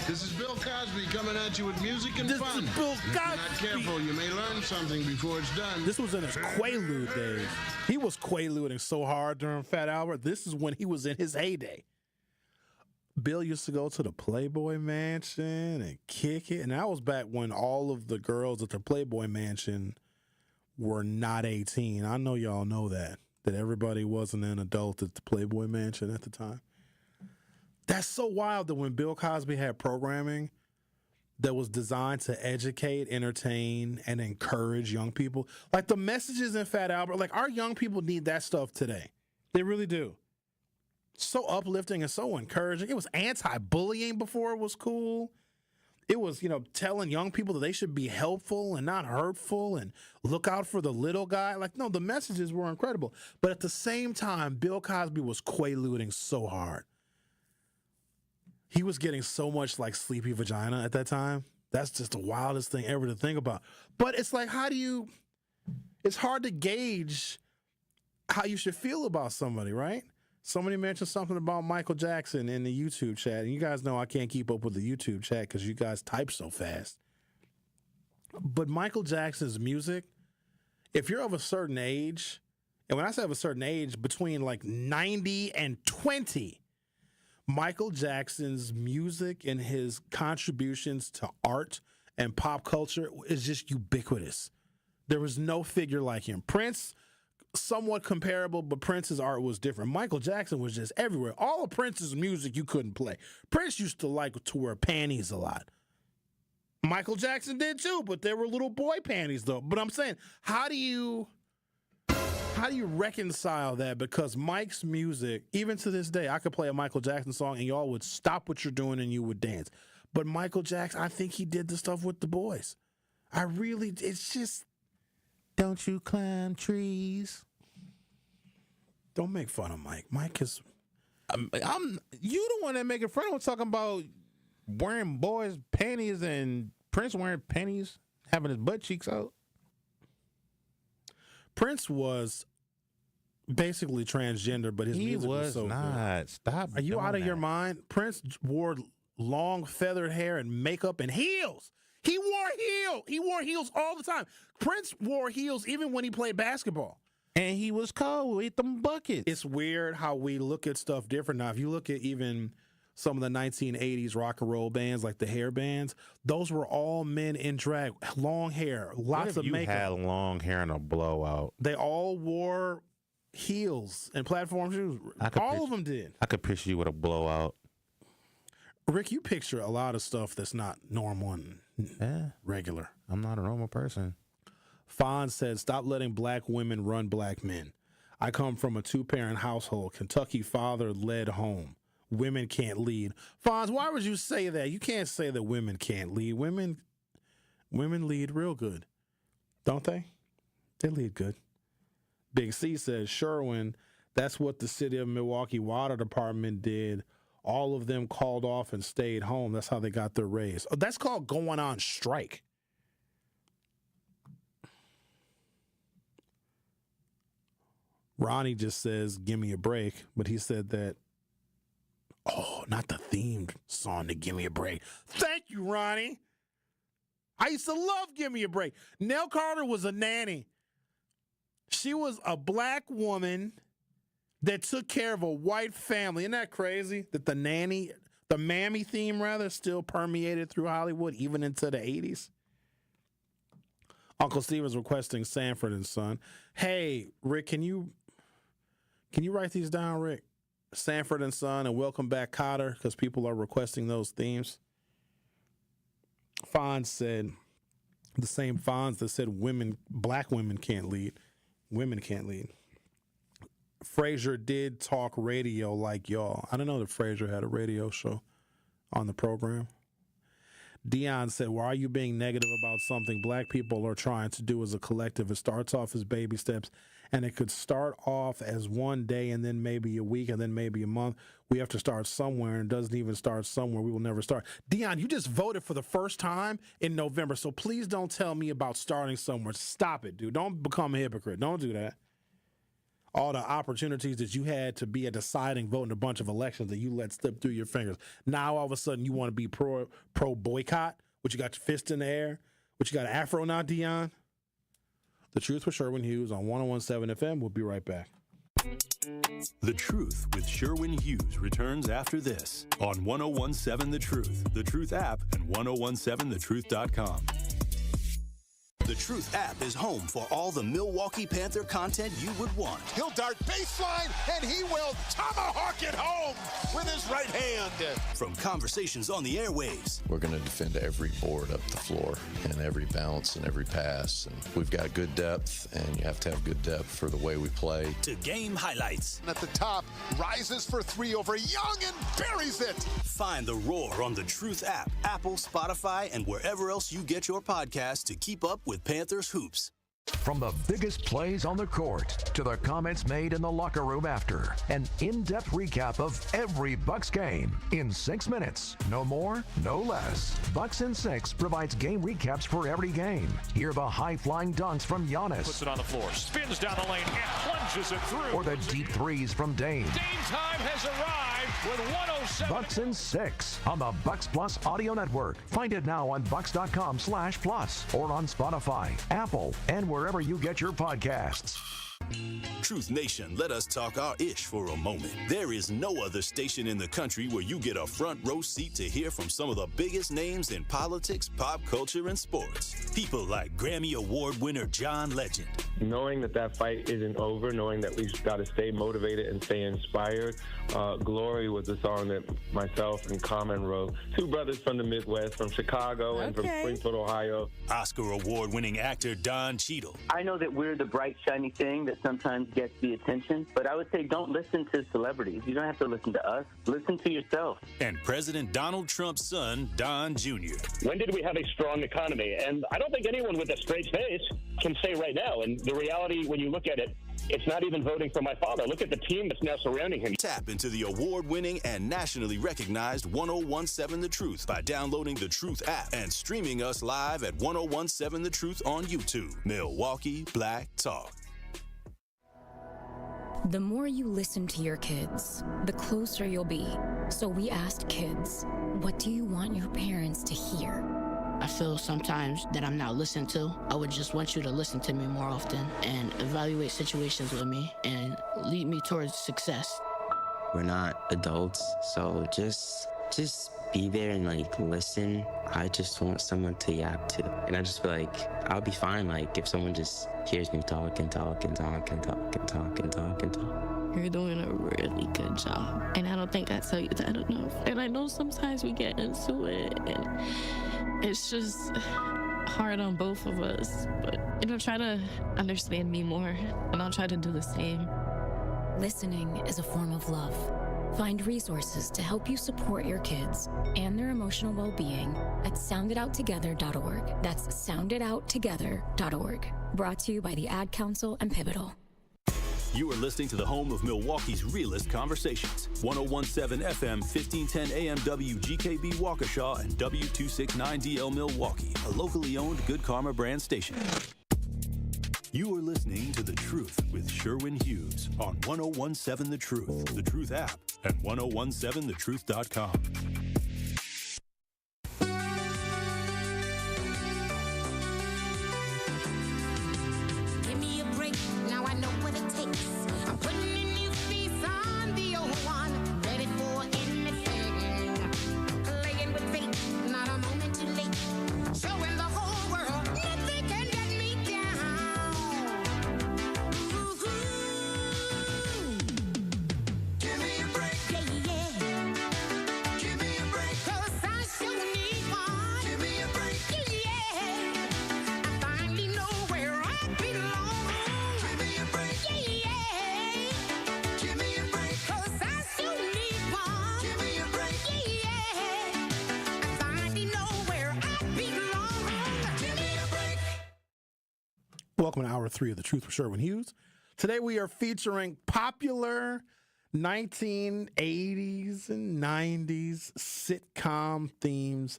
This is Bill Cosby coming at you with music and fun. This is Bill If you're not careful, you may learn something before it's done. This was in his Quaalude days. He was Quaaluding so hard during Fat Albert. This is when he was in his heyday. Bill used to go to the Playboy Mansion and kick it. And that was back when all of the girls at the Playboy Mansion were not 18. I know y'all know that everybody wasn't an adult at the Playboy Mansion at the time. That's so wild that when Bill Cosby had programming that was designed to educate, entertain, and encourage young people, like the messages in Fat Albert, like our young people need that stuff today. They really do. So uplifting and so encouraging. It was anti-bullying before it was cool. It was, telling young people that they should be helpful and not hurtful and look out for the little guy. Like, no, the messages were incredible. But at the same time, Bill Cosby was Quaaluding so hard. He was getting so much like sleepy vagina at that time. That's just the wildest thing ever to think about. But it's like, it's hard to gauge how you should feel about somebody, right? Somebody mentioned something about Michael Jackson in the YouTube chat. And you guys know I can't keep up with the YouTube chat because you guys type so fast. But Michael Jackson's music, if you're of a certain age, and when I say of a certain age, between like 90 and 20, Michael Jackson's music and his contributions to art and pop culture is just ubiquitous. There was no figure like him. Prince, somewhat comparable, but Prince's art was different. Michael Jackson was just everywhere. All of Prince's music you couldn't play. Prince used to like to wear panties a lot. Michael Jackson did too, but there were little boy panties though. But I'm saying, how do you reconcile that? Because Mike's music, even to this day, I could play a Michael Jackson song and y'all would stop what you're doing and you would dance. But Michael Jackson, I think he did the stuff with the boys. It's just, don't you climb trees. Don't make fun of Mike. Mike is... you the one that making fun of him, talking about wearing boys' panties and Prince wearing panties, having his butt cheeks out. Prince was basically transgender, but his music was so not. Good. Stop. Are you out of your mind? Prince wore long feathered hair and makeup and heels. He wore heels all the time. Prince wore heels even when he played basketball. And he was cold. We ate them buckets. It's weird how we look at stuff different now. If you look at even some of the 1980s rock and roll bands, like the hair bands, those were all men in drag, long hair, lots of makeup. You had long hair and a blowout. They all wore heels and platform shoes. All of them did. I could picture you with a blowout. Rick, you picture a lot of stuff that's not normal and regular. I'm not a normal person. Fonz said, stop letting black women run black men. I come from a 2-parent household, Kentucky father-led home. Women can't lead. Fonz, why would you say that? You can't say that women can't lead. Women lead real good, don't they? They lead good. Big C says, Sherwin, that's what the city of Milwaukee water department did. All of them called off and stayed home. That's how they got their raise. Oh, that's called going on strike. Ronnie just says, give me a break. But he said that, oh, not the themed song to Give Me a Break. Thank you, Ronnie. I used to love Give Me a Break. Nell Carter was a nanny. She was a black woman that took care of a white family. Isn't that crazy? That the mammy theme, rather, still permeated through Hollywood, even into the 80s. Uncle Steve is requesting Sanford and Son. Hey, Rick, can you write these down, Rick? Sanford and Son and Welcome Back, Cotter, because people are requesting those themes. Fonz said, the same Fonz that said black women can't lead. Women can't lead. Frasier did talk radio like y'all. I don't know that Frasier had a radio show on the program. Dion said, why are you being negative about something black people are trying to do as a collective? It starts off as baby steps, and it could start off as one day and then maybe a week and then maybe a month. We have to start somewhere, and it doesn't even start somewhere. We will never start. Dion, you just voted for the first time in November, so please don't tell me about starting somewhere. Stop it, dude. Don't become a hypocrite. Don't do that. All the opportunities that you had to be a deciding vote in a bunch of elections that you let slip through your fingers. Now, all of a sudden, you want to be pro boycott, which you got your fist in the air, which you got an afro now, Dion. The Truth with Sherwin Hughes on 101.7 FM. We'll be right back. The Truth with Sherwin Hughes returns after this on 101.7 The Truth, The Truth app, and 1017thetruth.com. The Truth app is home for all the Milwaukee Panther content you would want. He'll dart baseline, and he will tomahawk it home with his right hand. From conversations on the airwaves. We're going to defend every board up the floor and every bounce and every pass. And we've got good depth, and you have to have good depth for the way we play. To game highlights. And at the top, rises for three over Young and buries it. Find The Roar on the Truth app, Apple, Spotify, and wherever else you get your podcasts to keep up with Panthers hoops. From the biggest plays on the court to the comments made in the locker room after, an in-depth recap of every Bucks game in 6 minutes. No more, no less. Bucks in 6 provides game recaps for every game. Hear the high-flying dunks from Giannis. Puts it on the floor, spins down the lane, and plunges it through. Or the deep threes from Dame. Dame time has arrived with 107. Bucks in 6 on the Bucks Plus audio network. Find it now on bucks.com/plus or on Spotify, Apple, and wherever you get your podcasts. Truth Nation, let us talk our ish for a moment. There is no other station in the country where you get a front row seat to hear from some of the biggest names in politics, pop culture, and sports. People like Grammy Award winner John Legend. Knowing that fight isn't over, knowing that we've got to stay motivated and stay inspired. Glory was a song that myself and Common wrote. Two brothers from the Midwest, from Chicago and from Springfield, Ohio. Oscar Award winning actor Don Cheadle. I know that we're the bright, shiny thing that sometimes gets the attention, but I would say don't listen to celebrities. You don't have to listen to us. Listen to yourself. And President Donald Trump's son, Don Jr. When did we have a strong economy? And I don't think anyone with a straight face can say right now. And the reality, when you look at it, it's not even voting for my father. Look at the team that's now surrounding him. Tap into the award-winning and nationally recognized 1017 The Truth by downloading the Truth app and streaming us live at 1017 The Truth on YouTube. Milwaukee Black Talk. The more you listen to your kids, the closer you'll be. So we asked kids, what do you want your parents to hear? I feel sometimes that I'm not listened to. I would just want you to listen to me more often and evaluate situations with me and lead me towards success. We're not adults, so just be there and like listen. I just want someone to yap to. And I just feel like I'll be fine like if someone just hears me talk and talk and talk and talk and talk and talk and talk. You're doing a really good job. And I don't think I tell you that enough. And I know sometimes we get into it and it's just hard on both of us. But try to understand me more and I'll try to do the same. Listening is a form of love. Find resources to help you support your kids and their emotional well-being at sounditouttogether.org. That's sounditouttogether.org. Brought to you by the Ad Council and Pivotal. You are listening to the home of Milwaukee's realest conversations. 1017 FM, 1510 AM WGKB Waukesha and W269DL Milwaukee, a locally owned Good Karma brand station. You are listening to The Truth with Sherwin Hughes on 1017 The Truth, The Truth app, and 1017thetruth.com. Give me a break, now I know what it takes. I'm putting a new piece on the old one, ready for anything. Playing with fate, not a moment too late. Showing the whole world nothing can get me down. Ooh-hoo. Give me a break, yeah. Give me a break, 'cause I sure need one. Give me a break, yeah. I finally know where I belong. Give me a break, yeah. Give me a break, 'cause I sure need one. Give me a break, yeah. I finally know where I belong. Give me a break. Welcome to Hour 3 of The Truth with Sherwin Hughes. Today we are featuring popular 1980s and 90s sitcom themes,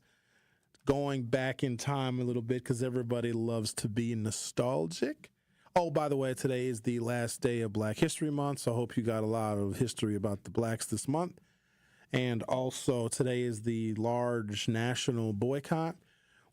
going back in time a little bit because everybody loves to be nostalgic. Oh, by the way, today is the last day of Black History Month, so I hope you got a lot of history about the blacks this month. And also, today is the large national boycott,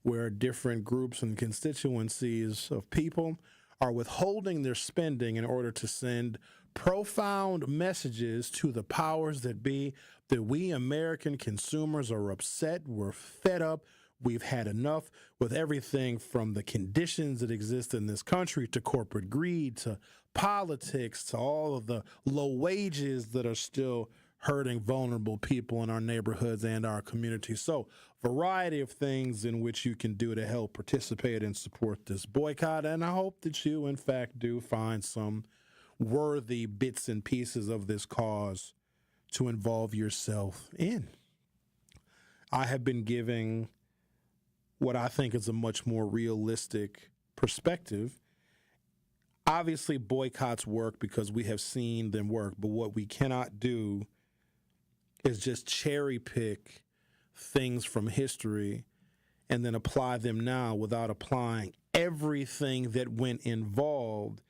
where different groups and constituencies of people are withholding their spending in order to send profound messages to the powers that be that we American consumers are upset, we're fed up, we've had enough with everything from the conditions that exist in this country to corporate greed to politics to all of the low wages that are still hurting vulnerable people in our neighborhoods and our communities. So, variety of things in which you can do to help participate and support this boycott. And I hope that you, in fact, do find some worthy bits and pieces of this cause to involve yourself in. I have been giving what I think is a much more realistic perspective. Obviously, boycotts work because we have seen them work, but what we cannot do is just cherry pick things from history and then apply them now without applying everything that went involved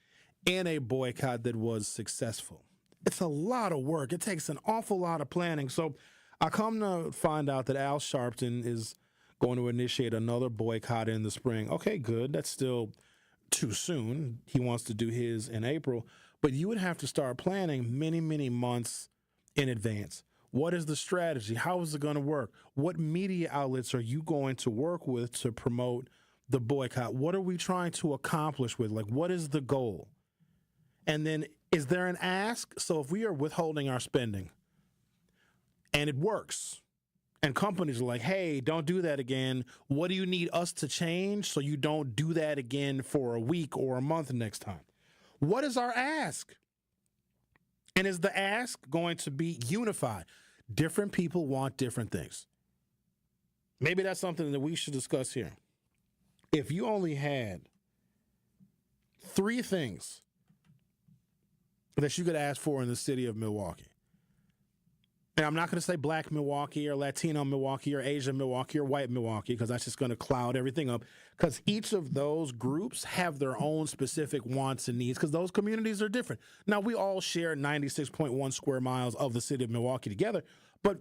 in a boycott that was successful. It's a lot of work. It takes an awful lot of planning. So I come to find out that Al Sharpton is going to initiate another boycott in the spring. Okay, good. That's still too soon. He wants to do his in April. But you would have to start planning many, many months in advance. What is the strategy? How is it going to work? What media outlets are you going to work with to promote the boycott? What are we trying to accomplish with? Like, what is the goal? And then is there an ask? So if we are withholding our spending and it works and companies are like, hey, don't do that again. What do you need us to change so you don't do that again for a week or a month next time? What is our ask? And is the ask going to be unified? Different people want different things. Maybe that's something that we should discuss here. If you only had 3 things that you could ask for in the city of Milwaukee, and I'm not going to say Black Milwaukee or Latino Milwaukee or Asian Milwaukee or white Milwaukee because that's just going to cloud everything up, because each of those groups have their own specific wants and needs because those communities are different. Now, we all share 96.1 square miles of the city of Milwaukee together, but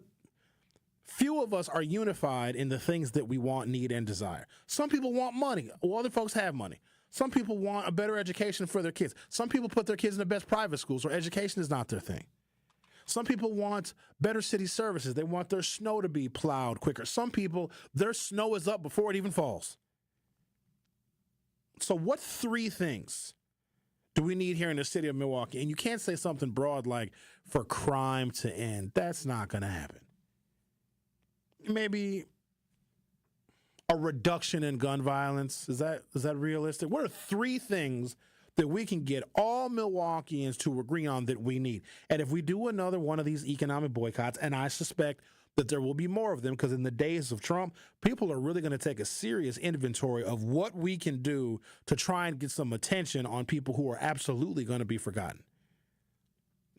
few of us are unified in the things that we want, need, and desire. Some people want money. Well, other folks have money. Some people want a better education for their kids. Some people put their kids in the best private schools where education is not their thing. Some people want better city services. They want their snow to be plowed quicker. Some people, their snow is up before it even falls. So what 3 things do we need here in the city of Milwaukee? And you can't say something broad like for crime to end. That's not going to happen. Maybe a reduction in gun violence. Is that realistic? What are 3 things that we can get all Milwaukeeans to agree on that we need? And if we do another one of these economic boycotts, and I suspect that there will be more of them, because in the days of Trump, people are really going to take a serious inventory of what we can do to try and get some attention on people who are absolutely going to be forgotten.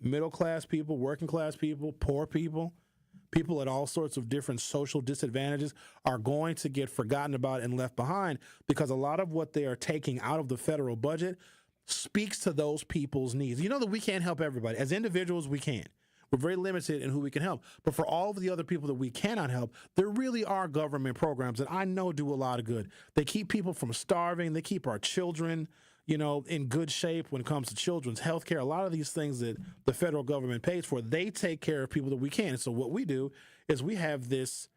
Middle-class people, working-class people, poor people, people at all sorts of different social disadvantages are going to get forgotten about and left behind, because a lot of what they are taking out of the federal budget speaks to those people's needs. You know that we can't help everybody. As individuals, we can. We're very limited in who we can help. But for all of the other people that we cannot help, there really are government programs that I know do a lot of good. They keep people from starving. They keep our children, in good shape when it comes to children's health care. A lot of these things that the federal government pays for, they take care of people that we can. And so what we do is we have this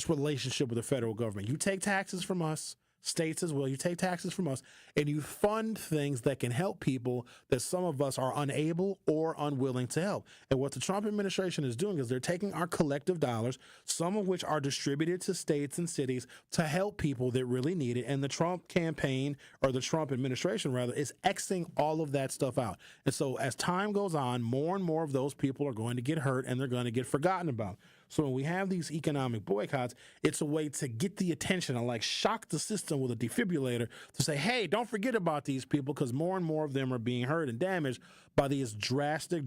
relationship with the federal government. You take taxes from us, states as well. You take taxes from us, and you fund things that can help people that some of us are unable or unwilling to help. And what the Trump administration is doing is they're taking our collective dollars, some of which are distributed to states and cities, to help people that really need it. And the Trump campaign, or the Trump administration rather, is Xing all of that stuff out. And so as time goes on, more and more of those people are going to get hurt, and they're going to get forgotten about. So when we have these economic boycotts, it's a way to get the attention and like shock the system with a defibrillator to say, hey, don't forget about these people, because more and more of them are being hurt and damaged by these drastic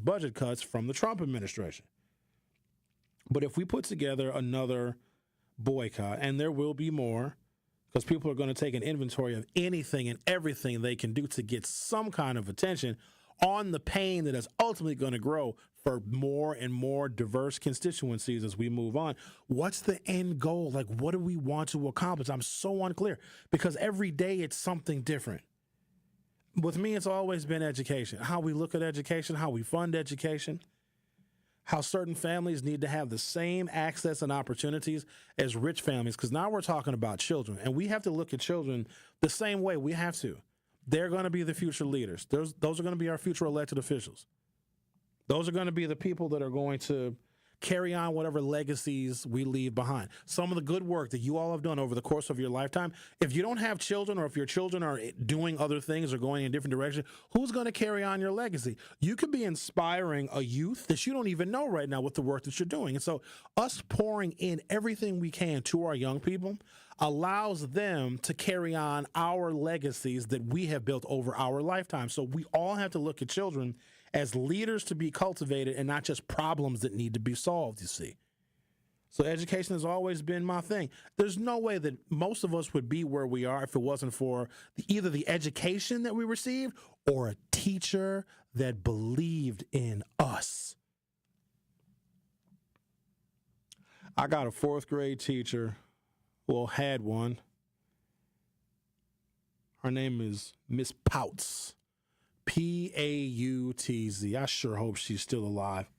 budget cuts from the Trump administration. But if we put together another boycott, and there will be more, because people are going to take an inventory of anything and everything they can do to get some kind of attention on the pain that is ultimately going to grow for more and more diverse constituencies as we move on. What's the end goal? Like, what do we want to accomplish? I'm so unclear, because every day it's something different. With me, it's always been education, how we look at education, how we fund education, how certain families need to have the same access and opportunities as rich families, because now we're talking about children, and we have to look at children the same way. We have to. They're going to be the future leaders. Those are going to be our future elected officials. Those are going to be the people that are going to carry on whatever legacies we leave behind. Some of the good work that you all have done over the course of your lifetime, if you don't have children, or if your children are doing other things or going in a different direction, who's going to carry on your legacy? You could be inspiring a youth that you don't even know right now with the work that you're doing. And so us pouring in everything we can to our young people allows them to carry on our legacies that we have built over our lifetime. So we all have to look at children as leaders to be cultivated and not just problems that need to be solved, you see. So education has always been my thing. There's no way that most of us would be where we are if it wasn't for either the education that we received or a teacher that believed in us. I got a 4th grade teacher, well, had one. Her name is Miss Pouts. P-A-U-T-Z. I sure hope she's still alive.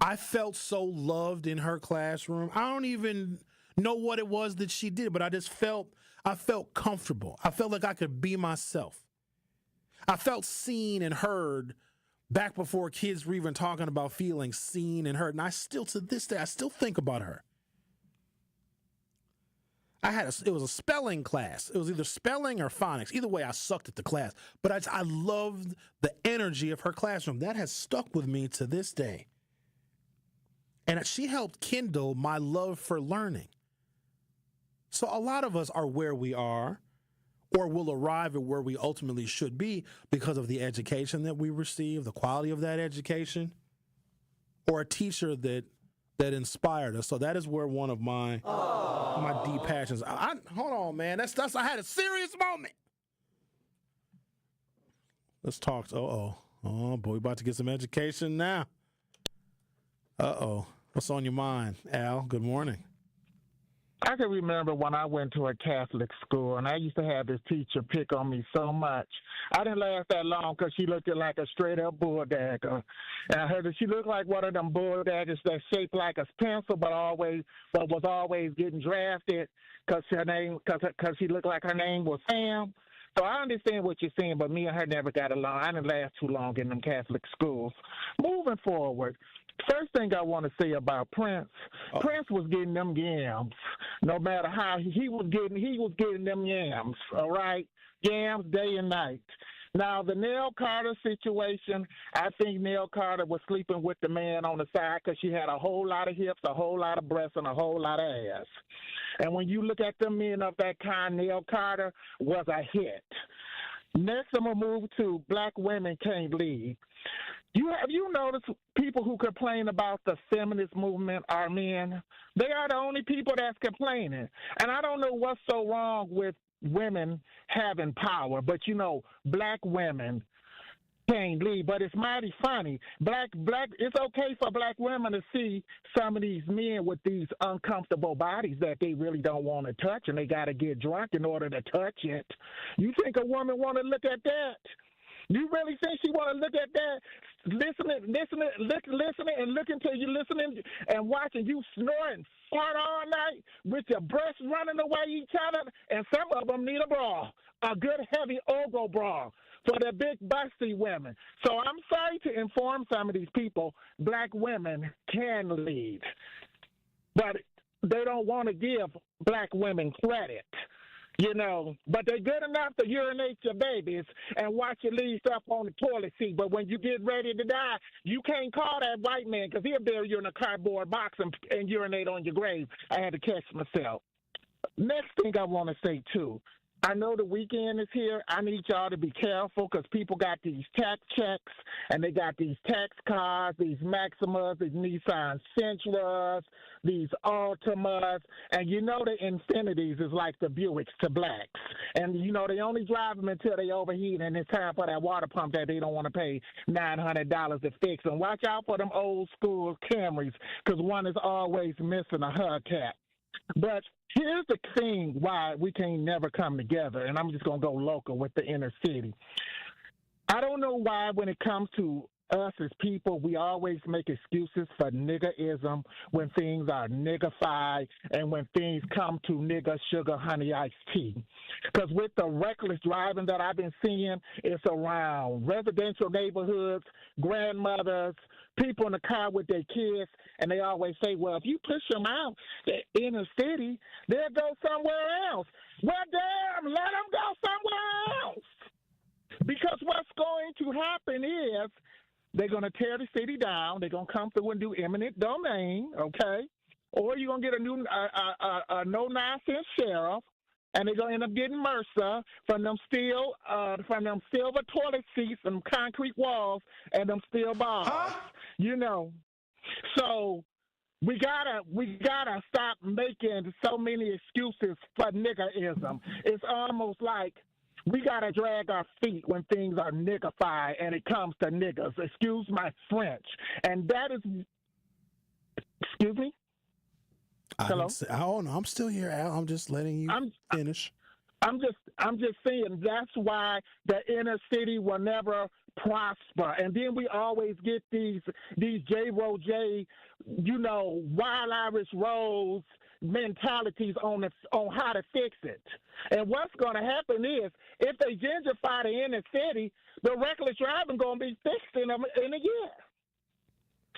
I felt so loved in her classroom. I don't even know what it was that she did, but I felt comfortable. I felt like I could be myself. I felt seen and heard back before kids were even talking about feeling seen and heard. And I still, to this day, I still think about her. It was a spelling class. It was either spelling or phonics. Either way, I sucked at the class. But I loved the energy of her classroom. That has stuck with me to this day. And she helped kindle my love for learning. So a lot of us are where we are, or will arrive at where we ultimately should be because of the education that we receive, the quality of that education, or a teacher that inspired us. So that is where one of my deep passions. Hold on, man. That's I had a serious moment. Let's talk. Oh boy, we about to get some education now. What's on your mind, Al? Good morning. I can remember when I went to a Catholic school, and I used to have this teacher pick on me so much. I didn't last that long because she looked like a straight-up bulldagger. And I heard that she looked like one of them bulldaggers that's shaped like a pencil, but was always getting drafted because she looked like her name was Sam. So I understand what you're saying, but me and her never got along. I didn't last too long in them Catholic schools. Moving forward, first thing I want to say about Prince, Prince was getting them yams. No matter how he was getting them yams, all right? Yams day and night. Now, the Nell Carter situation, I think Nell Carter was sleeping with the man on the side because she had a whole lot of hips, a whole lot of breasts, and a whole lot of ass. And when you look at the men of that kind, Nell Carter was a hit. Next, I'm going to move to black women can't lead. Have you noticed people who complain about the feminist movement are men? They are the only people that's complaining. And I don't know what's so wrong with women having power, but black women can't lead. But it's mighty funny. It's okay for black women to see some of these men with these uncomfortable bodies that they really don't want to touch, and they got to get drunk in order to touch it. You think a woman want to look at that? You really think she want to look at that? Listening and looking to you, listening and watching you snore and fart all night with your breasts running away each other, and some of them need a bra, a good heavy Ogo bra for the big busty women. So I'm sorry to inform some of these people, black women can lead, but they don't want to give black women credit. But they're good enough to urinate your babies and watch you leave stuff on the toilet seat. But when you get ready to die, you can't call that white man because he'll bury you in a cardboard box and urinate on your grave. I had to catch myself. Next thing I want to say, too, I know the weekend is here. I need y'all to be careful because people got these tax checks and they got these tax cars, these Maximas, these Nissan Sentras, these Altimas, and the Infinities is like the Buicks to blacks. And, they only drive them until they overheat and it's time for that water pump that they don't want to pay $900 to fix. And watch out for them old school Camrys because one is always missing a hubcap. But here's the thing why we can't never come together, and I'm just going to go local with the inner city. I don't know why when it comes to us as people, we always make excuses for niggerism when things are niggified and when things come to nigger, sugar, honey, iced tea. Because with the reckless driving that I've been seeing, it's around residential neighborhoods, grandmothers, people in the car with their kids, and they always say, well, if you push them out the inner city, they'll go somewhere else. Well, damn, let them go somewhere else. Because what's going to happen is they're going to tear the city down. They're going to come through and do eminent domain, okay? Or you're going to get a new no-nonsense sheriff, and they're going to end up getting MRSA from them silver toilet seats and concrete walls and them steel bars. So we gotta stop making so many excuses for niggerism. It's almost like we gotta drag our feet when things are niggified and it comes to niggas. Excuse my French. And that is, excuse me? Hello? Oh no, I'm still here, Al. I'm just letting you finish. I'm just saying that's why the inner city will never prosper. And then we always get these J-Ro-J, Wild Irish Rose mentalities on how to fix it. And what's going to happen is if they gentrify the inner city, the reckless driving going to be fixed in a year.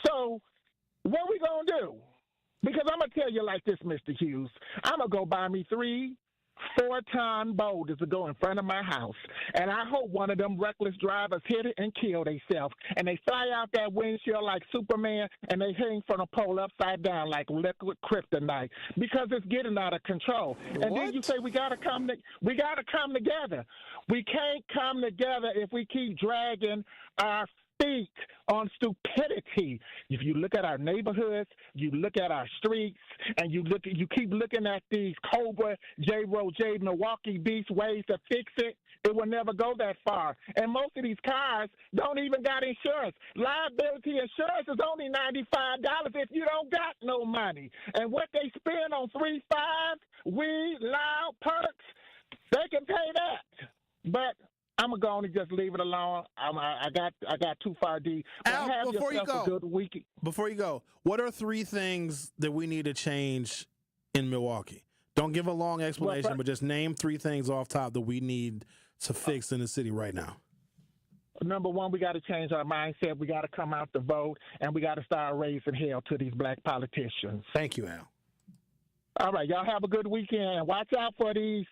So what we going to do? Because I'm going to tell you like this, Mr. Hughes. I'm going to go buy me 3 4-ton boulders to go in front of my house. And I hope one of them reckless drivers hit it and kill themselves. And they fly out that windshield like Superman, and they hang from a pole upside down like liquid kryptonite because it's getting out of control. What? And then you say we gotta come together. We can't come together if we keep dragging our speak on stupidity. If you look at our neighborhoods, you look at our streets, and you keep looking at these Cobra, J. Milwaukee Beast ways to fix it, it will never go that far. And most of these cars don't even got insurance. Liability insurance is only $95 if you don't got no money. And what they spend on 3-5, weed, loud, perks, they can pay that. But I'm gonna go on and just leave it alone. I got too far deep. Al, before you go, a good week. Before you go, what are 3 things that we need to change in Milwaukee? Don't give a long explanation, but just name 3 things off top that we need to fix in the city right now. Number 1, we got to change our mindset. We got to come out to vote, and we got to start raising hell to these black politicians. Thank you, Al. All right, y'all have a good weekend. Watch out for these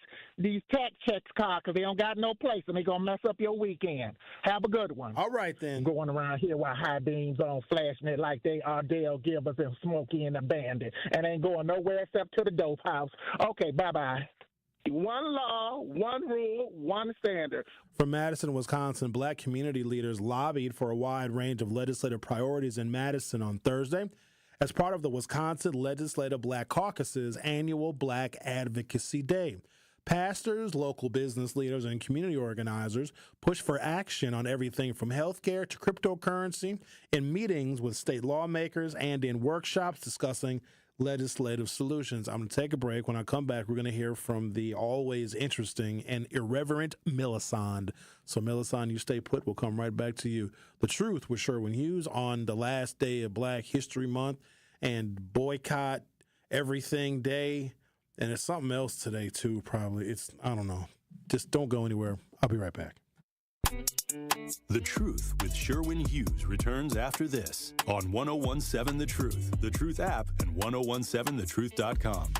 tax checks cards because they don't got no place, and they're going to mess up your weekend. Have a good one. All right, then. Going around here while high beams on flashing it like they are Dale Gilbert and Smokey and the Bandit, and ain't going nowhere except to the dope house. Okay, bye-bye. One law, one rule, one standard. From Madison, Wisconsin, black community leaders lobbied for a wide range of legislative priorities in Madison on Thursday as part of the Wisconsin Legislative Black Caucus's annual Black Advocacy Day. Pastors, local business leaders, and community organizers pushed for action on everything from healthcare to cryptocurrency in meetings with state lawmakers and in workshops discussing legislative solutions. I'm going to take a break. When I come back, we're going to hear from the always interesting and irreverent Millicent. So, Millicent, you stay put. We'll come right back to you. The Truth with Sherwin Hughes on the last day of Black History Month and Boycott Everything Day. And it's something else today, too, probably. I don't know. Just don't go anywhere. I'll be right back. The Truth with Sherwin Hughes returns after this on 1017 The Truth app, and 1017thetruth.com.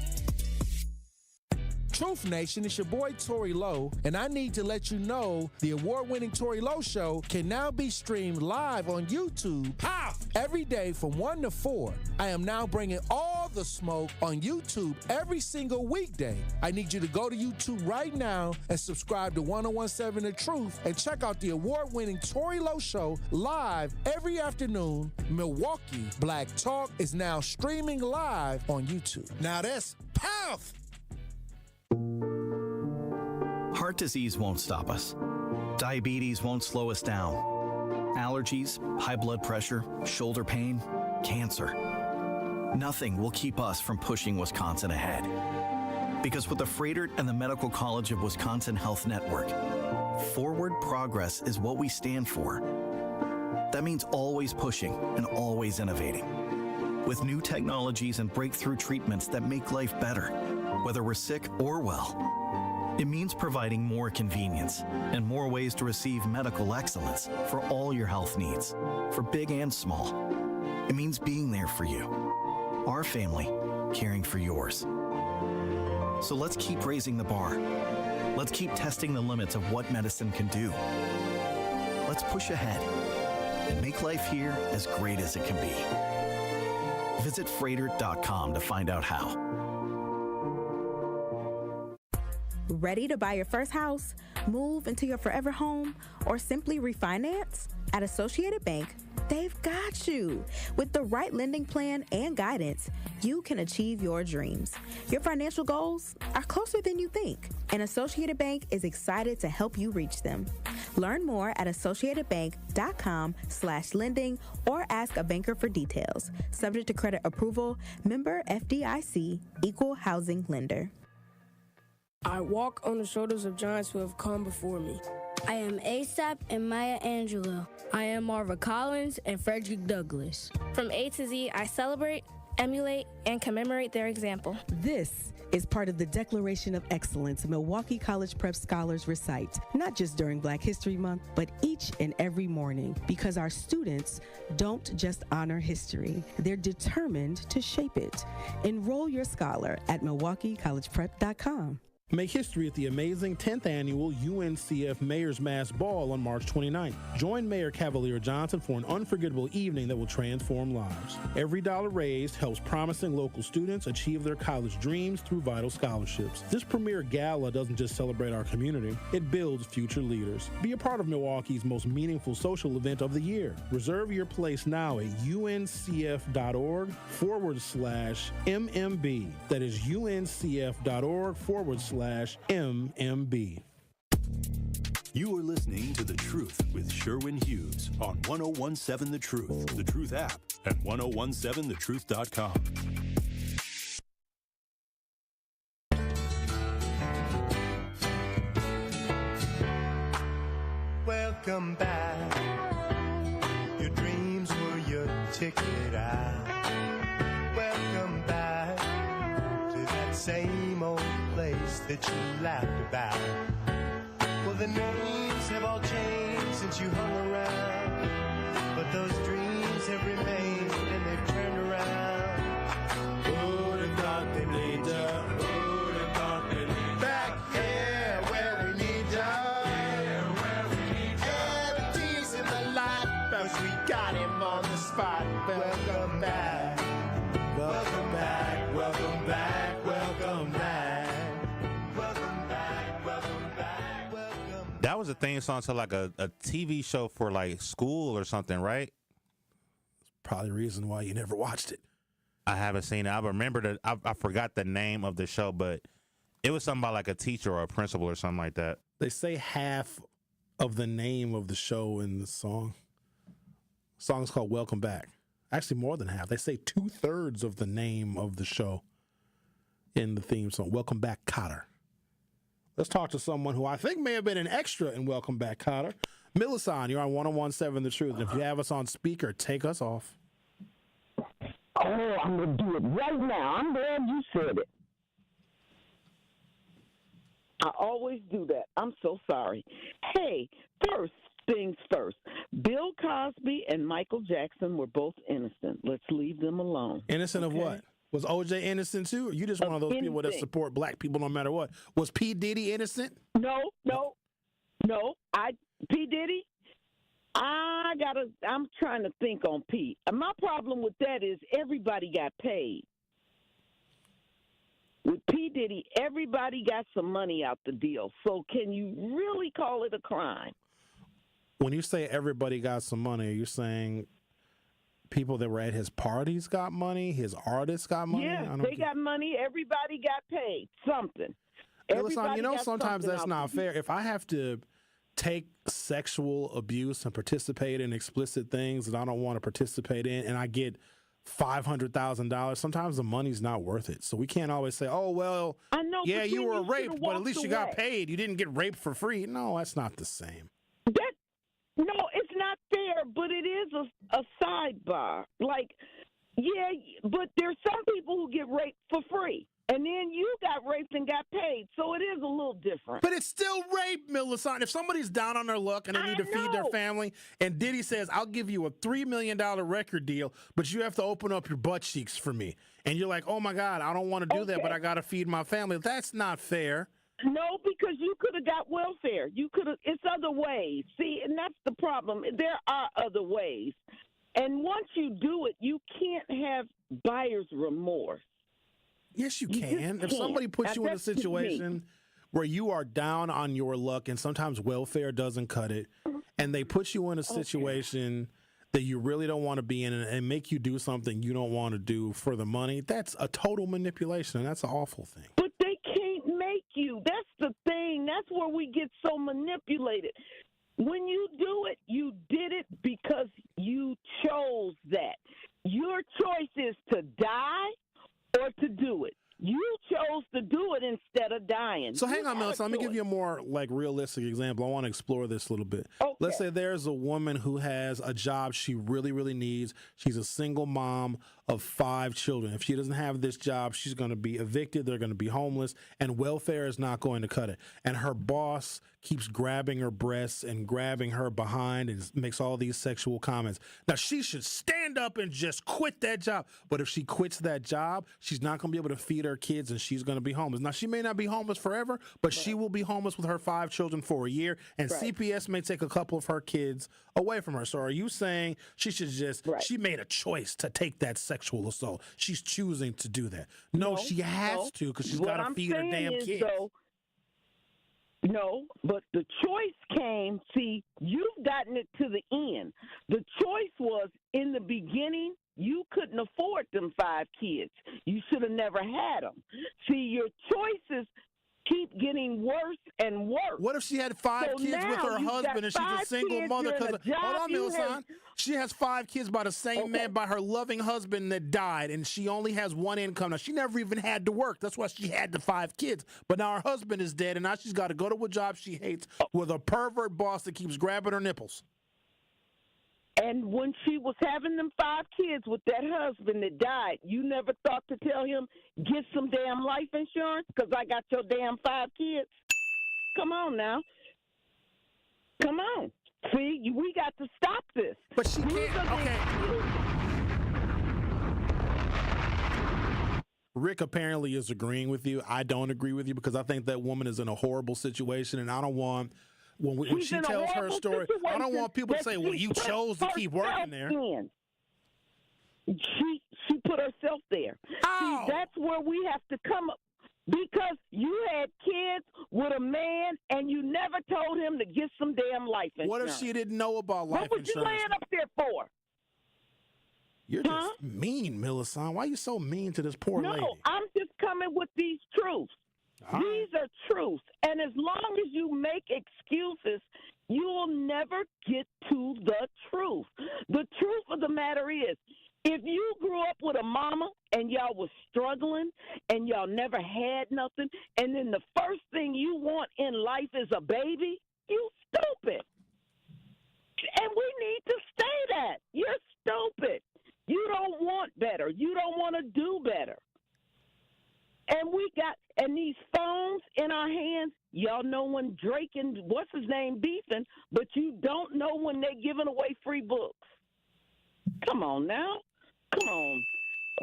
Truth Nation, it's your boy Tory Lowe, and I need to let you know the award-winning Tory Lowe Show can now be streamed live on YouTube every day from 1 to 4. I am now bringing all the smoke on YouTube every single weekday. I need you to go to YouTube right now and subscribe to 1017 The Truth and check out the award-winning Tory Lowe Show live every afternoon. Milwaukee Black Talk is now streaming live on YouTube. Now that's powerful. Heart disease won't stop us. Diabetes won't slow us down. Allergies, high blood pressure, shoulder pain, cancer. Nothing will keep us from pushing Wisconsin ahead. Because with the Freighter and the Medical College of Wisconsin Health Network, forward progress is what we stand for. That means always pushing and always innovating. With new technologies and breakthrough treatments that make life better, whether we're sick or well. It means providing more convenience and more ways to receive medical excellence for all your health needs, for big and small. It means being there for you, our family, caring for yours. So let's keep raising the bar. Let's keep testing the limits of what medicine can do. Let's push ahead and make life here as great as it can be. Visit Freighter.com to find out how. Ready to buy your first house, move into your forever home, or simply refinance? At Associated Bank, they've got you. With the right lending plan and guidance, you can achieve your dreams. Your financial goals are closer than you think, and Associated Bank is excited to help you reach them. Learn more at associatedbank.com/lending or ask a banker for details. Subject to credit approval, member FDIC, equal housing lender. I walk on the shoulders of giants who have come before me. I am ASAP and Maya Angelou. I am Marva Collins and Frederick Douglass. From A to Z, I celebrate, emulate, and commemorate their example. This is part of the Declaration of Excellence Milwaukee College Prep Scholars recite, not just during Black History Month, but each and every morning, because our students don't just honor history, they're determined to shape it. Enroll your scholar at MilwaukeeCollegePrep.com. Make history at the amazing 10th annual UNCF Mayor's Mass Ball on March 29th. Join Mayor Cavalier Johnson for an unforgettable evening that will transform lives. Every dollar raised helps promising local students achieve their college dreams through vital scholarships. This premier gala doesn't just celebrate our community, it builds future leaders. Be a part of Milwaukee's most meaningful social event of the year. Reserve your place now at uncf.org/MMB. That is uncf.org/MMB. You are listening to The Truth with Sherwin Hughes on 1017 The Truth, The Truth app, and 1017thetruth.com. Welcome back. Your dreams were your ticket out. Welcome back to that same old place that you laughed about. Well, the names have all changed since you hung around, but those dreams have remained and they've turned around. Who'd have thought they need ya? Who'd have thought they need ya? Back here where we need ya. Everything's in the light, but we got him on the spot. Welcome back. Welcome back. Welcome back. Welcome back. That was a theme song to like a TV show for like school or something, right? Probably the reason why you never watched it. I haven't seen it. I remember that. I forgot the name of the show, but it was something about like a teacher or a principal or something like that. They say half of the name of the show in the song. The song's called Welcome Back. Actually, more than half. They say 2/3 of the name of the show in the theme song. Welcome Back, Cotter. Let's talk to someone who I think may have been an extra in Welcome Back, Cotter. Millicent, you're on 1017 The Truth. And if you have us on speaker, take us off. Oh, I'm going to do it right now. I'm glad you said it. I always do that. I'm so sorry. Hey, first things first. Bill Cosby and Michael Jackson were both innocent. Let's leave them alone. Innocent of what? Was OJ innocent too? Or you just one of those people that support black people no matter what? Was P. Diddy innocent? No. P. Diddy? I'm trying to think on P. My problem with that is everybody got paid. With P. Diddy, everybody got some money out the deal. So can you really call it a crime? When you say everybody got some money, are you saying people that were at his parties got money? His artists got money? Yeah, they got money. Everybody got paid something. Listen, sometimes that's not fair. If I have to take sexual abuse and participate in explicit things that I don't want to participate in, and I get $500,000, sometimes the money's not worth it. So we can't always say, oh, well, I know, yeah, you were raped, but at least you got away. paid. You didn't get raped for free. No, that's not the same. No, it's not fair, but it is a sidebar. Like, yeah, but there's some people who get raped for free. And then you got raped and got paid, so it is a little different. But it's still rape, Millicent. If somebody's down on their luck and they need to feed their family, and Diddy says, I'll give you a $3 million record deal, but you have to open up your butt cheeks for me. And you're like, oh, my God, I don't want to do that, but I got to feed my family. That's not fair. No, because you could have got welfare. You could have. It's other ways. See, and that's the problem. There are other ways. And once you do it, you can't have buyer's remorse. Yes, you can. If somebody puts you in a situation where you are down on your luck and sometimes welfare doesn't cut it, and they put you in a situation that you really don't want to be in and make you do something you don't want to do for the money, that's a total manipulation, and that's an awful thing. But they can't make you. That's the thing. That's where we get so manipulated. When you do it, you did it because you chose that. Your choice is to die or to do it. You chose to do it instead of dying. So hang on, Melissa. Let me give you a more realistic example. I want to explore this a little bit. Okay. Let's say there's a woman who has a job she really, really needs. She's a single mom of 5 children. If she doesn't have this job, she's going to be evicted. They're going to be homeless, and welfare is not going to cut it. And her boss keeps grabbing her breasts and grabbing her behind and makes all these sexual comments. Now, she should stand up and just quit that job. But if she quits that job, she's not going to be able to feed her kids and she's going to be homeless. Now, she may not be homeless forever, but she will be homeless with her 5 children for a year, and CPS may take a couple of her kids away from her. So are you saying she should just, she made a choice to take that sexual assault? She's choosing to do that. No, she has to, because she's got to feed her damn kids. No, but the choice came, see, you've gotten it to the end. The choice was, in the beginning, you couldn't afford them 5 kids. You should have never had them. See, your choices keep getting worse and worse. What if she had 5 kids with her husband and she's a single mother? Hold on, Milson. She has 5 kids by the same man, by her loving husband that died, and she only has one income. Now, she never even had to work. That's why she had the 5 kids. But now her husband is dead, and now she's got to go to a job she hates with a pervert boss that keeps grabbing her nipples. And when she was having them 5 kids with that husband that died, you never thought to tell him, get some damn life insurance because I got your damn 5 kids? Come on now. Come on. See, we got to stop this. But she can't. Okay. Rick apparently is agreeing with you. I don't agree with you because I think that woman is in a horrible situation, and I don't want... When she tells her story, I don't want people to say, well, you chose to keep working there. She put herself there. See, that's where we have to come up. Because you had kids with a man and you never told him to get some damn life insurance. What if she didn't know about life insurance? What was you laying up there for? You're just mean, Millicent. Why are you so mean to this poor lady? No, I'm just coming with these truths. These are truths. And as long as you make excuses, you will never get to the truth. The truth of the matter is, if you grew up with a mama and y'all was struggling and y'all never had nothing, and then the first thing you want in life is a baby, you stupid. And we need to say that. You're stupid. You don't want better. You don't want to do better. And these phones in our hands, y'all know when Drake and what's his name beefing, but you don't know when they're giving away free books. Come on now. Come on.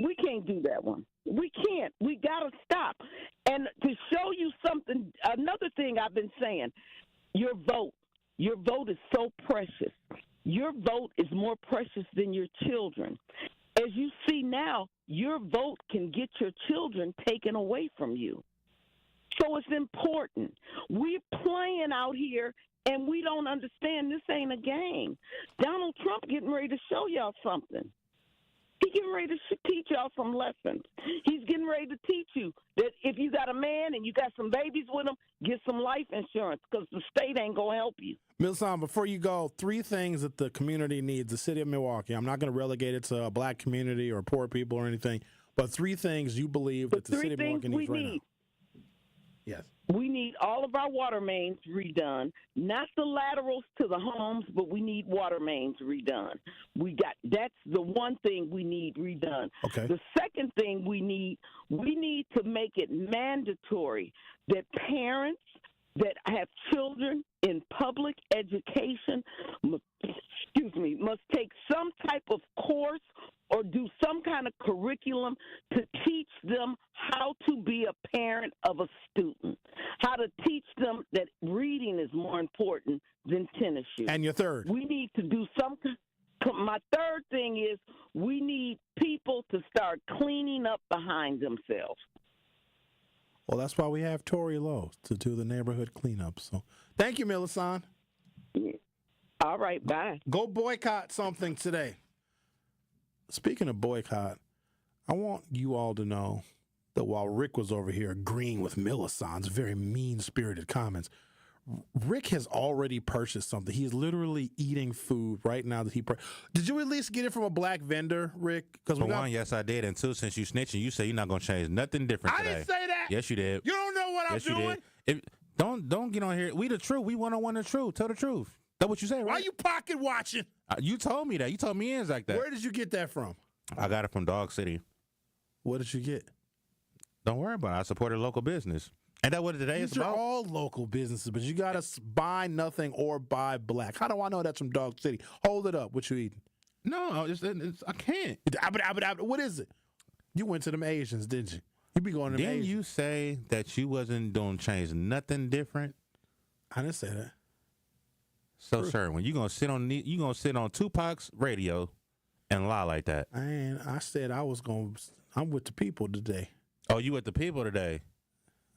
We can't do that one. We can't. We got to stop. And to show you something, another thing I've been saying, your vote is so precious. Your vote is more precious than your children. As you see now, your vote can get your children taken away from you. So it's important. We're playing out here, and we don't understand this ain't a game. Donald Trump getting ready to show y'all something. He's getting ready to teach y'all some lessons. He's getting ready to teach you that if you got a man and you got some babies with him, get some life insurance because the state ain't going to help you. Milson, before you go, 3 things that the community needs, the city of Milwaukee. I'm not going to relegate it to a black community or poor people or anything, but 3 things you believe that the city of Milwaukee needs right now. Yes. We need all of our water mains redone, not the laterals to the homes, but we need water mains redone. That's the one thing we need redone. Okay. The second thing we need to make it mandatory that parents that have children in public education, must take some type of course or do some kind of curriculum to teach them how to be a parent of a student, how to teach them that reading is more important than tennis shoes. And your third? We need to do my third thing is we need people to start cleaning up behind themselves. Well, that's why we have Tori Lowe to do the neighborhood cleanup. So thank you, Millicent. Yeah. All right, bye. Go boycott something today. Speaking of boycott, I want you all to know that while Rick was over here agreeing with Millicent's very mean-spirited comments, Rick has already purchased something. He's literally eating food right now that he Did you at least get it from a black vendor, Rick? For one, yes, I did. And 2, since you snitching, you say you're not going to change nothing different today. I didn't say that. Yes, you did. You don't know what I'm doing. Don't get on here. We the truth. We 101 the truth. Tell the truth. That's what you say, right? Why are you pocket watching? You told me that. You told me ends like that. Where did you get that from? I got it from Dog City. What did you get? Don't worry about it. I supported local business. And that what today is These are about? all local businesses, but you got to buy nothing or buy black. How do I know that's from Dog City? Hold it up. What you eating? No, I can't. What is it? You went to them Asians, didn't you? You be going to them Didn't Asians. you say that you wasn't doing change nothing different? I didn't say that. So, Sherwin, you gonna sit on Tupac's radio and lie like that? I said I'm with the people today. Oh, you with the people today?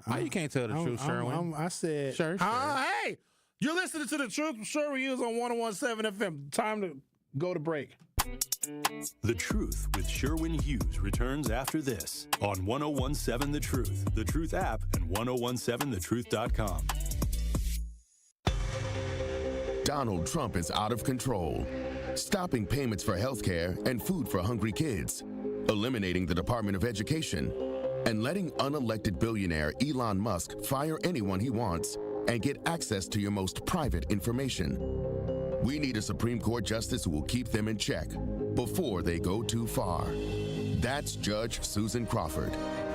Why you can't tell the truth, Sherwin? I said, Sure. Hey, you're listening to the truth. Sherwin Hughes on 101.7 FM. Time to go to break. The Truth with Sherwin Hughes returns after this on 101.7 The Truth app, and 1017thetruth.com. Donald Trump is out of control, stopping payments for health care and food for hungry kids, eliminating the Department of Education, and letting unelected billionaire Elon Musk fire anyone he wants and get access to your most private information. We need a Supreme Court justice who will keep them in check before they go too far. That's Judge Susan Crawford.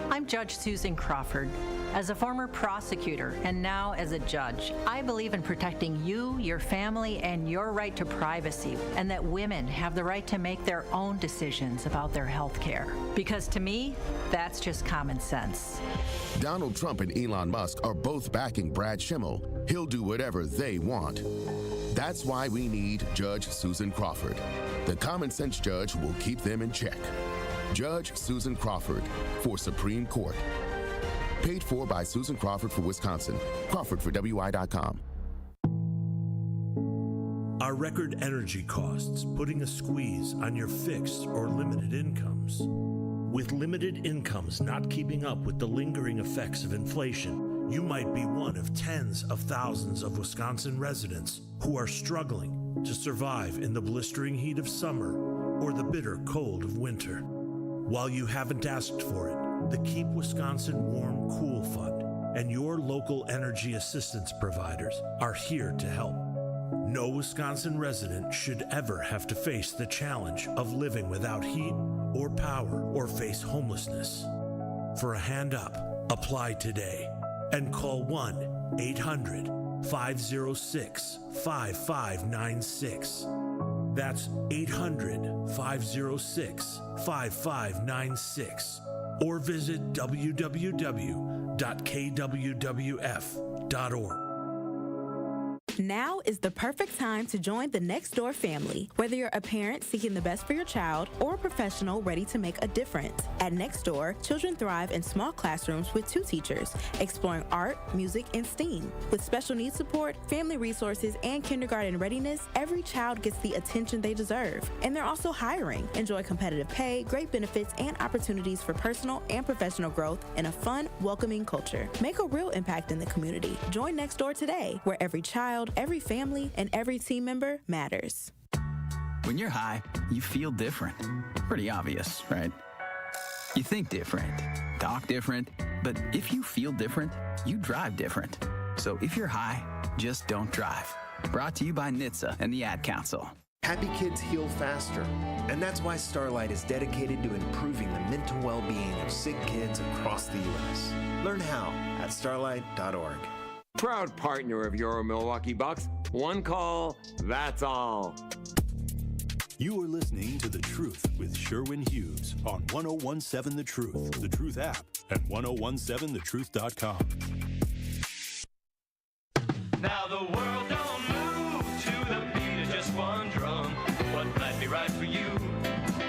I'm Judge Susan Crawford. As a former prosecutor and now as a judge, I believe in protecting you, your family, and your right to privacy, and that women have the right to make their own decisions about their health care. Because to me, that's just common sense. Donald Trump and Elon Musk are both backing Brad Schimmel. He'll do whatever they want. That's why we need Judge Susan Crawford, the common sense judge who will keep them in check. Judge Susan Crawford for Supreme Court. Paid for by Susan Crawford for Wisconsin. Crawford for WI.com. Are record energy costs putting a squeeze on your fixed or limited incomes? With limited incomes not keeping up with the lingering effects of inflation, you might be one of tens of thousands of Wisconsin residents who are struggling to survive in the blistering heat of summer or the bitter cold of winter. While you haven't asked for it, the Keep Wisconsin Warm Cool Fund and your local energy assistance providers are here to help. No Wisconsin resident should ever have to face the challenge of living without heat or power or face homelessness. For a hand up, apply today and call 1-800-506-5596. That's 800-506-5596. Or visit www.kwwf.org. Now is the perfect time to join the Nextdoor family. Whether you're a parent seeking the best for your child or a professional ready to make a difference. At Nextdoor, children thrive in small classrooms with 2 teachers, exploring art, music, and STEAM. With special needs support, family resources, and kindergarten readiness, every child gets the attention they deserve. And they're also hiring. Enjoy competitive pay, great benefits, and opportunities for personal and professional growth in a fun, welcoming culture. Make a real impact in the community. Join Nextdoor today, where every child, every family, and every team member matters. When you're high, you feel different. Pretty obvious, right? You think different, talk different, but if you feel different, you drive different. So if you're high, just don't drive. Brought to you by NHTSA and the Ad Council. Happy kids heal faster, and that's why Starlight is dedicated to improving the mental well-being of sick kids across the U.S. Learn how at starlight.org. Proud partner of your Milwaukee Bucks. One call, that's all. You are listening to The Truth with Sherwin Hughes on 1017 The Truth app, and 1017thetruth.com. Now the world don't move to the beat of just one drum. What might be right for you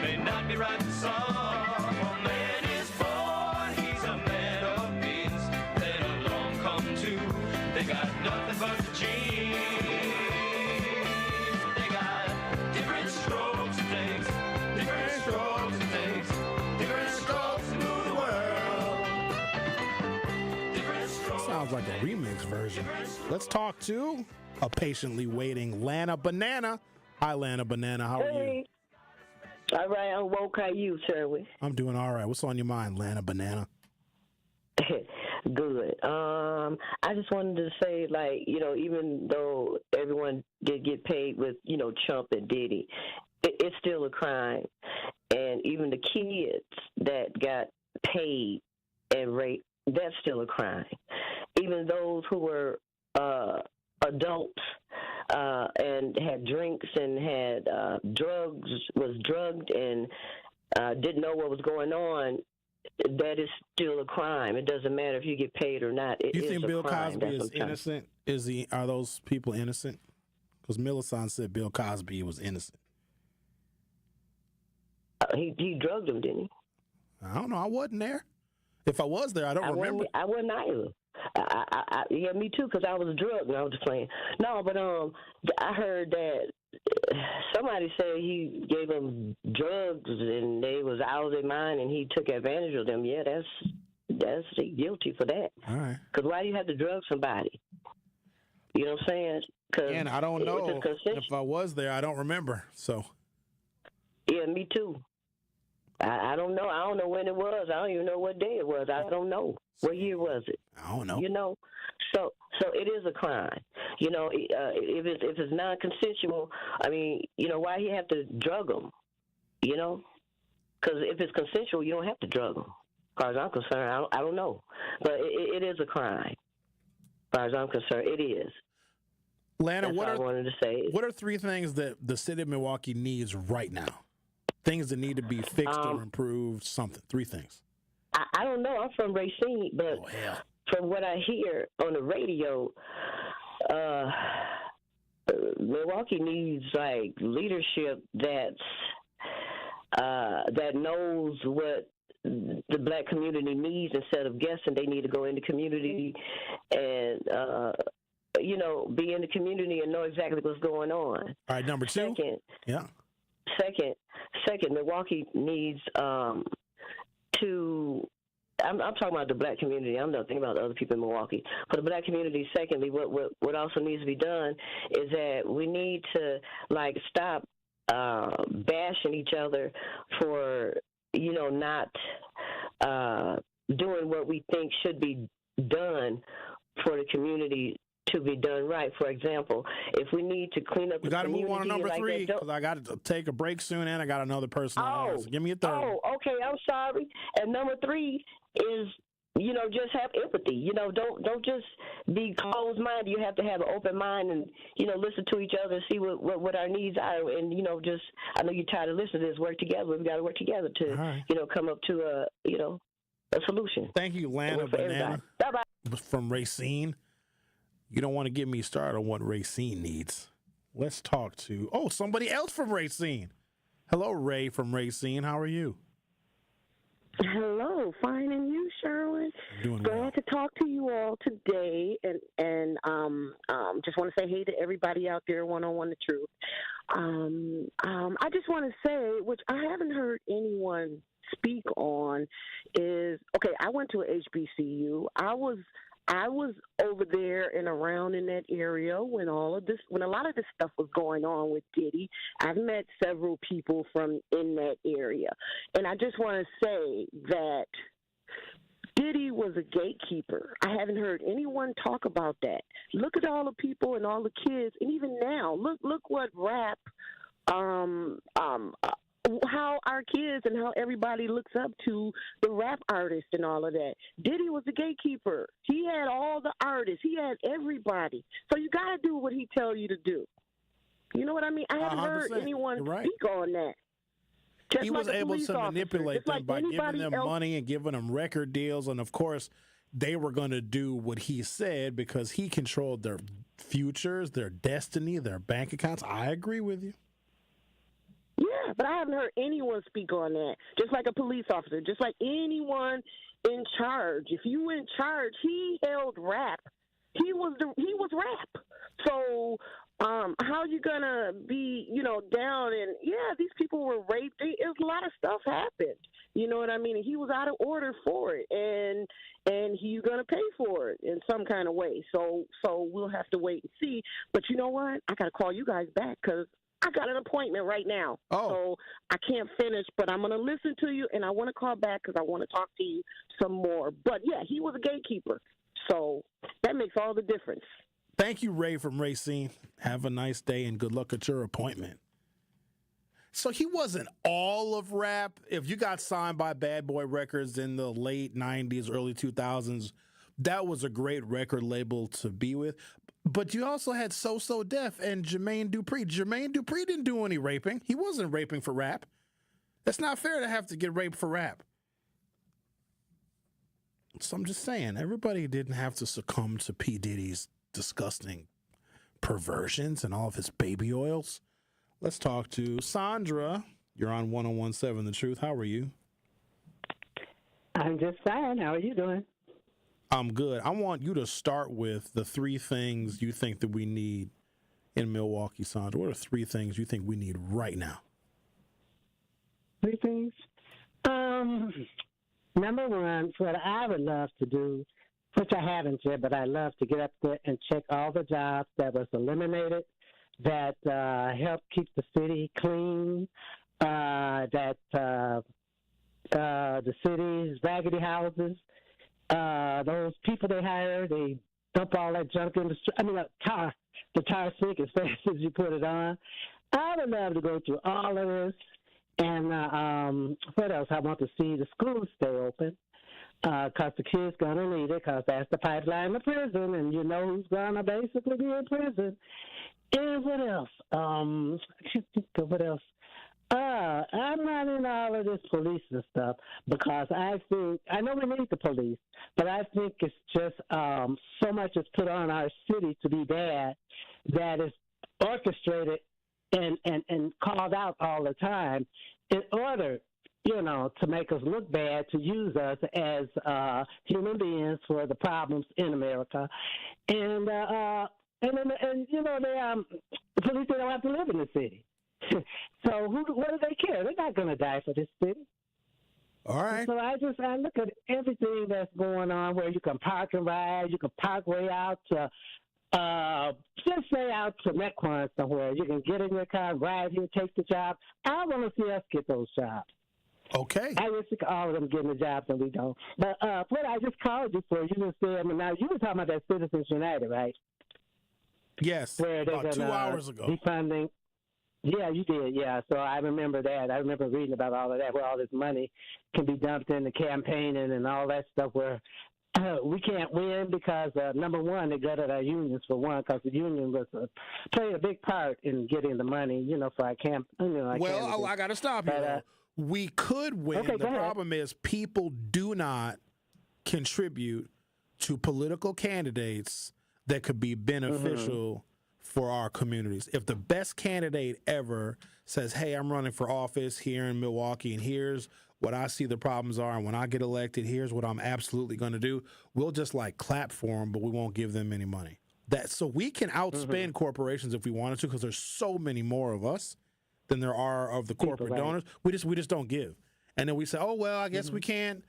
may not be right for some. A man is born, he's a man of means. Then along come two, they got nothing but the genes. They got different strokes and things, different strokes and things, different strokes to move the world. Different strokes. Sounds like a remix version. Let's talk to a patiently waiting Lana Banana. Hi, Lana Banana. How are you? All right, I'm woke. How you, Sherwin? I'm doing all right. What's on your mind, Lana Banana? Good. I just wanted to say, like, even though everyone did get paid with, Trump and Diddy, it's still a crime. And even the kids that got paid and raped, that's still a crime. who were adults and had drinks and had drugs, was drugged and didn't know what was going on, that is still a crime. It doesn't matter if you get paid or not. It Do you is think a Bill crime. Cosby is innocent? Are those people innocent? Because Millicent said Bill Cosby was innocent. He drugged him, didn't he? I don't know. I wasn't there. If I was there, I don't remember. I wasn't either. Yeah, me too, because I was drugged and I was just playing. No, but I heard that somebody said he gave them drugs and they was out of their mind and he took advantage of them. Yeah, that's guilty for that. All right. Because why do you have to drug somebody? You know what I'm saying? And I don't know. If I was there, I don't remember. So. Yeah, me too. I don't know. I don't know when it was. I don't even know what day it was. I don't know. What year was it? I don't know. You know, so it is a crime. You know, if it's non-consensual, I mean, you know, why he have to drug them? You know, because if it's consensual, you don't have to drug them. As far as I'm concerned, I don't know, but it is a crime. As far as I'm concerned, it is. Lana, That's what I wanted to say. What are 3 things that the city of Milwaukee needs right now? Things that need to be fixed or improved, something. 3 things. I don't know. I'm from Racine, but from what I hear on the radio, Milwaukee needs like leadership that knows what the black community needs. Instead of guessing, they need to go in the community and you know, be in the community and know exactly what's going on. All right, number 2. Second, Milwaukee needs to. I'm talking about the black community. I'm not thinking about the other people in Milwaukee. For the black community, secondly, what also needs to be done is that we need to like stop bashing each other for, you know, not doing what we think should be done for the community to be done right. For example, if we need to clean up we got to move on to number 3 because I got to take a break soon and I got another person on air. So give me a third. Oh, okay. I'm sorry. And number 3 is, you know, just have empathy. You know, don't just be closed-minded. You have to have an open mind and, you know, listen to each other and see what our needs are. And, you know, just, I know you're tired of listening to this, work together. We've got to work together to, you know, come up to a, you know, a solution. Thank you, Lana Banana. Bye-bye. From Racine. You don't want to get me started on what Racine needs. Let's talk to, somebody else from Racine. Hello, Ray from Racine. How are you? Hello, fine, and you, Sherwin? Doing Glad to talk to you all today, and just want to say hey to everybody out there. 101 The Truth. I just want to say, which I haven't heard anyone speak on, is I went to a HBCU. I was over there and around in that area when a lot of this stuff was going on with Diddy. I've met several people from in that area. And I just want to say that Diddy was a gatekeeper. I haven't heard anyone talk about that. Look at all the people and all the kids, and even now, look what rap how our kids and how everybody looks up to the rap artists and all of that. Diddy was the gatekeeper. He had all the artists. He had everybody. So you got to do what he tells you to do. You know what I mean? I haven't heard anyone speak on that. He was able to manipulate them by giving them money and giving them record deals. And, of course, they were going to do what he said because he controlled their futures, their destiny, their bank accounts. I agree with you. Yeah, but I haven't heard anyone speak on that. Just like a police officer, just like anyone in charge. If you were in charge, he held rap. He was rap. So how you gonna be, down? And these people were raped. A lot of stuff happened. You know what I mean? And he was out of order for it, and he's gonna pay for it in some kind of way. So we'll have to wait and see. But you know what? I gotta call you guys back because I got an appointment right now. So I can't finish, but I'm going to listen to you, and I want to call back because I want to talk to you some more. But, yeah, he was a gatekeeper. So that makes all the difference. Thank you, Ray from Racine. Have a nice day, and good luck at your appointment. So he wasn't all of rap. If you got signed by Bad Boy Records in the late 90s, early 2000s, that was a great record label to be with. But you also had So Def and Jermaine Dupri. Jermaine Dupri didn't do any raping. He wasn't raping for rap. That's not fair to have to get raped for rap. So I'm just saying, everybody didn't have to succumb to P. Diddy's disgusting perversions and all of his baby oils. Let's talk to Sandra. You're on 101.7 The Truth. How are you? I'm just fine. How are you doing? I'm good. I want you to start with the 3 things you think that we need in Milwaukee, Sandra. What are 3 things you think we need right now? 3 things? Number one, what I would love to do, which I haven't yet, but I love to get up there and check all the jobs that was eliminated that help keep the city clean, that the city's raggedy houses, those people they hire, they dump all that junk in the tire sink as fast as you put it on. I would love to go through all of this. And what else? I want to see the schools stay open because the kids going to need it because that's the pipeline to prison, and you know who's going to basically be in prison. And what else? I can't think of what else. I'm not in all of this police and stuff because I know we need the police, but I think it's just so much is put on our city to be bad that is orchestrated and called out all the time in order, to make us look bad, to use us as human beings for the problems in America. And the police, they don't have to live in the city. So what do they care? They're not going to die for this city. All right. So I look at everything that's going on where you can park and ride, you can park way out to just say out to Mequon somewhere. You can get in your car, ride here, take the job. I want to see us get those jobs. Okay. I wish all of them getting the jobs and we don't. But what I just called you for, you just said, now you were talking about that Citizens United, right? Yes, where they're about 2 hours ago. Defunding. Yeah, you did, yeah. So I remember that. I remember reading about all of that, where all this money can be dumped into campaigning and all that stuff where we can't win because, number one, they gutted our unions for one, because the union was played a big part in getting the money, for our camp. Well, I got to stop you. We could win. Okay, the problem is people do not contribute to political candidates that could be beneficial for our communities. If the best candidate ever says, hey, I'm running for office here in Milwaukee, and here's what I see the problems are, and when I get elected, here's what I'm absolutely going to do, we'll just clap for them, but we won't give them any money. So we can outspend corporations if we wanted to, because there's so many more of us than there are of the corporate donors. We just don't give. And then we say, oh, well, I guess we can't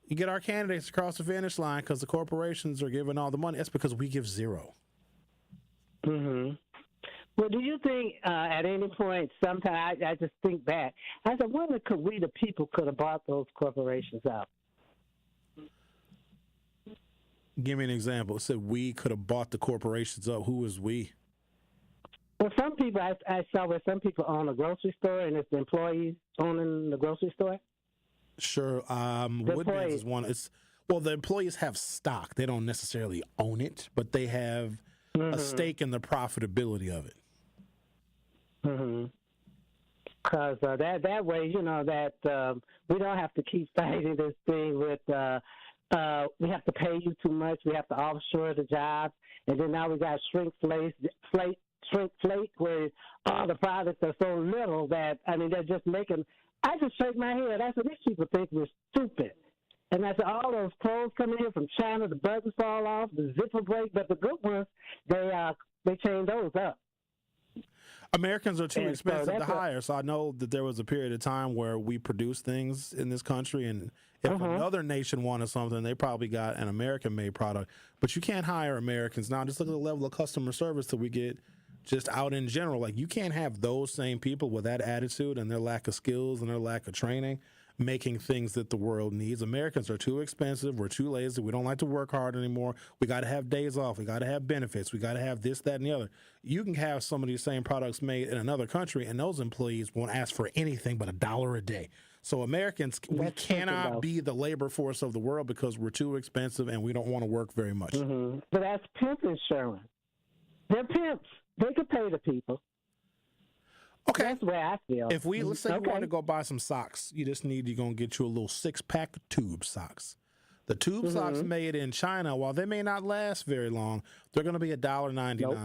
get our candidates across the finish line because the corporations are giving all the money. That's because we give zero. Well, do you think at any point, sometime, I just think back, I said, wonder could we, the people, could have bought those corporations out? Give me an example. It said we could have bought the corporations up. Who is we? Well, some people, I saw where some people own a grocery store, and it's the employees owning the grocery store. Sure. Woodman's is one. The employees have stock. They don't necessarily own it, but they have a stake in the profitability of it. Because that way, that we don't have to keep fighting this thing with we have to pay you too much, we have to offshore the jobs, and then now we got shrinkflate, where all the products are so little that, they're just making, I just shake my head. I said, these people think we're stupid. And I said, all those clothes coming in from China, the buttons fall off, the zipper break, but the good ones, they chain those up. Americans are too expensive to hire. So I know that there was a period of time where we produced things in this country, and if another nation wanted something, they probably got an American-made product. But you can't hire Americans now. Just look at the level of customer service that we get just out in general. You can't have those same people with that attitude and their lack of skills and their lack of training making things that the world needs. Americans are too expensive. We're too lazy. We don't like to work hard anymore. We got to have days off. We got to have benefits. We got to have this, that, and the other. You can have some of these same products made in another country, and those employees won't ask for anything but $1 a day. So Americans, we cannot be the labor force of the world because we're too expensive and we don't want to work very much. Mm-hmm. But that's pimping, Sherwin. They're pimps. They could pay the people. Okay. That's the way I feel. If let's say you want to go buy some socks, you're going to get you a little 6-pack of tube socks. The tube socks made in China, while they may not last very long, they're going to be $1.99. Nope.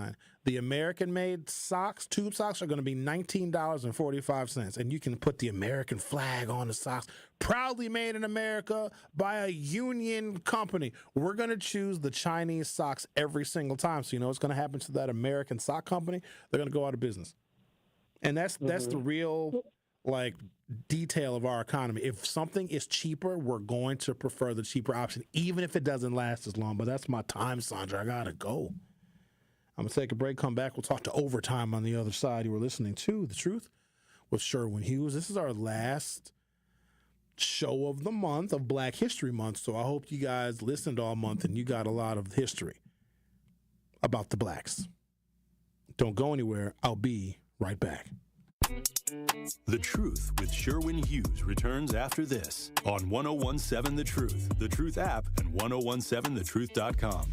The American-made socks, tube socks, are going to be $19.45, and you can put the American flag on the socks. Proudly made in America by a union company. We're going to choose the Chinese socks every single time. So you know what's going to happen to that American sock company? They're going to go out of business. And that's the real detail of our economy. If something is cheaper, we're going to prefer the cheaper option, even if it doesn't last as long. But that's my time, Sandra. I gotta go. I'm gonna take a break, come back. We'll talk to overtime on the other side. You were listening to The Truth with Sherwin Hughes. This is our last show of the month of Black History Month. So I hope you guys listened all month and you got a lot of history about the blacks. Don't go anywhere. I'll be right back. The Truth with Sherwin Hughes returns after this on 1017 The Truth app, and 1017thetruth.com.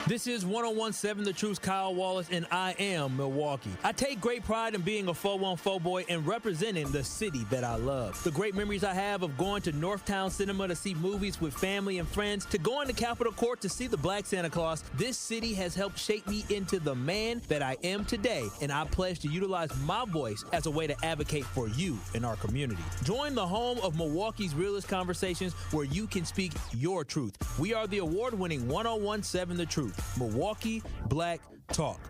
This is 1017 The Truth's Kyle Wallace, and I am Milwaukee. I take great pride in being a 414 boy and representing the city that I love. The great memories I have of going to Northtown Cinema to see movies with family and friends, to going to Capitol Court to see the Black Santa Claus, this city has helped shape me into the man that I am today, and I pledge to utilize my voice as a way to advocate for you in our community. Join the home of Milwaukee's realest conversations where you can speak your truth. We are the award-winning 1017 The Truth. Milwaukee Black Talk.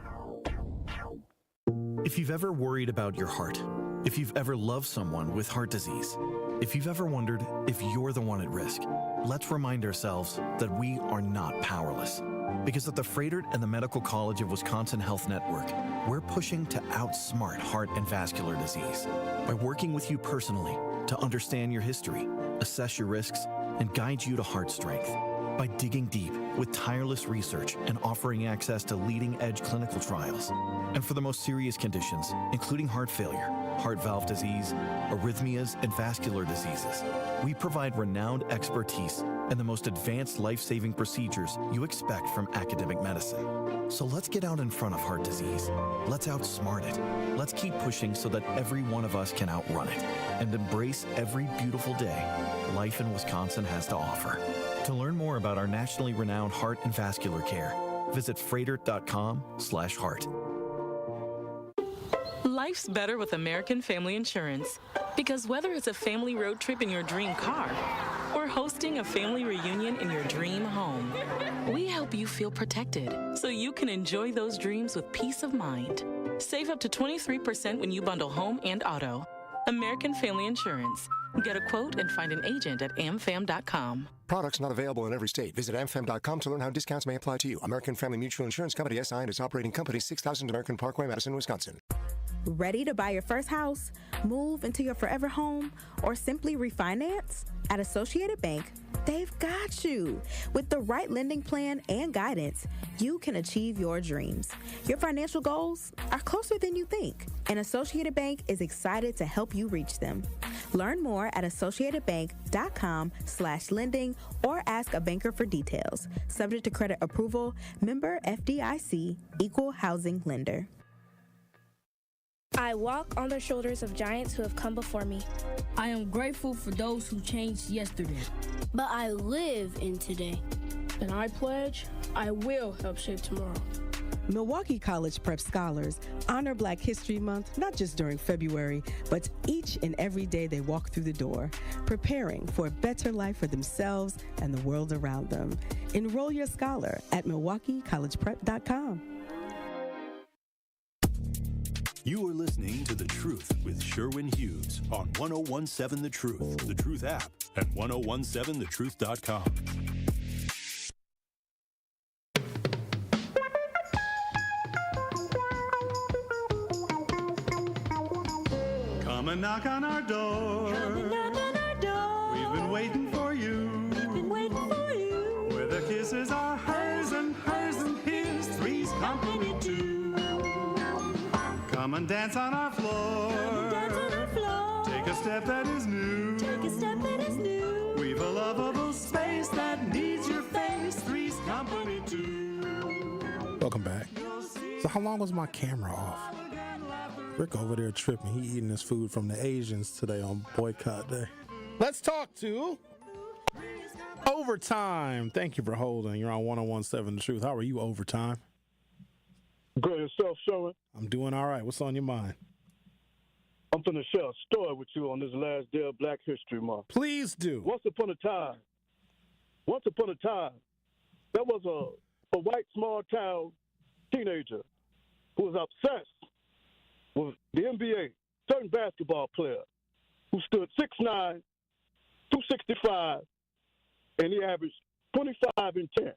If you've ever worried about your heart, if you've ever loved someone with heart disease, if you've ever wondered if you're the one at risk, let's remind ourselves that we are not powerless. Because at the Froedtert and the Medical College of Wisconsin Health Network, we're pushing to outsmart heart and vascular disease by working with you personally to understand your history, assess your risks, and guide you to heart strength. By digging deep with tireless research and offering access to leading-edge clinical trials. And for the most serious conditions, including heart failure, heart valve disease, arrhythmias, and vascular diseases, we provide renowned expertise and the most advanced life-saving procedures you expect from academic medicine. So let's get out in front of heart disease. Let's outsmart it. Let's keep pushing so that every one of us can outrun it and embrace every beautiful day life in Wisconsin has to offer. To learn more about our nationally renowned heart and vascular care, visit froedtert.com/heart. Life's better with American Family Insurance. Because whether it's a family road trip in your dream car or hosting a family reunion in your dream home, we help you feel protected so you can enjoy those dreams with peace of mind. Save up to 23% when you bundle home and auto. American Family Insurance. Get a quote and find an agent at amfam.com. Products not available in every state. Visit amfam.com to learn how discounts may apply to you. American Family Mutual Insurance Company, SI, and its operating company, 6000 American Parkway, Madison, Wisconsin. Ready to buy your first house, move into your forever home, or simply refinance? At Associated Bank, they've got you. With the right lending plan and guidance, you can achieve your dreams. Your financial goals are closer than you think, and Associated Bank is excited to help you reach them. Learn more at associatedbank.com/lending or ask a banker for details. Subject to credit approval, member FDIC, equal housing lender. I walk on the shoulders of giants who have come before me. I am grateful for those who changed yesterday. But I live in today. And I pledge I will help shape tomorrow. Milwaukee College Prep Scholars honor Black History Month not just during February, but each and every day they walk through the door, preparing for a better life for themselves and the world around them. Enroll your scholar at MilwaukeeCollegePrep.com. You are listening to The Truth with Sherwin Hughes on 1017 The Truth, The Truth app, and 1017thetruth.com. Come and knock on our door. We've been waiting for you. Where the kisses are hers and his, three's company too. Come and dance on our floor. Take a step that is new. Take a step that is new. We've a lovable space that needs your face. Three's Company 2. Welcome back. So how long was my camera off? Rick over there tripping. He eating his food from the Asians today on Boycott Day. Let's talk to Overtime. Thank you for holding. You're on 101.7 The Truth. How are you, Overtime? Good yourself, Sherwin. I'm doing all right. What's on your mind? I'm going to share a story with you on this last day of Black History Month. Please do. Once upon a time, there was a white small town teenager who was obsessed with the NBA, certain basketball player who stood 6'9", 265, and he averaged 25 and 10.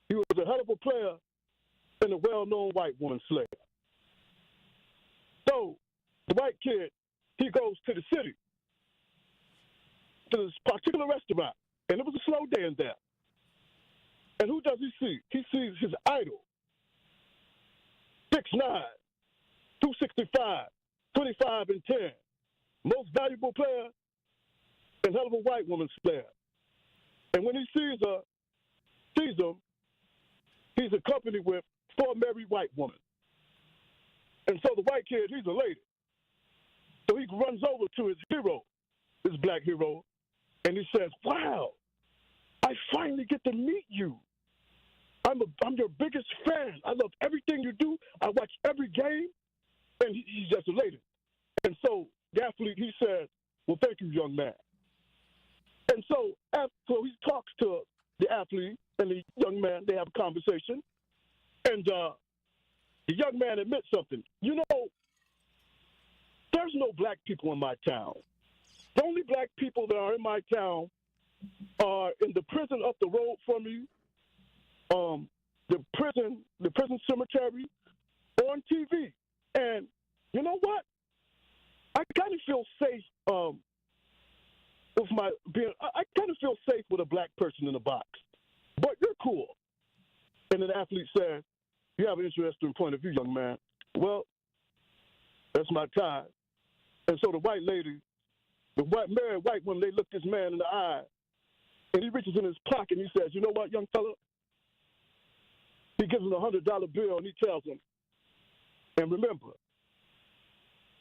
He was a hell of a player and a well-known white woman slayer. So the white kid, he goes to the city, to this particular restaurant, and it was a slow day in there. And who does he see? He sees his idol, 6'9", 265, 25 and 10, most valuable player and hell of a white woman slayer. And when he sees him, he's accompanied with 4 married white women. And so the white kid, he's a lady. So he runs over to his hero, this black hero, and he says, "Wow, I finally get to meet you. I'm your biggest fan. I love everything you do. I watch every game." And he's just elated. And so the athlete, he says, "Well, thank you, young man." And so he talks to the athlete and the young man. They have a conversation. And the young man admits something. You know, there's no black people in my town. The only black people that are in my town are in the prison up the road from me, the prison cemetery, on TV. And you know what? I kind of feel safe I kind of feel safe with a black person in a box. But you're cool. And then the athlete says, "You have an interesting point of view, young man." Well, that's my time. And so the white lady, married white woman, they look this man in the eye, and he reaches in his pocket and he says, "You know what, young fella?" He gives him a $100 bill and he tells him, "And remember,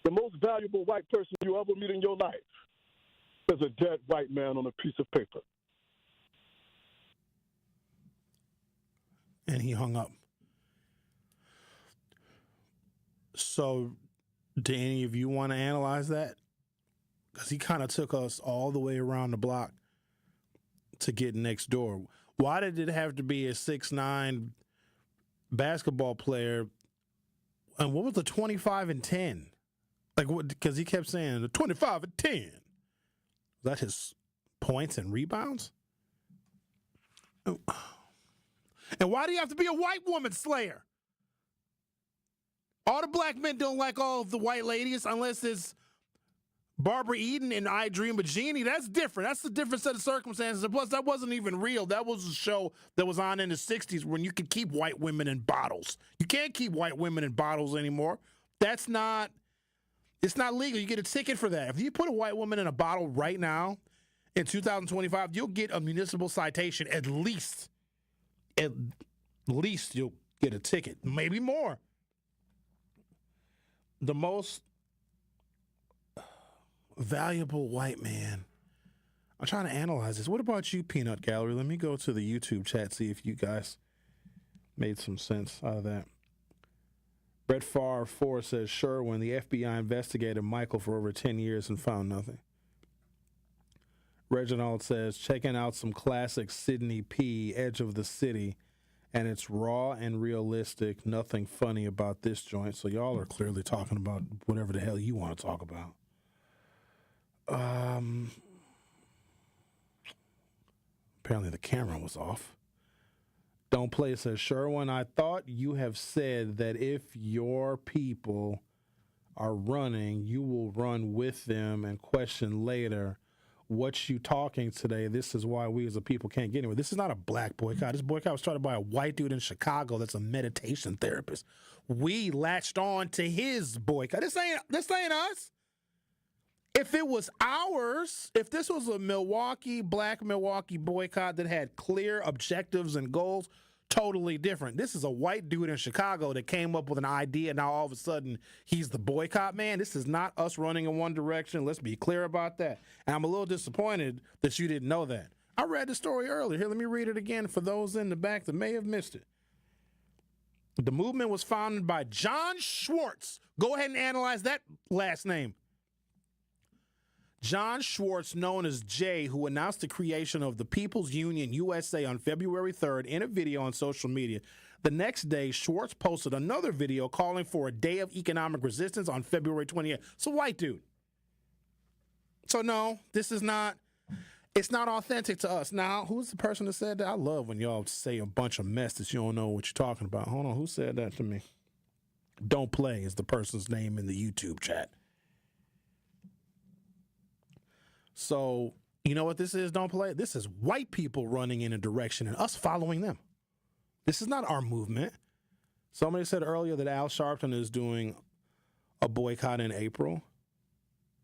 the most valuable white person you ever meet in your life is a dead white man on a piece of paper." And he hung up. So, do any of you want to analyze that? Because he kind of took us all the way around the block to get next door. Why did it have to be a 6'9" basketball player? And what was the 25 and 10? Like, what? Because he kept saying the 25 and 10. Was that his points and rebounds? And why do you have to be a white woman slayer? All the black men don't like all of the white ladies unless it's Barbara Eden and I Dream of Jeannie. That's different. That's a different set of circumstances. And plus, that wasn't even real. That was a show that was on in the 60s when you could keep white women in bottles. You can't keep white women in bottles anymore. It's not legal. You get a ticket for that. If you put a white woman in a bottle right now in 2025, you'll get a municipal citation at least. At least you'll get a ticket, maybe more. The most valuable white man. I'm trying to analyze this. What about you, Peanut Gallery? Let me go to the YouTube chat, see if you guys made some sense out of that. Brett Favre 4 says, Sherwin, the FBI investigated Michael for over 10 years and found nothing. Reginald says, checking out some classic Sidney P., Edge of the City, and it's raw and realistic. Nothing funny about this joint. So y'all are clearly talking about whatever the hell you want to talk about. Apparently the camera was off. Don't Play says, Sherwin, I thought you have said that if your people are running, you will run with them and question later. What you talking today, this is why we as a people can't get anywhere. This is not a black boycott. This boycott was started by a white dude in Chicago that's a meditation therapist. We latched on to his boycott. This ain't us. If it was ours, if this was a black Milwaukee boycott that had clear objectives and goals, totally different. This is a white dude in Chicago that came up with an idea. Now all of a sudden he's the boycott man. This is not us running in one direction. Let's be clear about that. And I'm a little disappointed that you didn't know that. I read the story earlier. Here, let me read it again for those in the back that may have missed it. The movement was founded by John Schwartz. Go ahead and analyze that last name. John Schwartz, known as Jay, who announced the creation of the People's Union USA on February 3rd in a video on social media. The next day, Schwartz posted another video calling for a day of economic resistance on February 28th. It's a white dude. So no, this is not, it's not authentic to us. Now, who's the person that said that? I love when y'all say a bunch of mess that you don't know what you're talking about. Hold on, who said that to me? Don't Play is the person's name in the YouTube chat. So, you know what this is, Don't Play? This is white people running in a direction and us following them. This is not our movement. Somebody said earlier that Al Sharpton is doing a boycott in April.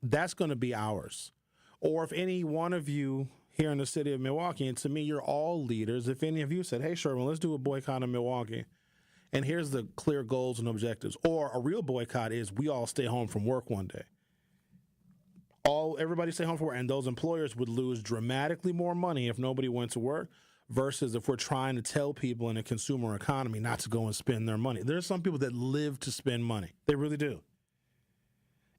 That's going to be ours. Or if any one of you here in the city of Milwaukee, and to me, you're all leaders, if any of you said, hey, Sherwin, let's do a boycott in Milwaukee, and here's the clear goals and objectives. Or a real boycott is we all stay home from work one day. Everybody stay home from work, and those employers would lose dramatically more money if nobody went to work versus if we're trying to tell people in a consumer economy not to go and spend their money. There's some people that live to spend money. They really do.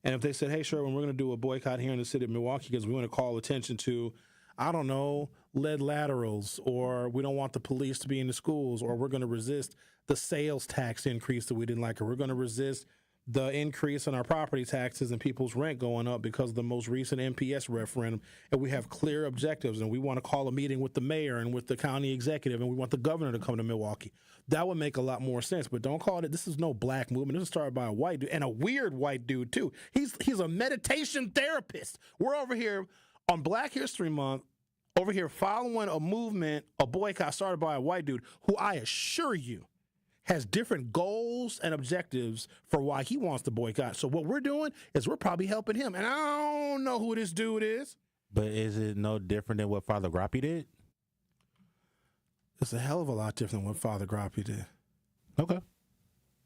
And if they said, hey, Sherwin, we're going to do a boycott here in the city of Milwaukee because we want to call attention to, I don't know, lead laterals, or we don't want the police to be in the schools, or we're going to resist the sales tax increase that we didn't like, or we're going to resist the increase in our property taxes and people's rent going up because of the most recent MPS referendum, and we have clear objectives, and we want to call a meeting with the mayor and with the county executive, and we want the governor to come to Milwaukee. That would make a lot more sense, but don't call it, this is no black movement. This is started by a white dude, and a weird white dude, too. He's a meditation therapist. We're over here on Black History Month, over here following a movement, a boycott started by a white dude who I assure you has different goals and objectives for why he wants to boycott. So what we're doing is we're probably helping him. And I don't know who this dude is. But is it no different than what Father Grappy did? It's a hell of a lot different than what Father Grappy did. Okay.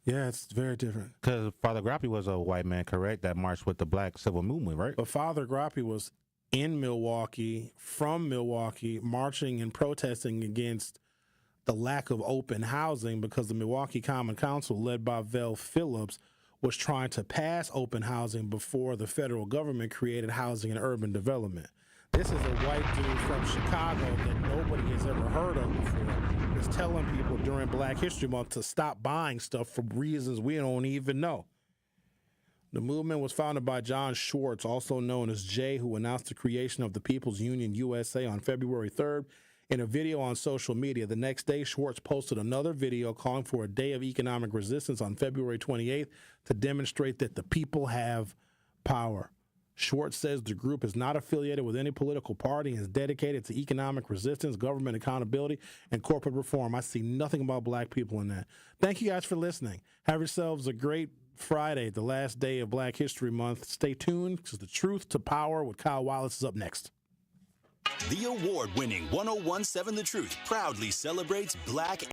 Yeah, it's very different. Because Father Grappy was a white man, correct, that marched with the black civil movement, right? But Father Grappy was in Milwaukee, from Milwaukee, marching and protesting against the lack of open housing because the Milwaukee Common Council, led by Vel Phillips, was trying to pass open housing before the federal government created housing and urban development. This is a white dude from Chicago that nobody has ever heard of before. Is telling people during Black History Month to stop buying stuff for reasons we don't even know. The movement was founded by John Schwartz, also known as Jay, who announced the creation of the People's Union USA on February 3rd. In a video on social media, the next day, Schwartz posted another video calling for a day of economic resistance on February 28th to demonstrate that the people have power. Schwartz says the group is not affiliated with any political party and is dedicated to economic resistance, government accountability, and corporate reform. I see nothing about black people in that. Thank you guys for listening. Have yourselves a great Friday, the last day of Black History Month. Stay tuned because the Truth to Power with Kyle Wallace is up next. The award-winning 1017 The Truth proudly celebrates Black